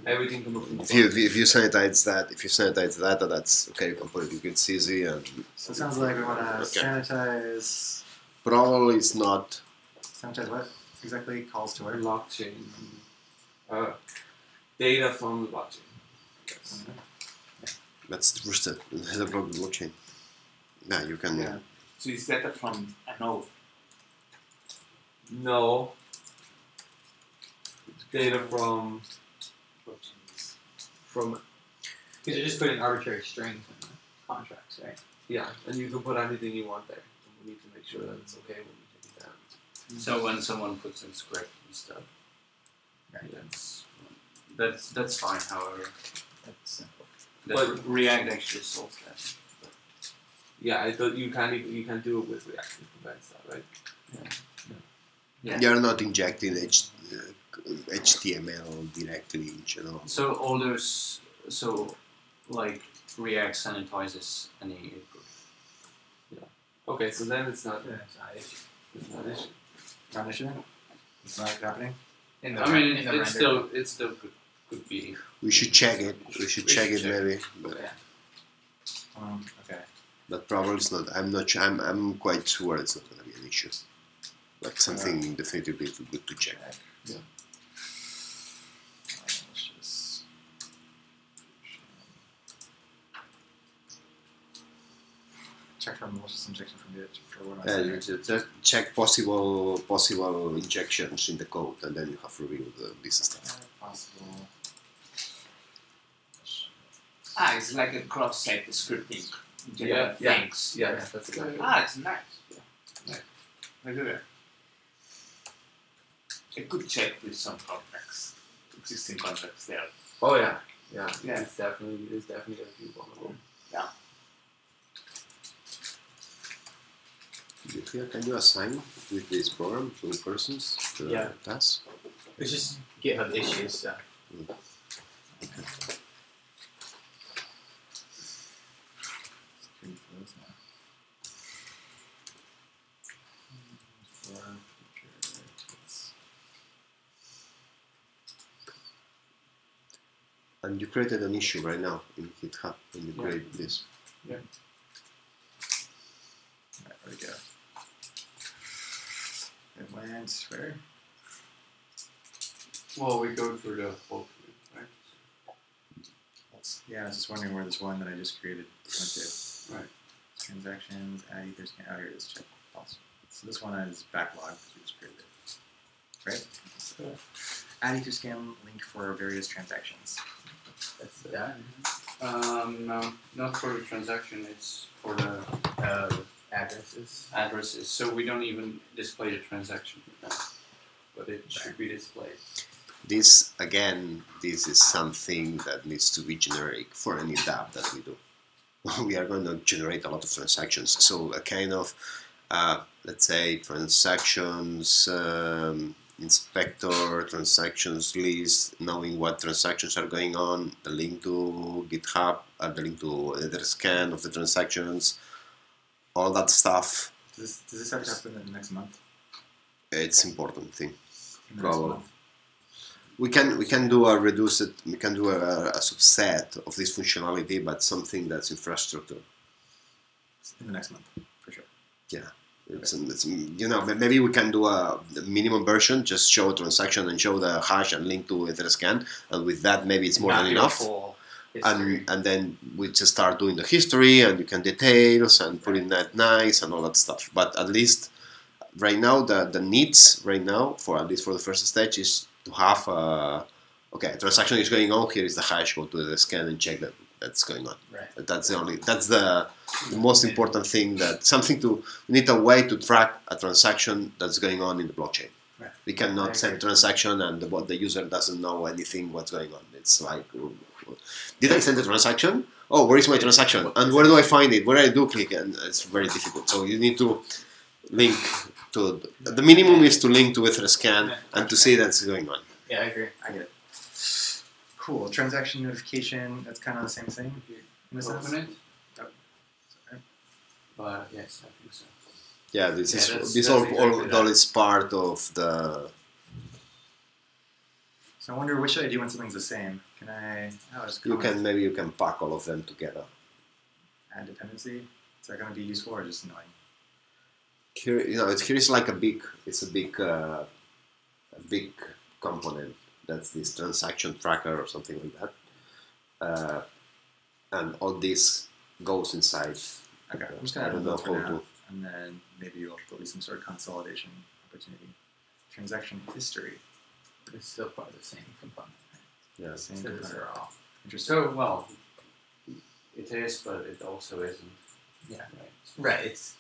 Everything comes from the if you sanitize the data, that's okay. You can put it in CZ and. So it sounds like we want to sanitize. Probably it's not. Sanitize what exactly? Calls to where? Blockchain. Data from the blockchain. Yes. That's trusted. The blockchain. Yeah, you can. Yeah. So is data from a node? No. Data from. Because you're just putting arbitrary strings in the contracts, right? Yeah, and you can put anything you want there. We need to make sure that it's okay when we take it down. So when someone puts in script and stuff, that's fine. However, that's simple. But React actually solves that. Yeah, I thought you can't do it with React. It prevents that, right? Yeah. You're not injecting HTML directly in general. So all those, like React sanitizes any input. Yeah. Okay, so then it's not. It's not an issue. Not an issue. It's not happening. It still could be. We should check it. Maybe. But, okay. But probably it's not. I'm not sure. I'm quite sure it's not going to be an issue. But something definitively good to check. Yeah. Let's just check for malicious injection from the you just check possible injections in the code, and then you have reviewed this stuff. Possible. It's like a cross-site scripting. Thanks. Yeah, that's exactly. It's nice. Yeah. I do that. A good check with some contracts, existing contracts there. Oh yeah. It's definitely a few vulnerable. Yeah. Can you assign with this program to persons the tasks? It's just GitHub issues. So. And you created an issue right now in GitHub when you create this. Yeah. Right, there we go. It went where? Well, we go through the whole thing, right? Yeah, I was just wondering where this one that I just created went to. Right. Transactions, add ethers, out here it is check pulse. So this one is backlog because we just created it. Right? So add ether scan link for various transactions. That's that. No, not for the transaction, it's for the addresses. Addresses. So we don't even display the transaction now, but it should be displayed. This, again, this is something that needs to be generic for any DAO that we do. We are going to generate a lot of transactions. So a kind of, let's say, transactions inspector, transactions list, knowing what transactions are going on, the link to GitHub, the link to the scan of the transactions, all that stuff. Does this have to happen in the next month? It's important thing, probably. probably. We can do a reduced, we can do a subset of this functionality, but something that's infrastructure. In the next month, for sure. Yeah, it's you know, maybe we can do the minimum version, just show a transaction and show the hash and link to Etherscan, and with that maybe it's more than enough. And then we just start doing the history, and you can details and put in that nice and all that stuff. But at least right now, the needs right now for at least for the first stage is to have okay, a transaction is going on. Here is the hash. Go to the scan and check that that's going on. Right. That's the most important thing. That something to we need a way to track a transaction that's going on in the blockchain. Right. We cannot send a transaction and the user doesn't know anything what's going on. It's like, did I send a transaction? Oh, where is my transaction? And where do I find it? Where I do click? And it's very difficult. So you need to link to the minimum is to link to Etherscan and to see that's going on. Yeah, I agree. I get it. Cool. Transaction notification. That's kind of the same thing. In a sense. Open it. Oh, But yes, I think so. Yeah, this all is part of the. So I wonder what should I do when something's the same? Can I? Maybe you can pack all of them together. Add dependency. Is that going to be useful or just annoying? Here, here is like a big component. That's this transaction tracker or something like that. And all this goes inside. Okay, I'm just going to add those for now, and then maybe there'll be some sort of consolidation opportunity. Transaction history. But it's still part of the same component. Yeah, same component. They're all interesting. So, well, it is, but it also isn't. Yeah. Right. Right. It's.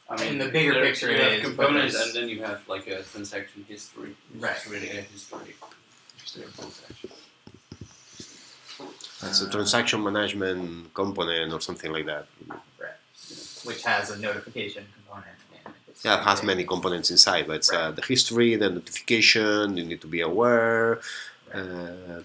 I mean, in the bigger picture, you it have is, components, and then you have like a transaction history. Right. It's really a history. Transaction. It's a transaction management component or something like that. Right. Which has a notification component. Yeah, it has many components inside, but it's the history, the notification, you need to be aware. Right.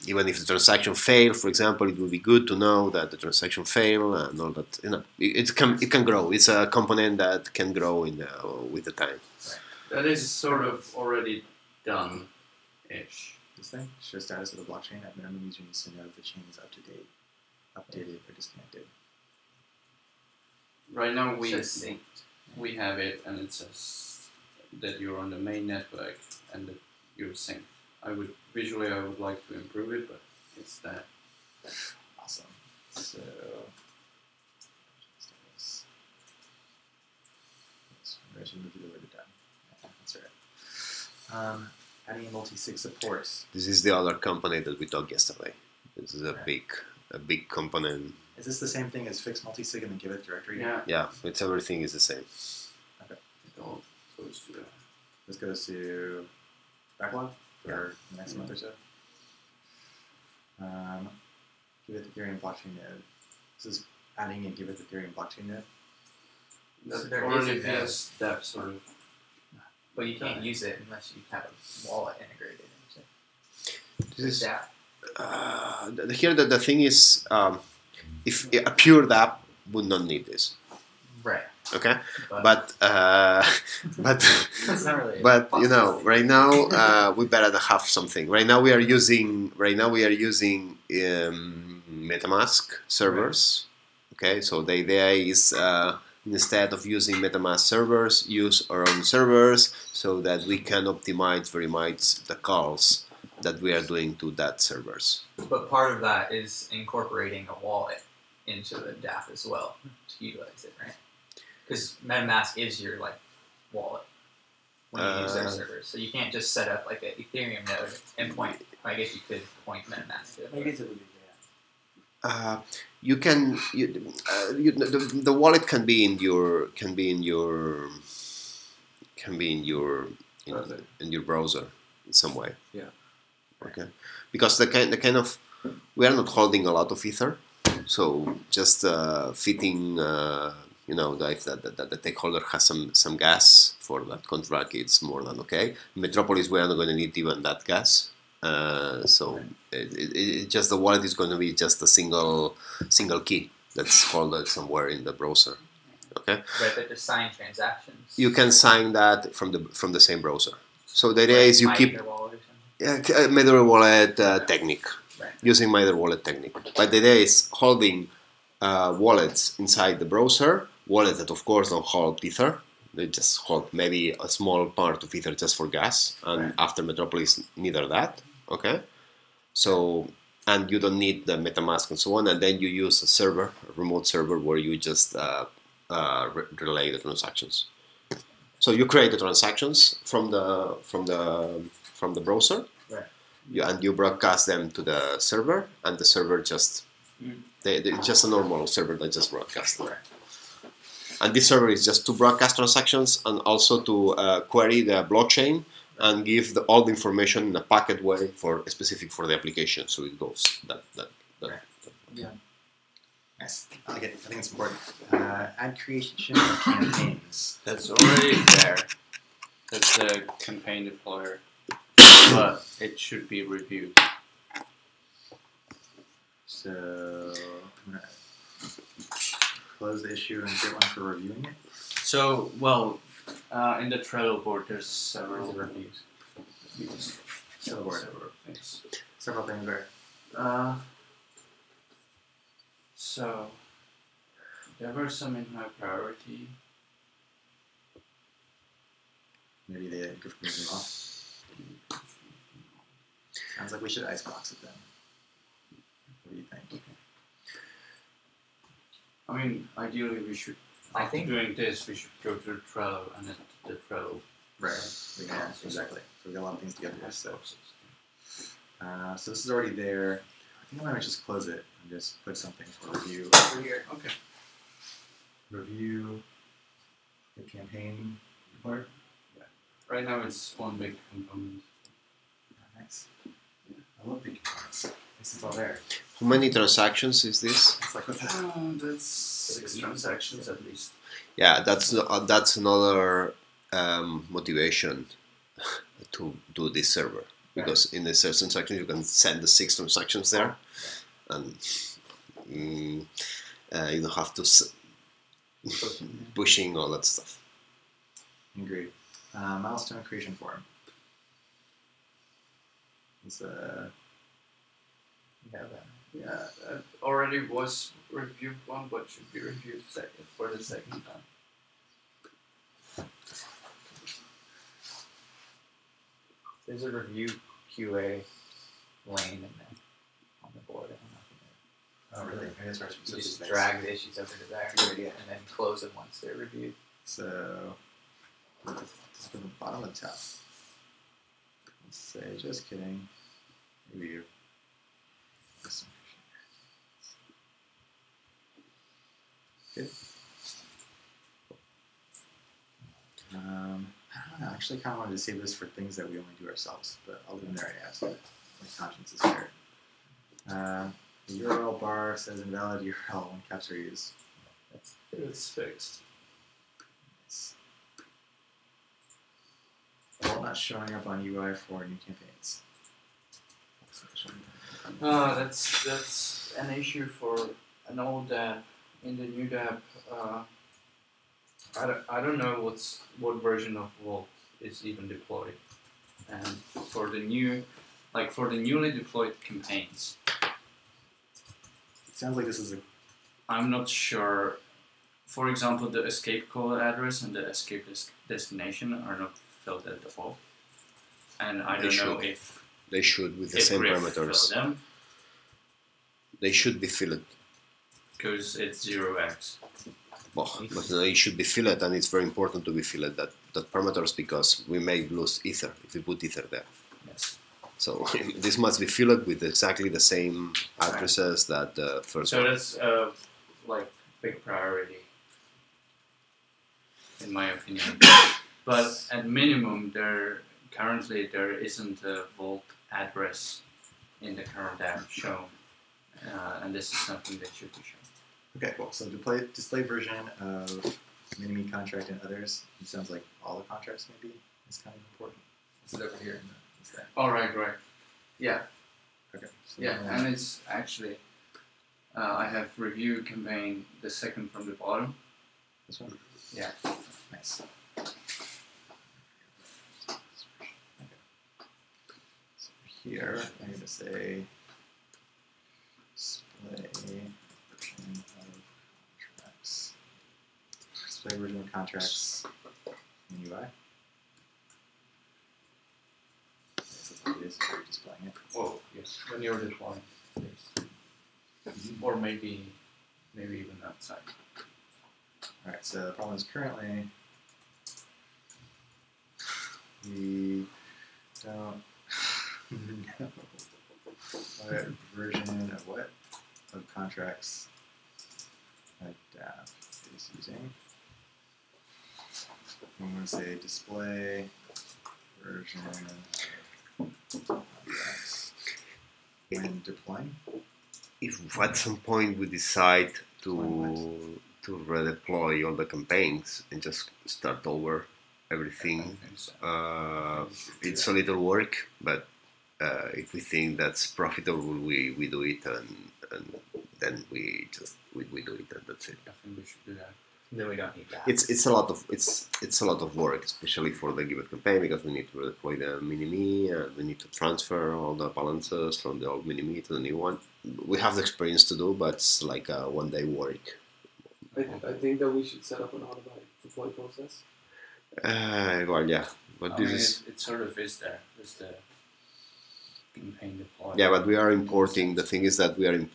Even if the transaction failed, for example, it would be good to know that the transaction failed and all that. You know, it can grow. It's a component that can grow with the time. Right. That is sort of already done-ish. This thing show status of the blockchain. At minimum, user needs to know if the chain is up to date, updated, or disconnected. Right now we have it, and it says that you're on the main network and that you're synced. I would like to improve it, but it's that. Awesome. So that's right. Adding multi-sig support. This is the other component that we talked yesterday. This is a big component. Is this the same thing as fix multi-sig in the Giveth directory? Yeah. Yeah, it's everything is the same. Okay. It all goes to that. This goes to backlog for the next month or so. Giveth Ethereum blockchain node. This is adding a Giveth Ethereum blockchain node. So there already is a node. has that sort of. But you can't use it unless you have a wallet integrated into it. This is, that. Here the thing is, if a pure DApp would not need this. Right. Okay, but really but you know, right now we better have something. Right now we are using MetaMask servers. Okay, so the idea is instead of using MetaMask servers, use our own servers so that we can optimize very much the calls that we are doing to that servers. But part of that is incorporating a wallet into the DApp as well to utilize it, right? Because MetaMask is your like wallet when you use their servers, so you can't just set up like an Ethereum node and point. I guess you could point MetaMask to it. I guess it would be You can the wallet can be in your browser in some way. Yeah. Okay. Because the kind of we are not holding a lot of Ether, so just fitting you know if the stakeholder has some gas for that contract, it's more than okay. Metropolis, we are not going to need even that gas. So it just the wallet is going to be just a single key that's held somewhere in the browser. Okay. Right, but to sign transactions. You can sign that from the same browser. So the idea is you keep Matter wallet technique, right. Using Matter wallet technique. But the idea is holding wallets inside the browser. Wallets that of course don't hold Ether. They just hold maybe a small part of Ether just for gas, and right. After Metropolis, neither that. Okay, so and you don't need the MetaMask and so on, and then you use a server, a remote server, where you just relay the transactions. So you create the transactions from the browser, right. And you broadcast them to the server, and the server just they're just a normal server that just broadcasts them. Right. And this server is just to broadcast transactions and also to query the blockchain and give all the information in a packet way specific for the application. So it goes that. Yeah. Yes, I like it. I think it's important. Add creation of campaigns. That's already there. That's the campaign deployer, but it should be reviewed. So I'm gonna close the issue and get one for reviewing it. So, well, in the Trello board, there's several reviews. Several things. Several things there. So, there were some in high priority. Maybe they could move them off. Sounds like we should icebox it then. What do you think? I mean, ideally we should. I think doing this, we should go to Trello and then the Trello. Right. Yeah, exactly. So we got a lot of things together. So this is already there. I think I might just close it and just put something for review over here. Okay. Review the campaign report. Yeah. Right now it's one big component. Nice. Yeah, I love big components. It's all there. How many transactions is this? It's like that's 6 transactions at least. Yeah, that's another motivation to do this server, because in the certain transaction you can send the 6 transactions there, and you don't have to pushing all that stuff. Agreed. Milestone creation form. It's Yeah, that already was reviewed one, but should be reviewed for the second time. there's a review QA lane in there on the board. I don't know if you know. Oh, really? Maybe that's where You just drag the issues over to there and then close them once they're reviewed. So, just from the bottom and top. Let's say, just kidding. Review. Good. I don't know. I actually kind of wanted to save this for things that we only do ourselves, but I'll leave them there. So my conscience is clear. The URL bar says invalid URL when caps are used. It's fixed. Nice. All not showing up on UI for new campaigns. That's an issue for an old DApp. In the new DApp, I don't know what version of Vault is even deployed, and for the newly deployed campaigns. It sounds like this is a. I'm not sure. For example, the escape call address and the escape destination are not filled at all, and I don't know if they should with the same Griff parameters. Fill them, they should be filled. Because it's 0x. Well, but it should be filled, and it's very important to be filled that parameters, because we may lose ether if we put ether there. Yes. So this must be filled with exactly the same addresses that the first. So that's like big priority, in my opinion. But at minimum, currently there isn't a vault address in the current app shown, and this is something that should be shown. Okay, cool. So display version of mini contract and others. It sounds like all the contracts maybe is kind of important. Is it over here? Oh, right. Yeah. Okay. So yeah, and it's actually, I have review campaign, the second from the bottom. This one? Yeah. Nice. Okay. So here, I'm going to say display version of contracts. Display version of contracts in UI. It is displaying it. Oh, yes. When you're deploying, please. Or maybe even outside. Alright, so the problem is currently we don't know what version of what of contracts DAO is using. I'm going to say display version when deploying. If at some point we decide to redeploy all the campaigns and just start over everything, it's a little work, but if we think that's profitable, we do it, and then we do it, and that's it. I think we should do that. Then we don't need that. It's a lot of work, especially for the Giveth campaign, because we need to deploy the mini-me, and we need to transfer all the balances from the old mini-me to the new one. We have the experience to do, but it's like a one-day work. I think that we should set up an automatic deploy process. Well, yeah, but it sort of is there. It's the campaign deploy. Yeah, but we are importing. The thing is that we need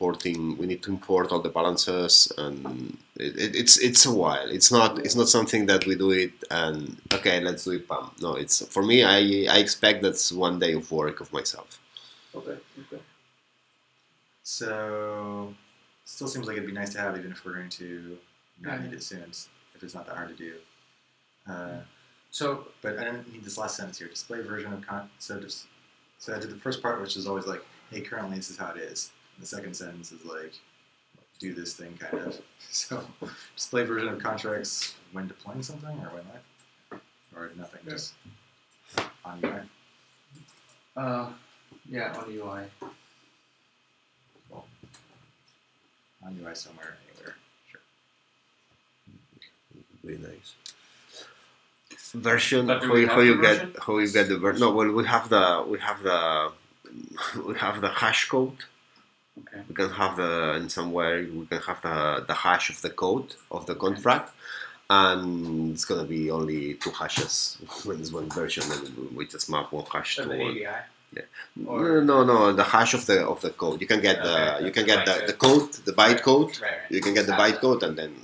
to import all the balances, and it's a while. It's not something that we do it and okay, let's do it. Bam. No, it's for me. I expect that's one day of work of myself. Okay. So, still seems like it'd be nice to have, even if we're going to not need it soon, if it's not that hard to do. But I don't need this last sentence here. Display version of So I did the first part, which is always like, hey, currently this is how it is. And the second sentence is like, do this thing, kind of. So, display version of contracts when deploying something, or when live? Or nothing, just on UI? Yeah, on UI. Cool. On UI somewhere, anywhere. Sure. Very nice. Version, But how you get the version? No, well, we have the hash code. Okay. We can have in some way we can have the hash of the code of the contract, and it's gonna be only 2 hashes when it's one version, and we just map one hash to the one. ABI. Yeah. No, the hash of the code. You can get the code, the byte code. Right. You can get the byte code, and then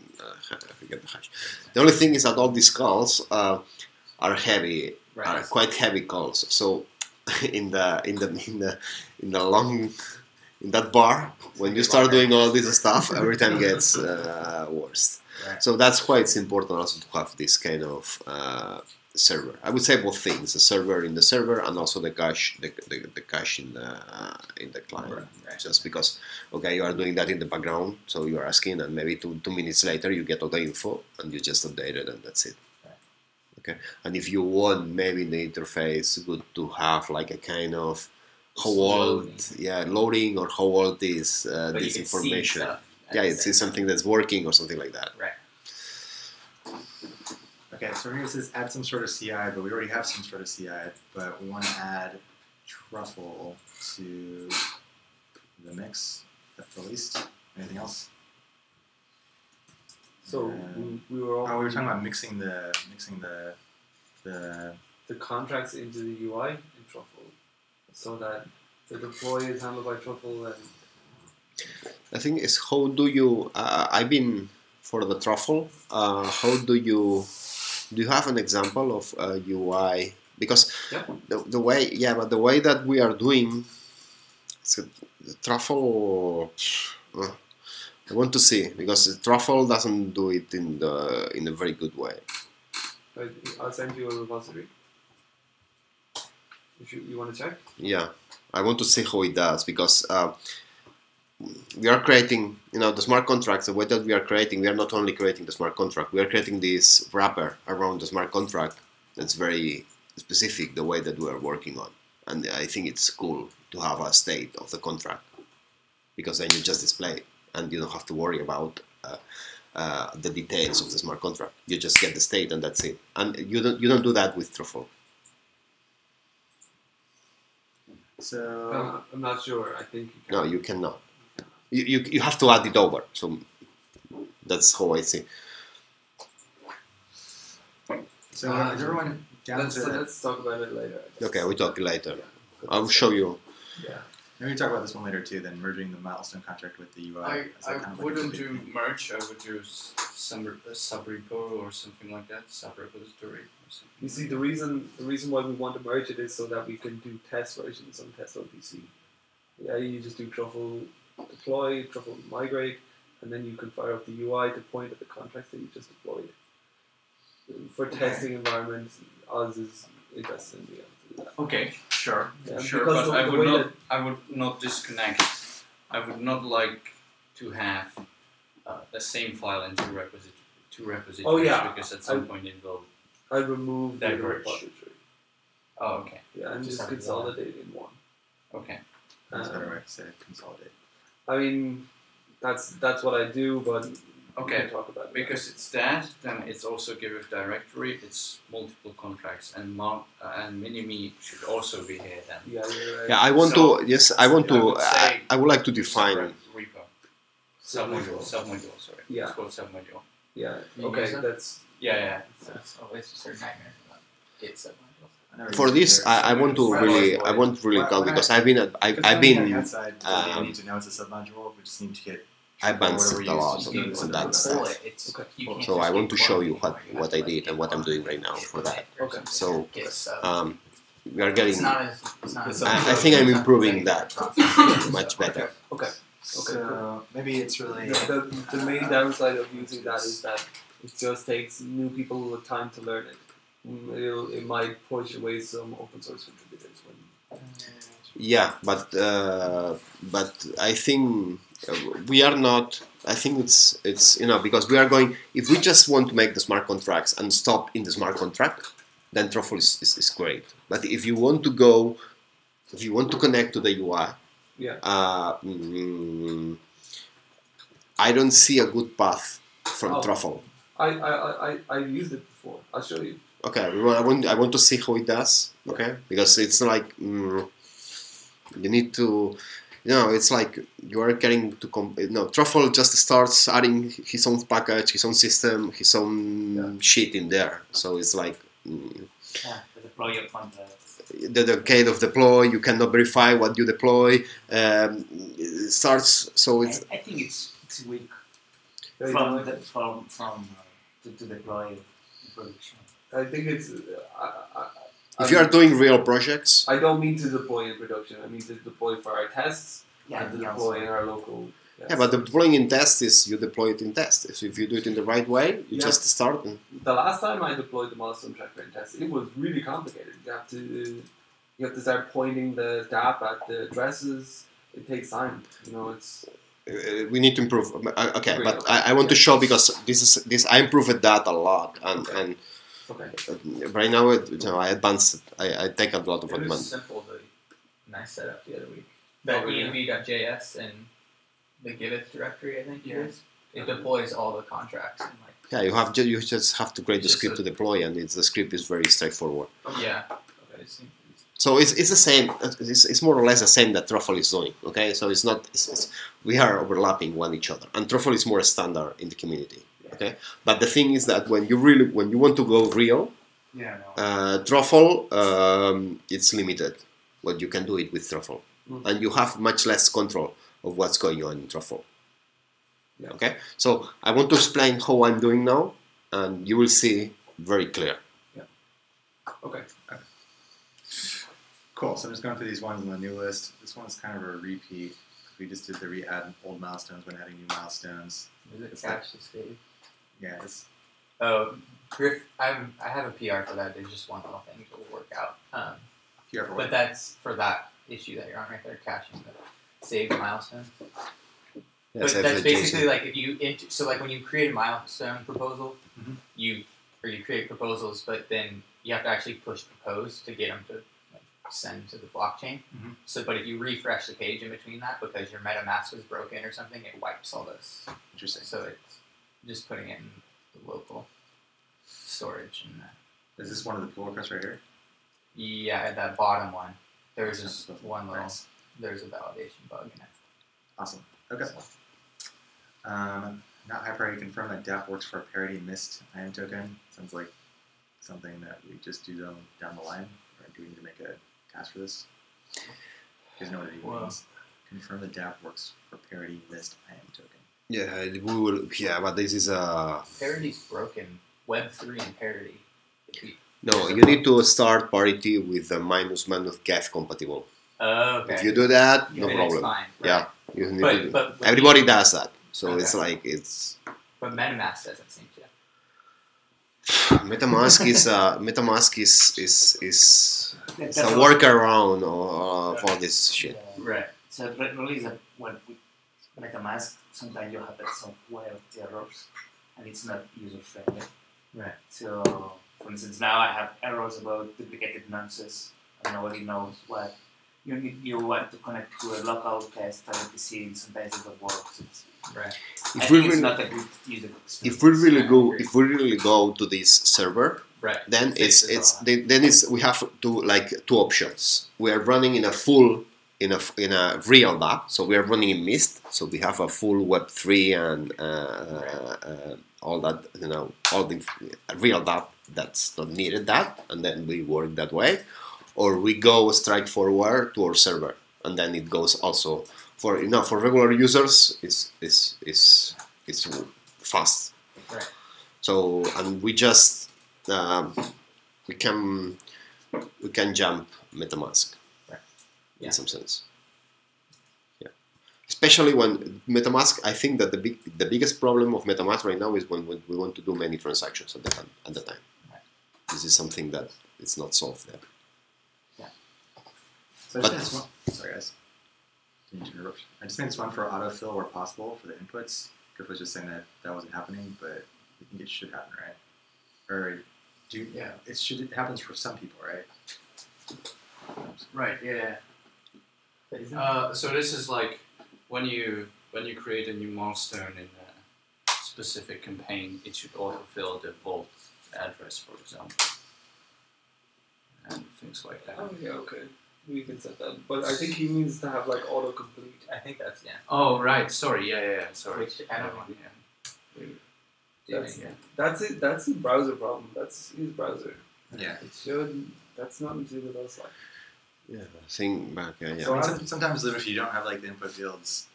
you get the hash. The only thing is that all these calls are heavy, are quite heavy calls. So in that bar, when you start doing all this stuff, every time gets worse. Right. So that's why it's important also to have this kind of server. I would say both things: the server in the server, and also the cache, the cache in the client. Right. Just because, okay, you are doing that in the background, so you are asking, and maybe 2 minutes later you get all the info, and you just update it, and that's it. Right. Okay. And if you want, maybe in the interface, good to have like a kind of how old, loading, or how old is this information. Yeah, it's something that's working or something like that. Right. Okay, so here it says add some sort of CI, but we already have some sort of CI, but we want to add truffle to the mix at the least. Anything else? So we were all. Oh, we were talking about mixing the contracts into the UI in Truffle, so that the deploy is handled by Truffle and. I think it's how do you? I've been for the truffle. How do you have an example of UI? Because the way, but the way that we are doing, the truffle. I want to see because the truffle doesn't do it in a very good way. I'll send you a repository. If you want to check. Yeah, I want to see how it does because. We are creating, the smart contracts. The way that we are creating, we are not only creating the smart contract. We are creating this wrapper around the smart contract. That's very specific. The way that we are working on, and I think it's cool to have a state of the contract because then you just display it and you don't have to worry about the details of the smart contract. You just get the state and that's it. And you don't do that with Truffle. So I'm not sure. I think you can. No, you cannot. You have to add it over. So that's how I see. So is everyone down to? Let's talk about it later. Okay, we talk later. I'll show you. Yeah. Maybe we talk about this one later too. Then merging the milestone contract with the UI. I wouldn't do merge. I would do some sub-repo or something like that. Sub-repository or something. You see, the reason why we want to merge it is so that we can do test versions on test on PC. Yeah, you just do truffle deploy, truffle migrate, and then you can fire up the UI to point at the contracts that you just deployed. For testing environments, Oz is interested in being able to do that. Okay, sure, Yeah, sure, because but I would not disconnect. I would not like to have the same file in two repositories. Oh yeah, because at some point it will. I removed the diverge. repository. Oh, okay. Yeah, and just consolidate in one. Okay. That's a better way to say it, consolidate. I mean, that's what I do, but okay, we can talk about it. Because it's that, then it's also Giveth directory. It's multiple contracts, and Minimi should also be here then. Yeah, you're right. Yeah, I want to. Yes, I want to. I would like to define. Repo. Submodule. Sorry. Yeah. It's called submodule. Yeah. Okay. That's. Yeah. That's always just a nightmare. Git submodule. For this, I want to really go because I've been. Outside, you need to know it's a submodule. We just need to get. I've advanced a lot on that stuff. So I want to show you what I did and what I'm doing right now for that. Okay. So we are getting. I think I'm improving that much better. Okay. So maybe it's really. The main downside of using that is that it just takes new people with time to learn it. It might push away some open source contributors. Yeah, but I think we are not. I think it's because we are going. If we just want to make the smart contracts and stop in the smart contract, then Truffle is great. But if you want to go, if you want to connect to the UI, I don't see a good path from Truffle. I've used it before. I'll show you. Okay, I want to see how it does. Okay, because it's like you need to, it's like you are getting to. Truffle just starts adding his own package, his own system, his own shit in there. So it's like the deploy contract. The decade of deploy. You cannot verify what you deploy. It starts. So it's. I think it's weak from to deploy production. I think it's. If you are doing real projects, I don't mean to deploy in production. I mean to deploy for our tests and to deploy in our local. Yeah, but the deploying in test is you deploy it in test. So if you do it in the right way, you just start. The last time I deployed the milestone tracker in test, it was really complicated. You have to start pointing the DAP at the addresses. It takes time. It's. We need to improve. Okay, but I want to show because this I improved that a lot and. Okay. Right now, I advanced. I take a lot of advantage. It was simple, the nice setup the other week. That env.js and the Giveth directory, I think it is. It deploys all the contracts in like Yeah, you just have to create the script to deploy, and the script is very straightforward. Yeah. Okay. So it's the same. It's more or less the same that Truffle is doing. Okay, so it's not. We are overlapping one each other, and Truffle is more standard in the community. Okay, but the thing is that when you want to go real, Truffle it's limited. What you can do it with Truffle, and you have much less control of what's going on in Truffle. Yeah. Okay, so I want to explain how I'm doing now, and you will see very clear. Yeah. Okay. Cool. So I'm just going through these ones on the new list. This one's kind of a repeat. We just did the re-add old milestones when adding new milestones. Is it catch the state? Yeah. It's, Griff, I have a PR for that. There's just one little thing to work out. PR for what? But that's for that issue that you're on right there, caching the saved milestone. Yeah, but that's basically like if you so like when you create a milestone proposal, you create proposals, but then you have to actually push propose to get them to send to the blockchain. So, but if you refresh the page in between that because your MetaMask was broken or something, it wipes all those. Interesting. So it's just putting it in the local storage. And is this one of the pull requests right here? Yeah, that bottom one. There's just one little. There's a validation bug in it. Awesome. Okay. Not hyper. You confirm that DApp works for a parity missed IAM token. Sounds like something that we just do down the line. Or do we need to make a cast for this? You guys know what it means. Confirm the DApp works for parity missed IAM token. Yeah, we will. Yeah, but this is a. Parity's broken. Web3 and parity. No, you need to start parity with the minus Geth compatible. Okay. If you do that, no then problem. It's fine, right? Yeah, you need but everybody does that. So it's like it's. But MetaMask doesn't seem to. MetaMask is it's a workaround for this shit. Right. So really, that when with MetaMask, sometimes you have some way of the errors, and it's not user friendly. Right. So, for instance, now I have errors about duplicated nonces, and nobody knows what. You want to connect to a local test RPC, and sometimes it works. Right. It's not a good user experience. If we really go to this server, right. Then we have two options. We are running in a real DApp, so we are running in Mist, so we have a full Web3 and all that, all the real DApp that's not needed and then we work that way, or we go straight forward to our server, and then it goes also for regular users. It's fast. Right. So and we just we can jump MetaMask. Right. In some sense. Yeah. Especially when MetaMask, I think that the biggest problem of MetaMask right now is when we want to do many transactions at the time. Right. This is something that is not solved there. Yeah. So sorry guys. I just made this one for autofill where possible for the inputs. Griff was just saying that wasn't happening, but I think it should happen, right? Or it happens for some people, right? Right. Yeah. So this is like when you create a new milestone in a specific campaign, it should autofill the vault address, for example, and things like that. Oh yeah, okay. We can set that, but I think he means to have like autocomplete. I think that's Oh right, sorry, yeah, sorry. Which I don't want. That's it. That's the browser problem. That's his browser. Yeah. It should. That's nothing to do with us. Like. Yeah. Think back. Yeah. So sometimes even if you don't have like the input fields,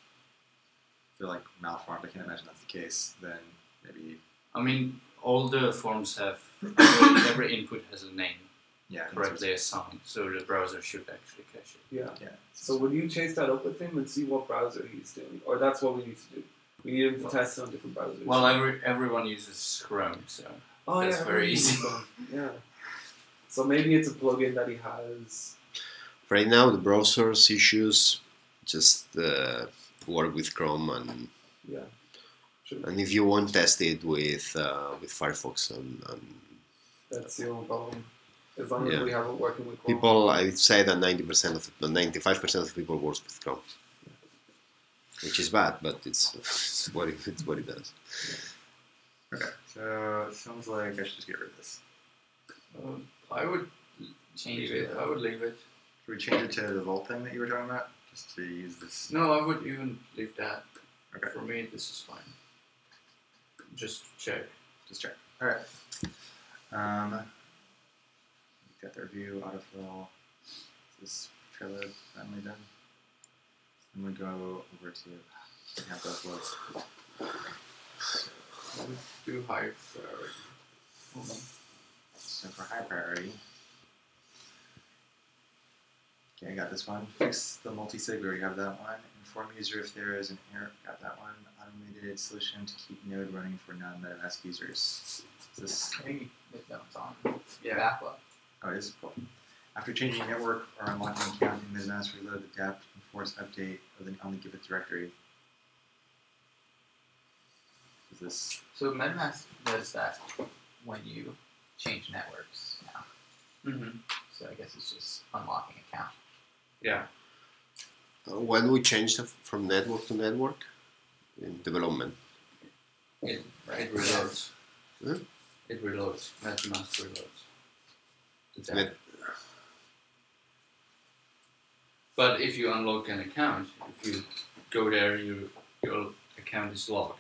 they're like malformed. I can't imagine that's the case. Then maybe. I mean, all the forms have every input has a name. Yeah, correctly assigned, so the browser should actually cache it. Yeah. So will you chase that up with him and see what browser he's doing, or that's what we need to do? We need him to test on different browsers. Well, everyone uses Chrome, so that's very easy. Yeah. So maybe it's a plugin that he has. Right now, the browser's issues just work with Chrome, and and if you want, test it with Firefox and that's the only problem. As long as we have it working with Chrome. People, I would say that 95% of people work with Chrome, which is bad, but it's what it does. Okay, so it sounds like I should just get rid of this. I would change it. I would leave it. Should we change it to the vault thing that you were talking about? Just to use this. No, I would even leave that. Okay. For me, this is fine. Just check. Just check. All right. Got the review autofill. Is this trailer finally done? I'm gonna go over to have those loads. Do high priority. Hold on. So for high priority. Okay, I got this one. Fix the multi-sig, we already have that one. Inform user if there is an error, got that one. Automated solution to keep node running for non-MetaMask users. Is this? I think it's on. Yeah. Backlog. Oh, it is cool. After changing network or unlocking an account in MetaMask, reload the dApp and force update on the Giveth directory. Is this? So MetaMask does that when you change networks now. So I guess it's just unlocking account. Yeah. When we changed from network to network in development, it reloads. Huh? It reloads. MetaMask reloads. But if you unlock an account, if you go there, your account is locked,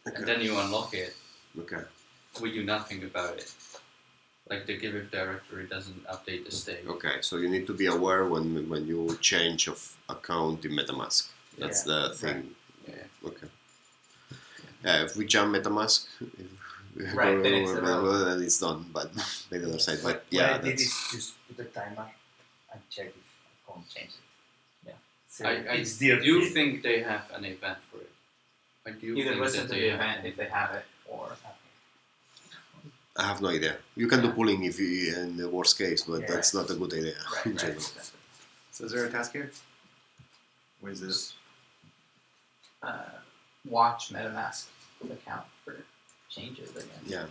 and then you unlock it. Okay. We do nothing about it. Like the Giveth directory doesn't update the state. Okay, so you need to be aware when you change of account in MetaMask. That's the thing. Right. Yeah. Okay. If we jump MetaMask, right, then it's done. But by the other side, but yeah, what I did is just put a timer and check if account changes it. Yeah. So I do think they have an event for it. I do Either think listen that to they the have event if they have it, or I have no idea. You can do pooling if you in the worst case, but that's not a good idea in general. So is there a task here? What is this? watch MetaMask account for changes again. Yeah.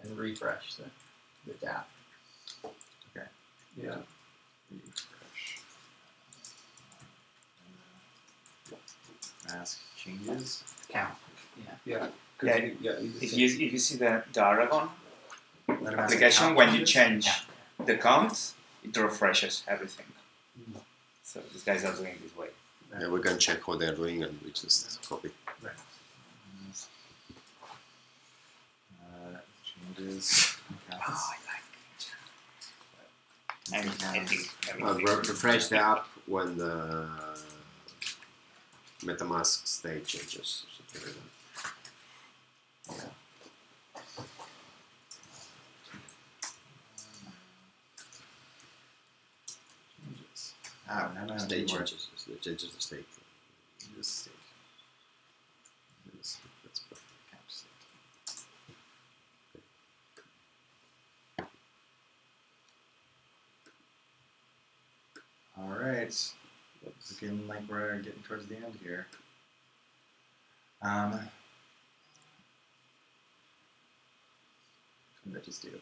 And refresh the DApp. Okay. Yeah. Mask changes. Account. Yeah. If you see the Aragon application, when you change the count, it refreshes everything. So these guys are doing this way. Yeah, we can check what they're doing and we just copy. Right. Changes. I think refresh the app when the MetaMask state changes. Something like that. State changes. It changes the state. This state. Let's put cap state. All right. It's looking like we're getting towards the end here. What did I just do?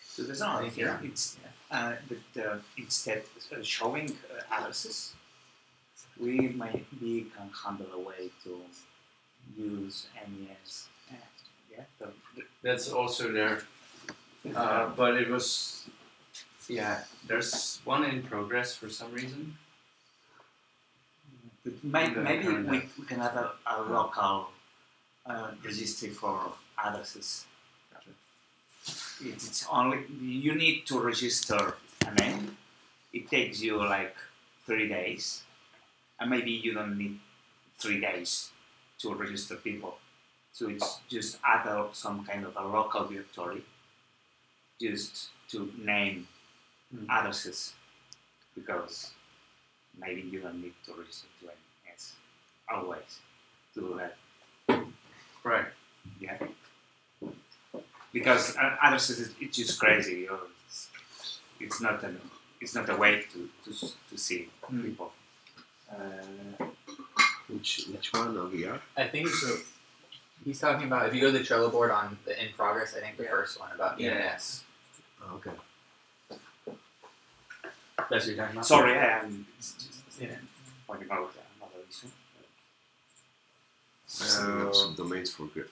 So there's another thing here. It's instead of showing addresses, we maybe can handle a way to use MES. That's also there. But it was, there's one in progress for some reason. Maybe we can have a local registry for addresses. It's only, you need to register a name. It takes you like 3 days. And maybe you don't need 3 days to register people. So it's just add some kind of a local directory just to name addresses, because maybe you don't need to register to NS always to do that. Right. Yeah. Because addresses, it's just crazy. It's not a way to see people. Which one are we at? I think so. He's talking about, if you go to the Trello board on the in progress, I think the first one about ENS. Oh, okay. That's what you're talking about? Sorry, I'm talking about another issue. subdomains for Griff.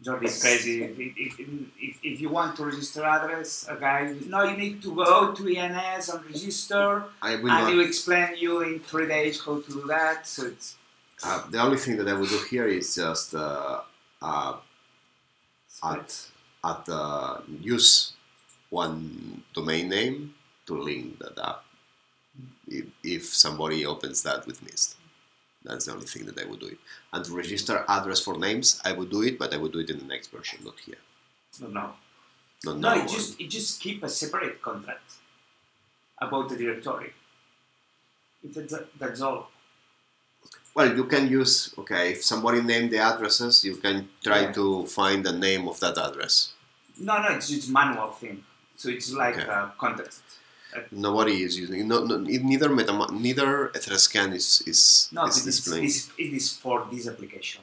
Jordi is crazy. If you want to register address, a guy, no, you need to go to ENS and register, and he will explain you in 3 days how to do that. So it's the only thing that I would do here is just use one domain name to link that up. If somebody opens that with Mist. That's the only thing that I would do it. And to register address for names, I would do it, but I would do it in the next version, not here. No, it just keep a separate contract about the directory. That's all. Well, you can use, if somebody named the addresses, you can try to find the name of that address. No, it's manual thing. So it's like a context. Nobody is using it. Neither Etherscan is displaying. It is for this application.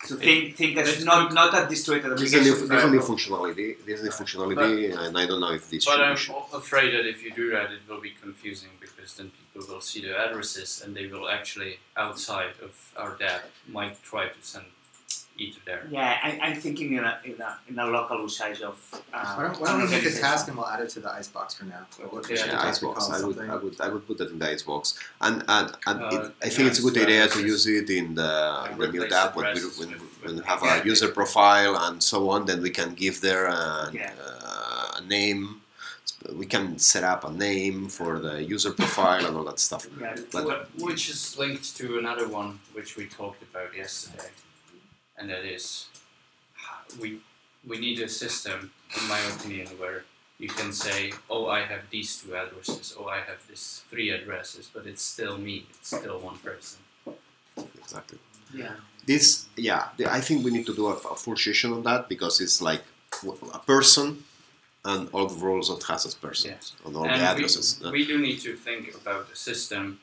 So think as not a distributed application. There's a new functionality. And I don't know if this. But I'm afraid that if you do that, it will be confusing because then people will see the addresses and they will actually outside of our DApp might try to send either there. Yeah, I'm thinking in a local usage of. Why don't we make a task and we'll add it to the icebox for now? Icebox. I would put that in the icebox, and I think it's a good idea to use it in the new tab when we have a user profile and so on. Then we can give there a name. We can set up a name for the user profile and all that stuff. Which is linked to another one which we talked about yesterday. And that is, we need a system, in my opinion, where you can say, oh, I have these 2 addresses, oh, I have these 3 addresses, but it's still me, it's still one person. Exactly. Yeah. I think we need to do a full session on that because it's like a person and all the roles it has as persons and all the addresses. We do need to think about the system,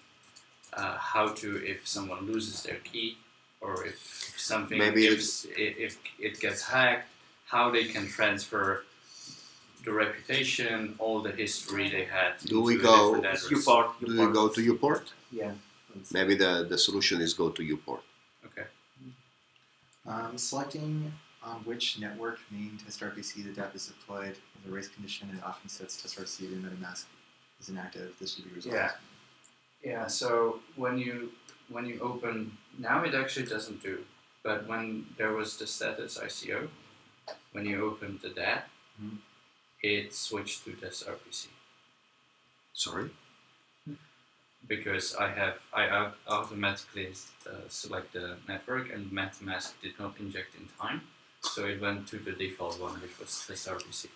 how to, if someone loses their key, or if something if it gets hacked, how they can transfer the reputation, all the history they had. Do we go to UPort? Yeah. Maybe the solution is go to UPort. Okay. Selecting on which network main test RPC the DApp is deployed in the race condition and often sets test RPC in MetaMask is inactive. This should be resolved. Yeah. So when you open, now it actually doesn't do, but when there was the status ICO, when you opened the DApp, it switched to this RPC. Sorry? Because I automatically select the network and MetaMask did not inject in time, so it went to the default one, which was this RPC.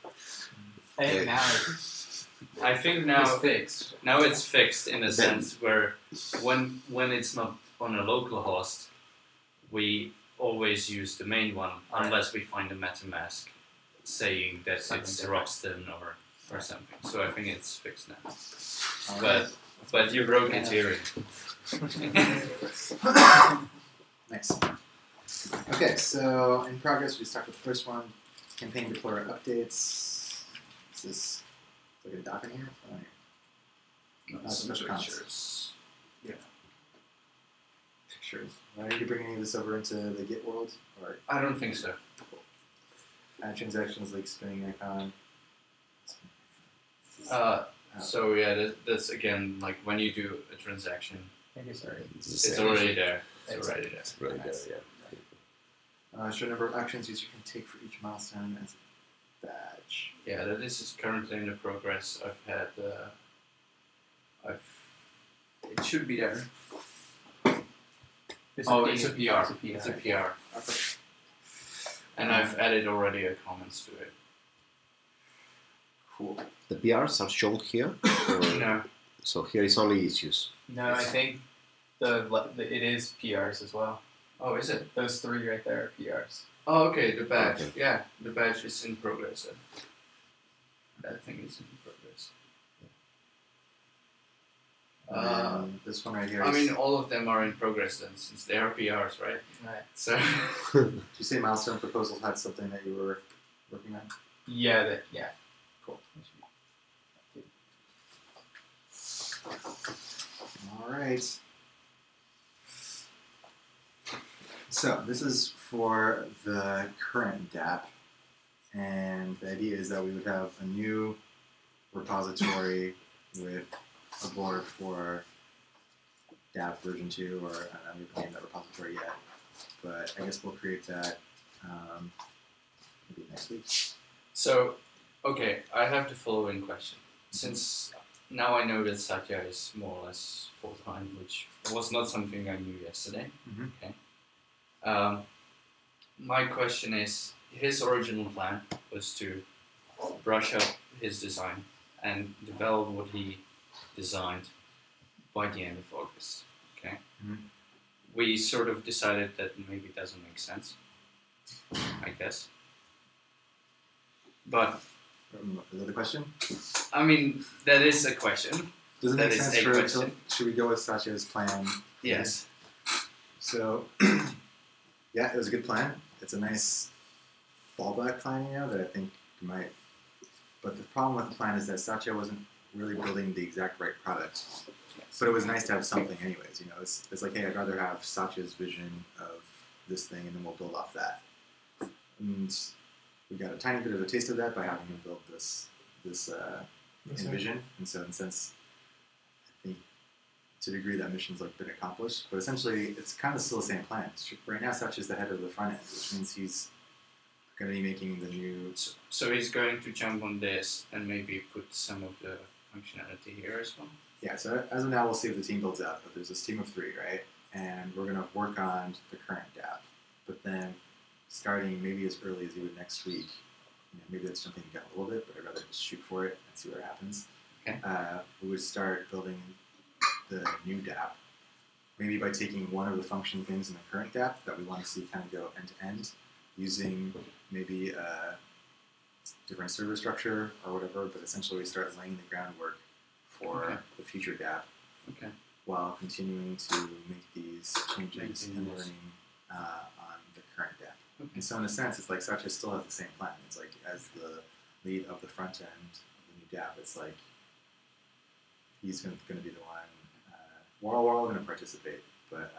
And now I think now it's fixed. Now it's fixed in a sense where when it's not on a local host, we always use the main one unless we find a MetaMask saying that it's Roxton or something. So I think it's fixed now. But you broke it here. Nice. Okay, so in progress, we start with the first one. Campaign deployer updates. Is this like a doc in here? Special pictures. Yeah. Pictures. Are you bringing any of this over into the Git world? Or I don't think so. Cool. Add transactions like spinning icon. So yeah, that's again like when you do a transaction. It's already there. It's already there. Show number of actions user can take for each milestone as a badge. Yeah, this is currently in the progress. I've had. It should be there. It's a PR. It's a PR. Okay. And I've added already a comments to it. Cool. The PRs are shown here? No. So here is only issues. No, I think it is PRs as well. Oh, is it? Those 3 right there are PRs. Oh, okay, the badge. Okay. Yeah, the badge is in progress. That thing is in progress. This one right here. I mean, all of them are in progress then, since they are PRs, right? Right. So. Did you say milestone proposal had something that you were working on? Yeah. Cool. right. So this is for the current DApp, and the idea is that we would have a new repository with a board for DApp version 2, or I don't know, named that repository yet, but I guess we'll create that maybe next week. So, okay, I have the following question. Since now I know that Satya is more or less full-time, which was not something I knew yesterday. Mm-hmm. Okay. My question is, his original plan was to brush up his design and develop what he designed by the end of August. Okay. Mm-hmm. We sort of decided that maybe it doesn't make sense, I guess. But is that the question? I mean, that is a question. Does it That make is sense a for question. should we go with Satya's plan? Yes. So, yeah, it was a good plan. It's a nice fallback plan, you know, that I think might. But the problem with the plan is that Satya wasn't really building the exact right product. But it was nice to have something, anyways. You know, it's like, hey, I'd rather have Satya's vision of this thing, and then we'll build off that. And we got a tiny bit of a taste of that by having him build this vision. And so, in a sense, I think to a degree that mission's like been accomplished. But essentially, it's kind of still the same plan. Right now, Satya's the head of the front end, which means he's going to be making the new. So he's going to jump on this and maybe put some of the functionality here as well. Yeah. So as of now, we'll see if the team builds out. But there's this team of 3, right? And we're going to work on the current DApp. But then, starting maybe as early as you would next week, you know, maybe that's jumping the gun a little bit, but I'd rather just shoot for it and see what happens. Okay. We would start building the new DApp, maybe by taking one of the function things in the current DApp that we want to see kind of go end to end, using maybe a different server structure or whatever, but essentially we start laying the groundwork for the future DApp, while continuing to make these changes and learning on the current DApp. And so in a sense, it's like Satya still has the same plan. It's like as the lead of the front end of the new DApp, it's like he's going to be the one. We're all going to participate, but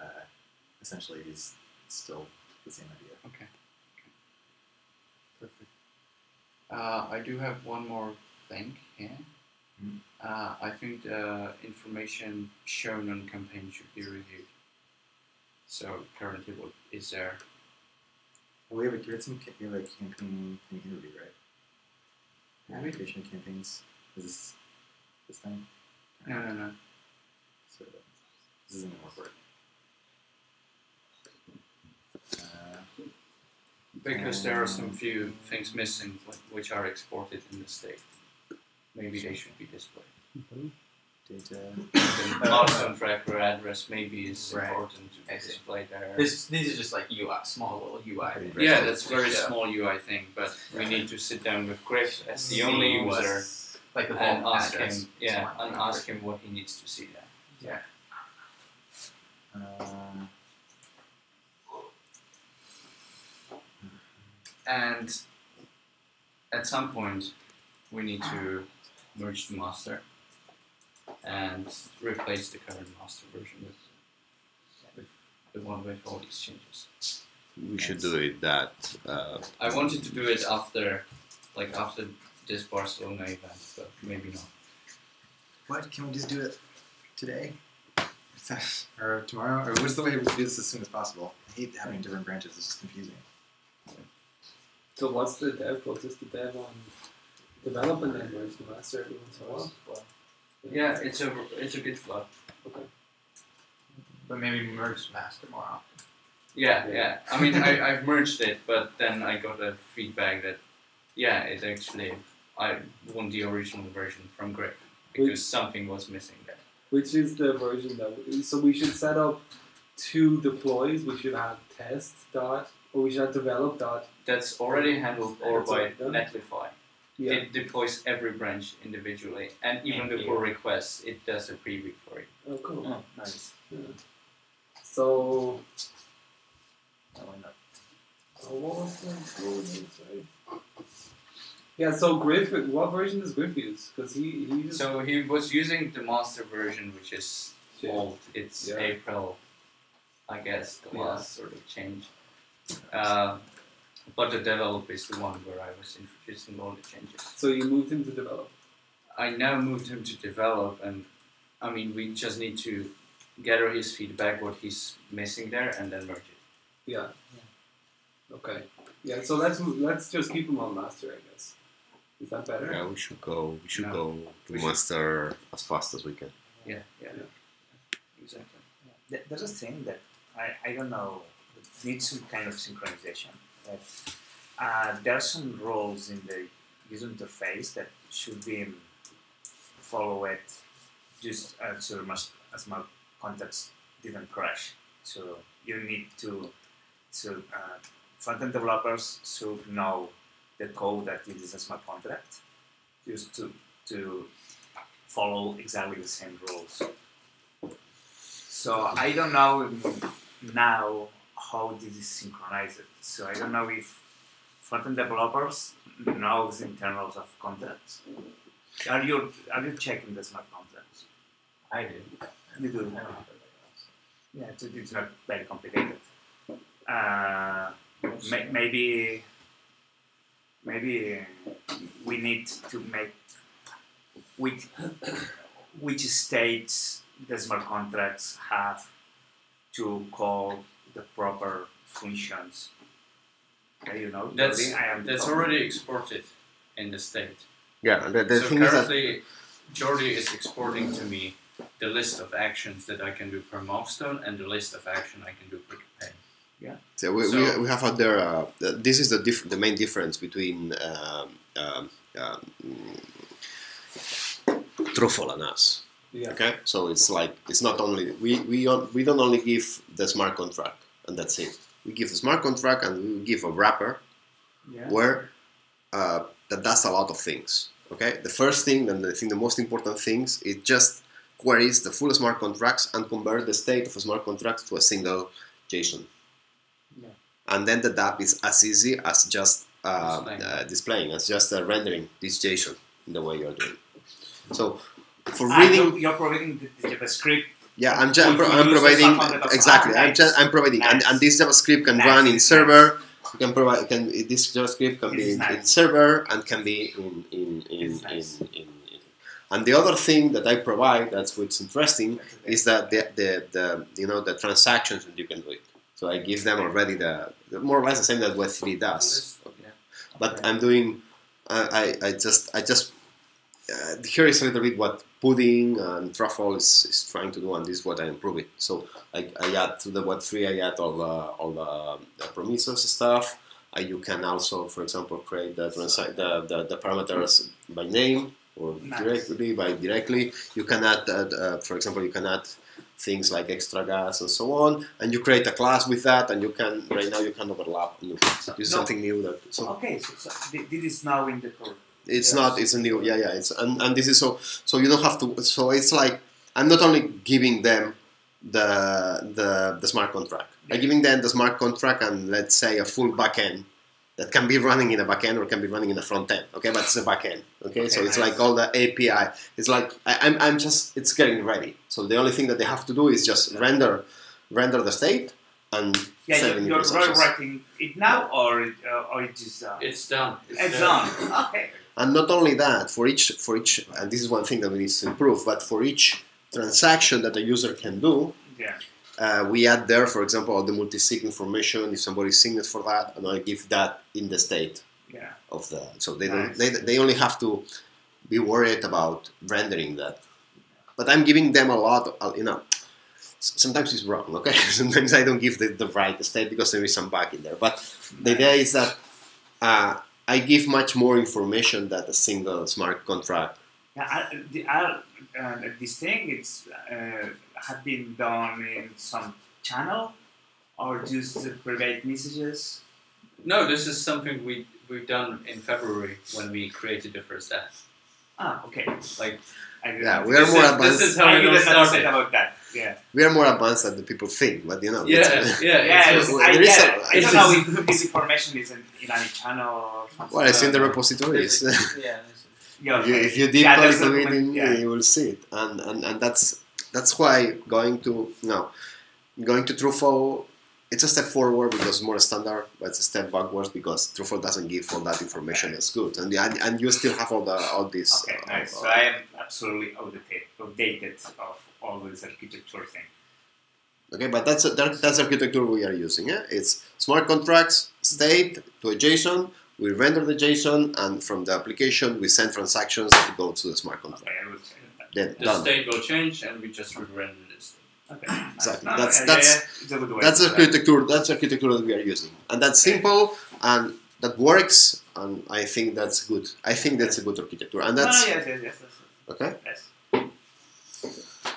essentially it's still the same idea. Okay. Perfect. I do have one more thing here. Mm-hmm. I think the information shown on campaign should be reviewed. So currently, what is there? Well, we have a campaign thing interview, right? Application campaigns. Is this thing? No. So this isn't gonna work. Because there are some few things missing which are exported in the state. Maybe they should be displayed. Data. The milestone tracker address maybe is important to display there. These are just like UI, small little UI. Yeah, that's very small UI thing, but we need to sit down with Griff as the only user like the and ask address. him, and ask him what he needs to see there. Yeah. And at some point, we need to merge the master and replace the current master version with the one with all these changes. We should do it that. I wanted to do it after this Barcelona event, but maybe not. What? Can we just do it today? Or tomorrow? Or what's the way we can do this as soon as possible? I hate having different branches, it's just confusing. So what's the dev process? The dev on development and merge the master and so on? Yeah, it's a bit flood. Okay. But maybe merge master more often. Yeah. I mean, I've merged it, but then I got a feedback that, it actually, I want the original version from Griff because something was missing there. Which is the version that so we should set up 2 deploys. We should have test dot, or we should have develop dot. That's already handled by Netlify. Yeah. It deploys every branch individually, and even the pull requests, it does a preview for it. Oh, cool. Oh, nice. Yeah. So. Yeah, so Griff, what version does Griff use? Because he just... So he was using the master version, which is old. It's April, I guess, the last sort of change. But the develop is the one where I was introducing all the changes. So you moved him to develop? I now moved him to develop, and I mean, we just need to gather his feedback, what he's missing there, and then merge it. Yeah. Okay. Yeah. So let's just keep him on master, I guess. Is that better? Yeah, we should go to master as fast as we can. Yeah. Exactly. Yeah. There's a thing that I don't know, it needs some kind of synchronization. There are some roles in the user interface that should be followed just so much as my context didn't crash. So you need to front-end developers should know the code that uses a smart contract just to follow exactly the same rules. So I don't know now how this is synchronized. So I don't know if front-end developers know the internals of contracts. Are you checking the smart contracts? I do. You do. Yeah, it's not very complicated. Maybe we need to make which states the smart contracts have to call the proper functions. You know, that's already exported in the state. Yeah, the so thing currently, is that Jordi is exporting to me the list of actions that I can do per milestone and the list of action I can do per campaign. Yeah. So we have out there. This is the main difference between Truffle and us. Yeah. Okay, so it's like it's not only we don't only give the smart contract and that's it. We give the smart contract and we give a wrapper where that does a lot of things. Okay, the first thing and the most important things is just queries the full smart contracts and convert the state of a smart contract to a single JSON. Yeah. And then the DApp is as easy as just displaying, as just rendering this JSON in the way you're doing. So for reading, you're providing the JavaScript. Yeah, I'm providing exactly. I'm providing, nice. and this JavaScript can run in server. You can provide. This JavaScript can be in server and can be in. And the other thing that I provide, that's what's interesting, is that the transactions that you can do it. So I give them already the more or less the same that Web3 does. Okay. But I'm doing. I just here is a little bit what Pudding and Truffle is trying to do, and this is what I improve it. So I add to the Web3, I add all the Prometheus stuff. You can also, for example, create the parameters by name or directly. You can add, for example, you can add things like extra gas and so on, and you create a class with that, and you can overlap and you can do something new. Okay, so this is now in the code. It's not. It's a new. It's and this is so you don't have to. So it's like I'm not only giving them the smart contract. I'm giving them the smart contract and let's say a full backend that can be running in a backend or can be running in a front end. Okay, but it's a backend. Okay, so it's like all the API. It's like I'm just it's getting ready. So the only thing that they have to do is just render the state and. Yeah, you're writing it now, or it is. It's done. It's done. Okay. And not only that, for each, and this is one thing that we need to improve, but for each transaction that a user can do, we add there, for example, all the multi-sig information. If somebody signed for that, and I give that in the state of the. So they don't. They only have to be worried about rendering that. But I'm giving them a lot. Sometimes it's wrong. Okay. Sometimes I don't give the right state because there is some bug in there. But the idea is that. I give much more information than a single smart contract. This thing have been done in some channel or just private messages? No, this is something we've done in February when we created the first app. Ah, okay. Like, we are more advanced. This is how we started about that. Yeah. We are more advanced than the people think, but I don't know if this information is in any channel or something. Well, it's in the repositories. If you deep dive into it, you will see it, and that's that's why going to Truffle, it's a step forward because it's more standard, but it's a step backwards because Truffle doesn't give all that information as good, and you still have all this. Okay, nice. So I am absolutely outdated of all this architecture thing. Okay, but that's architecture we are using. Yeah? It's smart contracts, state to a JSON. We render the JSON, and from the application we send transactions to go to the smart contract. Okay, I would say that. Then The done. state will change, and we just re-render this. Okay. Exactly. No, That's a good way that's to do that. architecture. That's architecture that we are using, and that's simple and that works. And I think that's good. I think that's a good architecture, and that's yes. okay. Yes.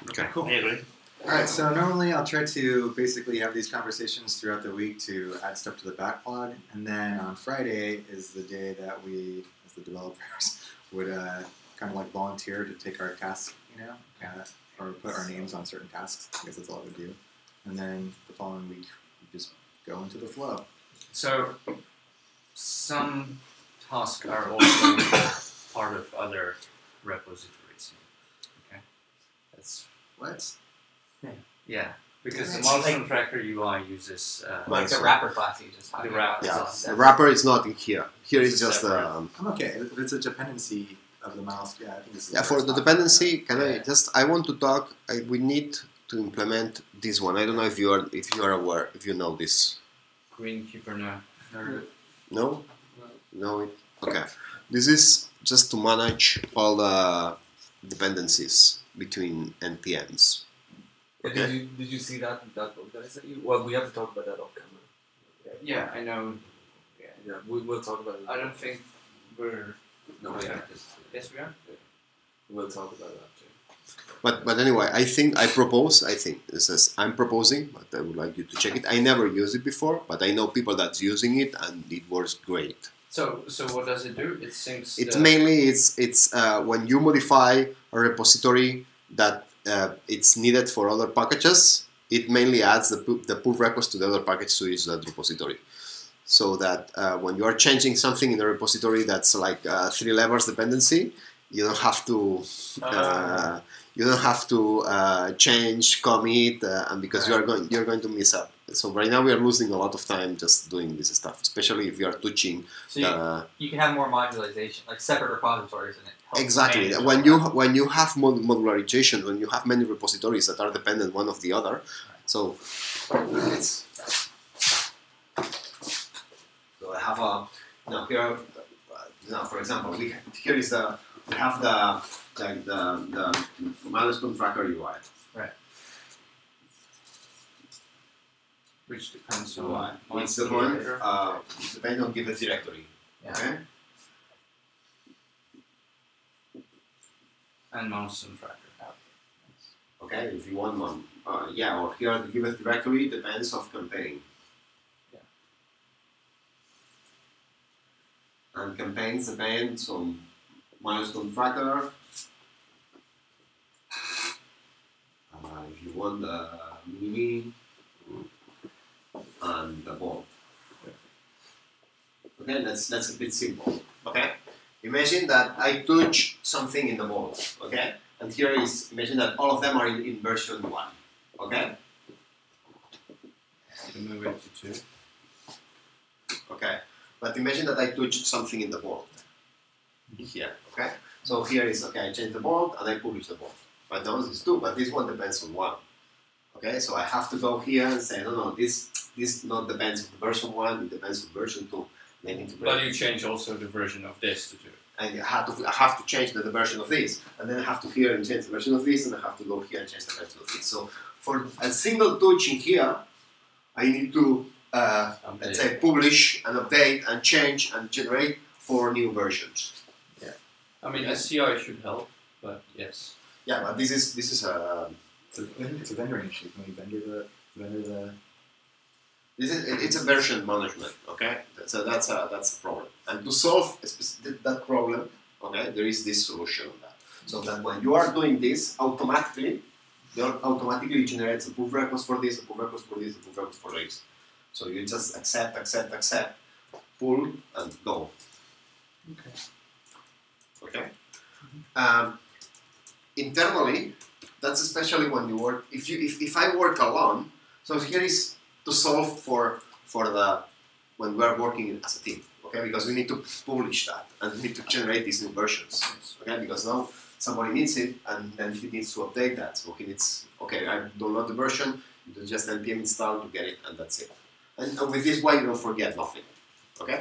Okay. Cool. I agree. All right, so normally I'll try to basically have these conversations throughout the week to add stuff to the backlog, and then on Friday is the day that we, as the developers, would kind of like volunteer to take our tasks, or put our names on certain tasks. I guess that's all we do. And then the following week, we just go into the flow. So some tasks are also part of other repositories. Okay, that's what. Yeah, because the milestone tracker UI uses like the wrapper class you just talked the about. wrapper. The wrapper is not in here. Here is just I'm okay. If it's a dependency of the mouse, I think this is yeah. For the dependency, I want to talk. We need to implement this one. I don't know if you are aware, if you know this. Greenkeeper now. No. No. Okay. This is just to manage all the dependencies between NPMs. Okay. Did you see that book that I sent you? Well, we have to talk about that off camera. Yeah, I know. Yeah, we'll talk about it. I don't think we're. No, we are. Yes, we are. Yeah. We'll talk about that too. But anyway, this is I'm proposing, but I would like you to check it. I never used it before, but I know people that's using it and it works great. So what does it do? It syncs. It's mainly it's when you modify a repository that it's needed for other packages, it mainly adds the pull request to the other package to use that repository. So that when you are changing something in the repository that's like 3 levels dependency, you don't have to change, commit, and because you're going to miss up. So right now we are losing a lot of time just doing this stuff, especially if you are touching. So you can have more modularization, like separate repositories, and it helps exactly. manage When you have modularization, when you have many repositories that are dependent one of the other, so it's. So I have a here. For example, we have the milestone tracker UI. Right. Which depends on UI. It's the one. It depends on Giveth directory. Yeah. Okay. And milestone tracker. Okay, if you want one. Or here the Giveth directory depends of campaign. Yeah. And campaigns depend on milestone tracker. If you want the mini and the ball. Okay, that's a bit simple. Okay, imagine that I touch something in the ball. Okay, and here is imagine that all of them are in version 1. Okay. You move it to 2. Okay, but imagine that I touch something in the ball. Here. Okay. So here is I change the bolt and I publish the bolt. But those is 2, but this one depends on 1. Okay, so I have to go here and say, no, this not depends on version 1, it depends on version 2. But you change also the version of this to 2. And I have to change the version of this, and then I have to here and change the version of this, and I have to go here and change the version of this. So for a single touch in here, I need to let's say publish and update and change and generate 4 new versions. Yeah, I mean a CI should help, but yes. Yeah, but this is a. It's a vendor issue. Can we vendor the? It's a version management. Okay, that's a problem. And to solve that problem, okay, there is this solution on that. So that when you are doing this, automatically generates a pull request for this, a pull request for this, a pull request for this. So you just accept, pull and go. Okay. Okay. Internally, That's especially when you work. If I work alone, so here is to solve for the when we are working as a team. Okay, because we need to publish that and we need to generate these new versions. Okay, because now somebody needs it and then he needs to update that. So he needs, okay, I download the version, you do just npm install to get it, and that's it. And with this way, you don't forget nothing. Okay,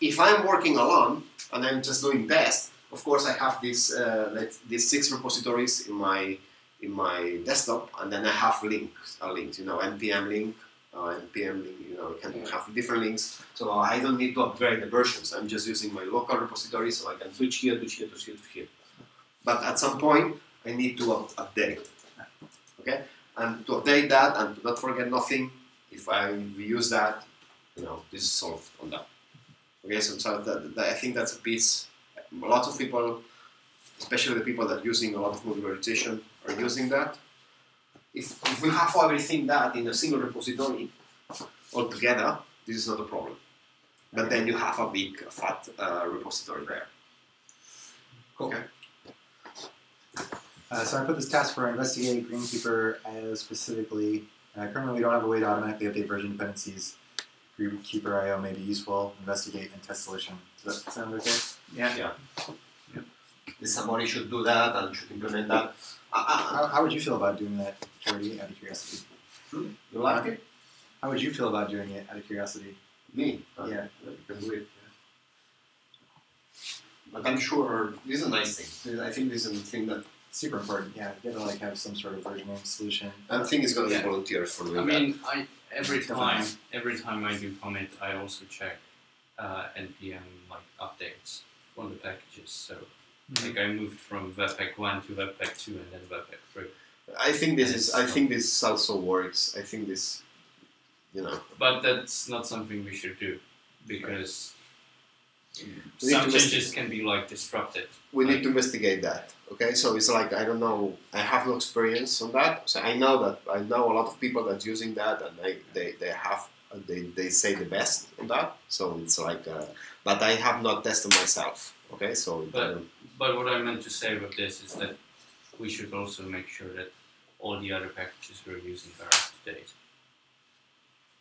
if I'm working alone and I'm just doing tests, of course I have these 6 repositories in my desktop, and then I have links, you know, npm link. npm link, you know, can have different links, so I don't need to upgrade the versions. I'm just using my local repository, so I can switch here to here to here to here. But at some point, I need to update. Okay, and to update that and to not forget nothing, if I reuse that, you know, this is solved on that. Okay, so I think that's a piece. Lots of people, especially the people that are using a lot of modularization, are using that. If we have everything that in a single repository altogether, this is not a problem. But then you have a big, fat repository there. Cool. Okay. So I put this task for investigate Greenkeeper as specifically. Currently, we don't have a way to automatically update version dependencies. Greenkeeper IO may be useful. Investigate and test solution. Does that sound okay? Yeah. Somebody should do that and should implement that. How would you feel about doing that, Jordy, out of curiosity? You like it? How would you feel about doing it out of curiosity? Me? Yeah. You can do it. But I'm sure this is a nice thing. I think this is a thing that super important. Yeah, you gotta like have some sort of versioning solution. I think it's gonna be volunteers for doing that. I mean, every time I do commit, I also check npm like updates on the packages. So like I moved from Webpack 1 to Webpack 2 and then Webpack 3. I think this also works. I think this, you know. But that's not something we should do because some changes can be like disrupted. We need to investigate that. Okay, so it's like I don't know. I have no experience on that. So I know a lot of people that's using that, and they say the best on that. So it's like, but I have not tested myself. Okay, so. But what I meant to say with this is that we should also make sure that all the other packages we're using are up to date,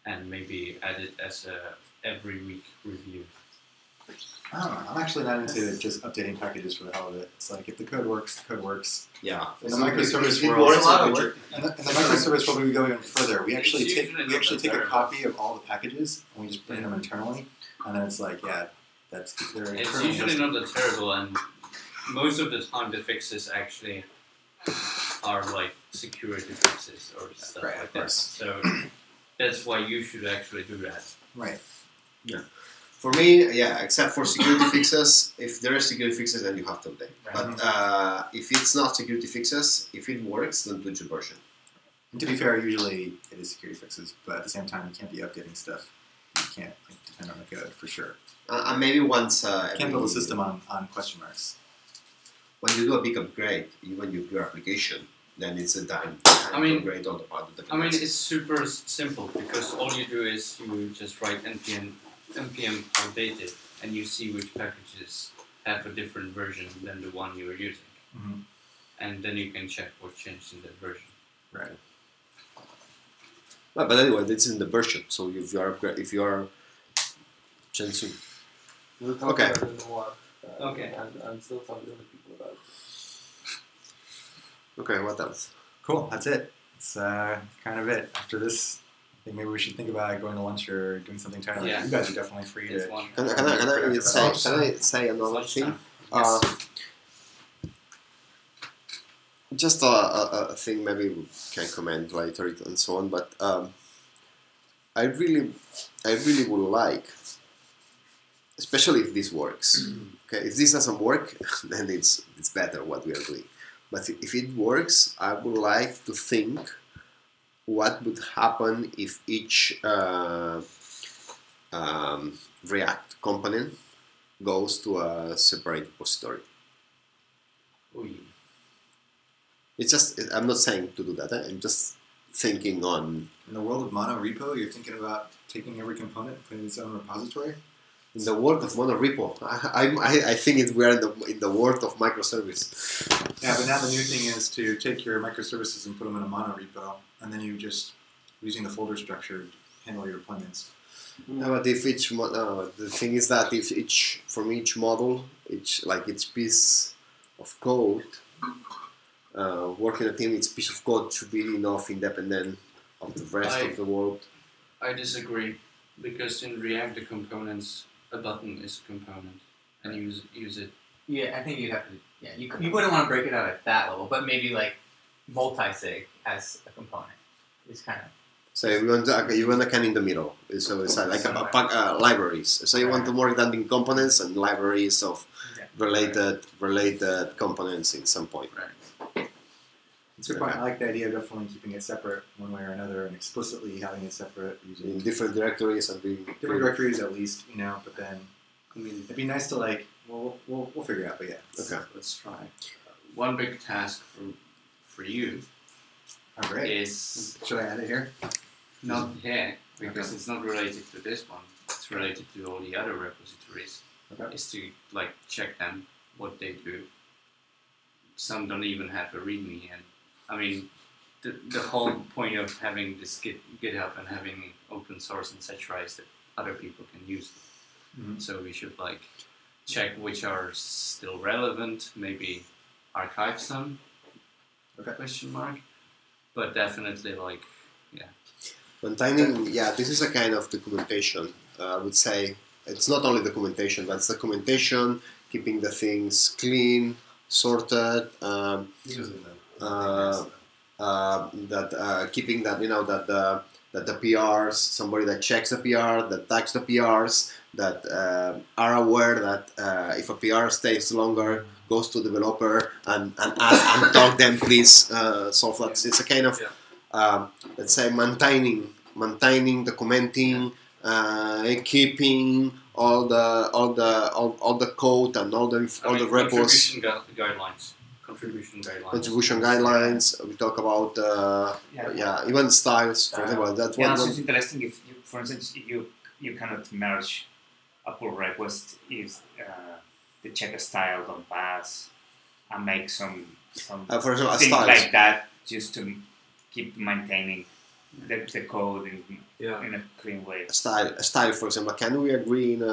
and maybe add it as a every week review. I don't know. I'm actually not into just updating packages for the hell of it. It's like if the code works, the code works. Yeah. In the microservice world, in the microservice world, we go even further. We actually take a copy of all the packages and we just bring them internally, and then it's like, yeah, that's their. It's usually not that terrible, and most of the time the fixes actually are like security fixes or stuff like that. So that's why you should actually do that. Right. Yeah. For me, yeah, except for security fixes, if there are security fixes, then you have to update. But if it's not security fixes, if it works, then do your version. And to be fair, usually it is security fixes, but at the same time, you can't be updating stuff. You can't depend on the code, for sure. And maybe once... you can't build a system on question marks. When you do a big upgrade, even your application, then it's a time to upgrade all the part of the I mean, it's super simple, because all you do is you just write npm outdated, and you see which packages have a different version than the one you were using. Mm-hmm. And then you can check what changed in that version. Right. Well, but anyway, it's in the version, so if you are changing. We'll talk Okay. about it in a while. Okay. And still talk to other people about it. Okay, what else? Cool, that's it. It's kind of it. After this, I think maybe we should think about going to lunch or doing something entirely. Yeah. You guys are definitely free to. Can I say another thing? Just a thing maybe we can comment later and so on, but I really would like, especially if this works. Okay, if this doesn't work, then it's better what we are doing. But if it works, I would like to think what would happen if each React component goes to a separate repository. It's just, I'm not saying to do that, I'm just thinking on... In the world of mono repo, you're thinking about taking every component and putting its own repository? In the world of monorepo, I think we are in the world of microservice. Yeah, but now the new thing is to take your microservices and put them in a monorepo, and then you just using the folder structure handle your deployments. No, but if the thing is that if from each model, each piece of code, working a team, each piece of code should be enough independent of the rest of the world. I disagree, because in React the components, a button is a component, and use it. Yeah, I think you'd have to. Yeah, you wouldn't want to break it out at that level, but maybe like multi-sig as a component is kind of. So you want a kind in the middle. So it's like libraries. So you want the more redundant components and libraries of related components in some point. Right. That's a good point. I like the idea of definitely keeping it separate one way or another, and explicitly having it separate using in different directories and different directories at least, But then, I mean, it'd be nice to we'll figure it out. But yeah, okay, let's try. One big task for you. Oh, great. Is should I add it here? Not here, because it's not related to this one. It's related to all the other repositories. Okay. Is to check them, what they do. Some don't even have a README, and I mean, the whole point of having this GitHub and having open source, etc., is that other people can use it. Mm-hmm. So we should check which are still relevant, maybe archive some. Okay. Question mark. But definitely maintaining, this is a kind of documentation. I would say it's not only documentation, but it's documentation, keeping the things clean, sorted, keeping that that the PRs, somebody that checks the PR, that tags the PRs, that are aware that if a PR stays longer, goes to developer and ask and talk them, please solve that. It's a kind of let's say maintaining, documenting, keeping all the code and all the repos. Contribution guidelines. We talk about even styles. For example, that's one. Also, it's interesting if, for instance, you cannot merge a pull request if the checker style don't pass, and make some for example, things styles like that just to keep maintaining the code in a clean way. A style, for example, can we agree in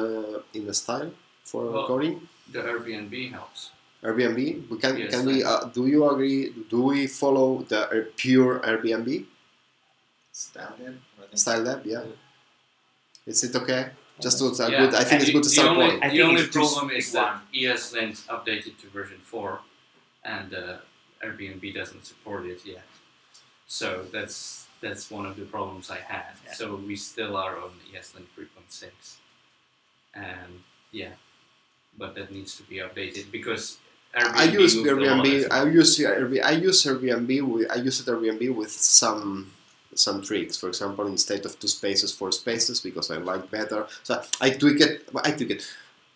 a style for coding? The Airbnb helps. Airbnb, Yes, can we? Do you agree? Do we follow the pure Airbnb style lab? Yeah. Is it okay? Just to good. I think it's good to start point. The only problem is that ESLint updated to version 4, and Airbnb doesn't support it yet. So that's one of the problems I had. Yeah. So we still are on ESLint 3.6, and but that needs to be updated because Airbnb I use Airbnb. I use Airbnb with some tricks. For example, instead of 2 spaces, 4 spaces, because I like better. So I tweak it.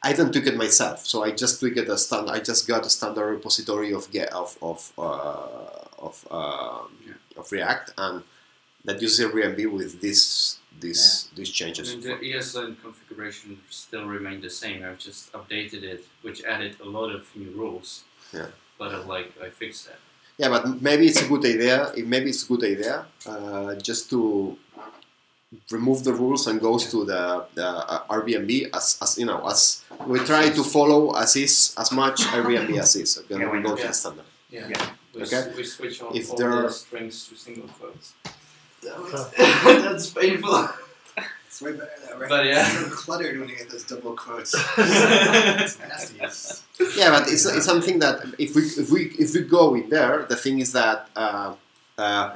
I don't tweak it myself. So I just tweak it I just got a standard repository of React, and that uses Airbnb with these changes. I mean, the ESLint configuration still remained the same. I've just updated it, which added a lot of new rules. Yeah. But I fixed that. Yeah, but maybe it's a good idea. Just to remove the rules and goes to the Airbnb as we try to follow as much Airbnb as is. Okay, we go to the standard. We switch on if all there the strings to single quotes. That's painful. It's way better that way. But it's so cluttered when you get those double quotes. It's nasty. Yeah, but it's something that if we go in there, the thing is that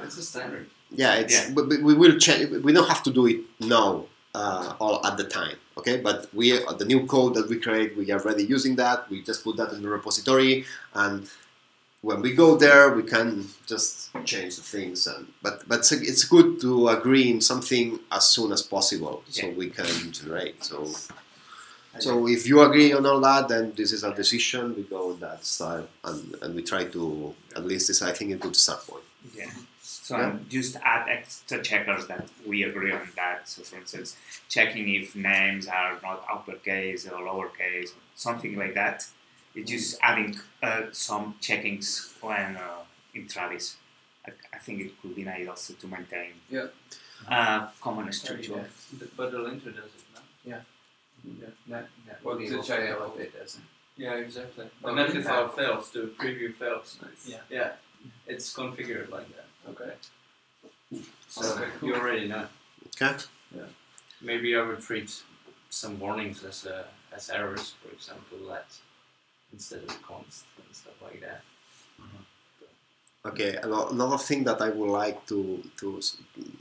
it's a standard. Yeah, we will change. We don't have to do it now all at the time. Okay, but the new code that we create, we are already using that. We just put that in the repository, and when we go there, we can just change the things. But it's good to agree in something as soon as possible, so we can generate. So if you agree on all that, then this is our decision. We go in that style, and we try to at least this. I think a good start point. Yeah. So I'm just add extra checkers that we agree on that. So for instance, checking if names are not uppercase or lowercase, something like that. It's just adding some checkings when in Travis. I think it could be nice also to maintain common structure. But the linter does it, no? Yeah. Well, the it doesn't. Yeah, exactly. Well, The netted file fails, the preview fails. Nice. Yeah. It's configured like that. Okay. So you already know. Okay. Yeah. Maybe I would treat some warnings as errors, for example, that instead of const and stuff like that. Okay, another thing that I would like to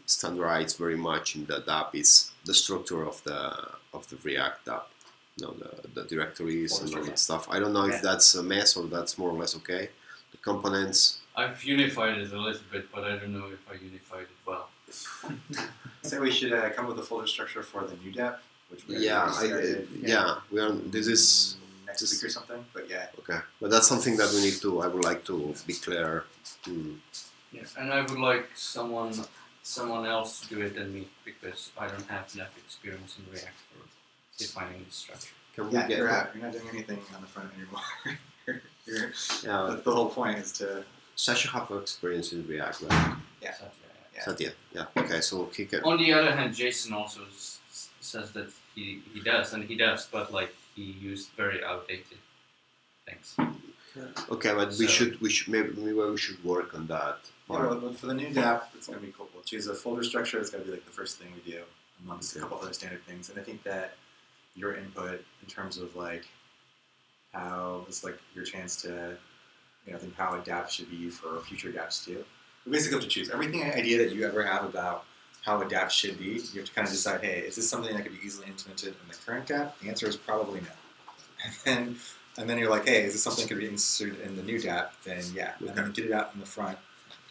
standardize very much in the DApp is the structure of the React DApp. The directories and all that stuff. I don't know if that's a mess or that's more or less okay. The components. I've unified it a little bit, but I don't know if I unified it well. So we should come with a folder structure for the new DApp, which we we are. This is next week or something. But yeah. Okay, but that's something that we need to. I would like to be clear. Yeah, and I would like someone else to do it than me because I don't have enough experience in React for defining the structure. You're not doing anything on the front anymore. The whole point is to. Sasha have experience in React, right? Yeah. Satya, yeah. Okay, so he can. On the other hand, Jason also says that he does, and he does, but like he used very outdated things. Okay, but we should maybe we should work on that. Yeah, but for the new DApp, it's going to be cool. We'll choose a folder structure. It's going to be like the first thing we do amongst a couple other standard things. And I think that your input in terms of like how it's like your chance to think how a DApp should be for future DApps too. We basically have to choose everything idea that you ever have about how a DApp should be. You have to kind of decide, hey, is this something that could be easily implemented in the current DApp? The answer is probably no. And then you're like, hey, is this something that could be inserted in the new DApp? Then yeah, and then get it out in the front.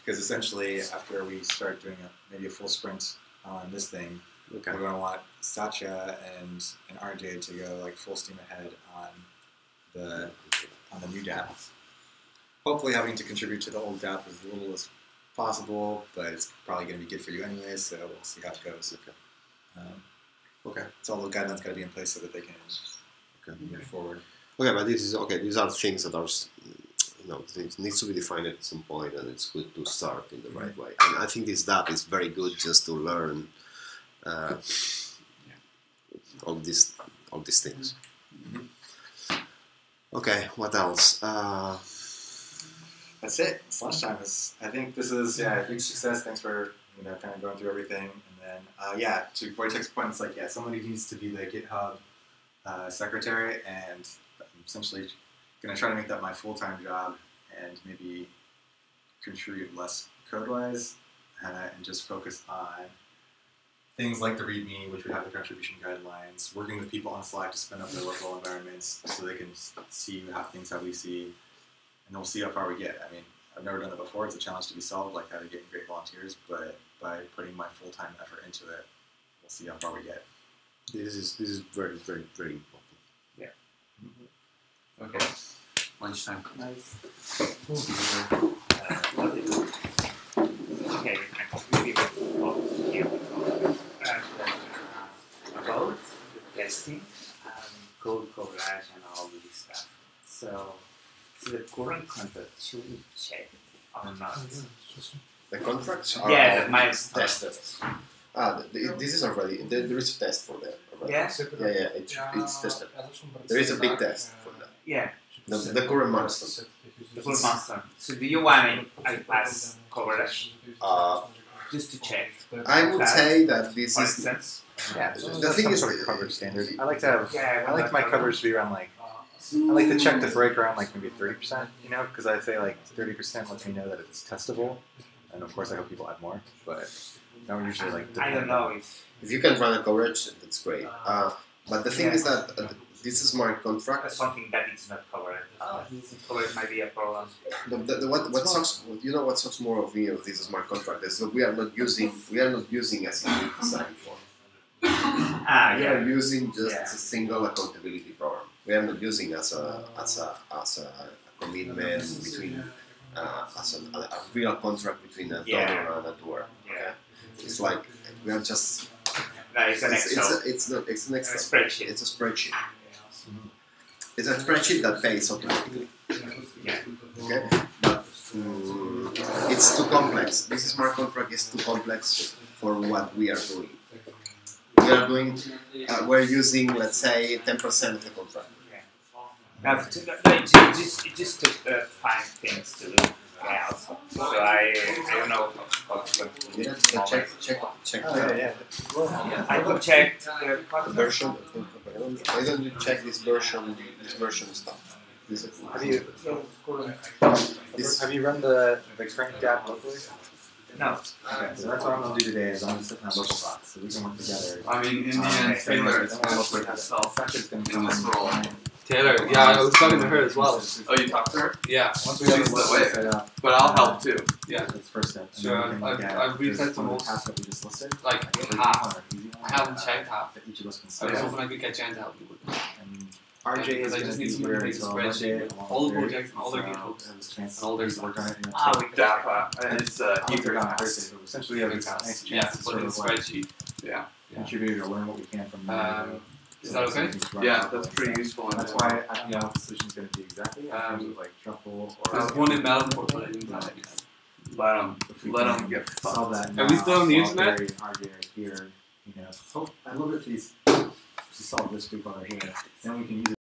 Because essentially, after we start doing maybe a full sprint on this thing, we're going to want Satya and RJ to go like full steam ahead on the new DApp. Hopefully, having to contribute to the old DApp as little as possible, but it's probably going to be good for you anyway. So we'll see how it goes. Okay. So all the guidelines got to be in place so that they can move forward. Okay, but this is okay. These are things that are. Things needs to be defined at some point, and it's good to start in the right way. And I think this DApp is very good just to learn all these things. Okay, what else? That's it. It's lunchtime. I think this is a huge success. Thanks for kind of going through everything. And then to Wojtek's point, it's like somebody needs to be the GitHub secretary, and I'm essentially going to try to make that my full-time job and maybe contribute less code-wise and just focus on things like the README, which would have the contribution guidelines, working with people on Slack to spin up their local environments so they can see how we see, and then we'll see how far we get. I mean, I've never done that before. It's a challenge to be solved, like how to get great volunteers, but by putting my full-time effort into it, we'll see how far we get. This is very, very, very important. Yeah. Okay. Lunchtime. Nice. Okay, about the testing and code coverage and all this stuff. So the current contract should we check or not? The contracts are tested. This is already there is a test for that already. It's tested. There is a big test for that. Yeah. The current milestone. The current milestone. So do you want I pass coverage? Just to check. I would say that this is. The thing is coverage standard. I like to have. I like my coverage to be around like. I like to check the break around like maybe 30%. Because I say like 30% lets me know that it's testable, and of course I hope people add more. But I don't usually like. I don't know if you can run a coverage, that's great. But the thing is that this is my contract. Something that is not covered. Coverage might be a problem. What sucks? What sucks more of me of this is my contract is that we are not using as a design form. We are using just a single accountability program. We are not using as a commitment between as a real contract between a donor and a doer. Okay? It's like we are just. No, it's an Excel. It's an Excel. Spreadsheet. It's a spreadsheet. It's a spreadsheet that pays automatically. Yeah. Okay, but it's too complex. This smart contract is too complex for what we are doing. We are doing. We're using, let's say, 10% of the contract. Now, it just took 5 things to do. Yeah, so I don't know how to check. I could check the version. Why don't you check this version stuff? Have you run the current DAO locally? No. Okay, so that's what I'm going to do today is I'm going to sit in that local box so we can work together. I mean, in the end, Taylor is going to look like this. in this role. Taylor, yeah, I was talking to her as well. Oh, you talked to her? Yeah. Once we have She's the the website way, set up, but I'll help too. Yeah. That's the first step. And Sure, then we can I've reset the most, tasks that we just listed. like half. I haven't checked half. That each of us can I set was up. hoping I could get Jen to help me with it. And RJ Because is I going just to need be someone here to make a until spreadsheet Monday, with along all the with projects and all their GitHubs and all their stuff. work on it. DAO, it's Ether on Thursday, but essentially we have a nice Yeah, chance to put in a sort of like spreadsheet. Yeah. contribute or learn what we can from Is that okay? Yeah, that's pretty useful. That's why I don't know what the solution is going to be exactly in terms of like truffle or. There's one in Melbourne, but I didn't tell you. Let them get solve fucked. that. Are we still on the internet? RJ here, you know. I love it. Please solve this group over here. Then we can use it.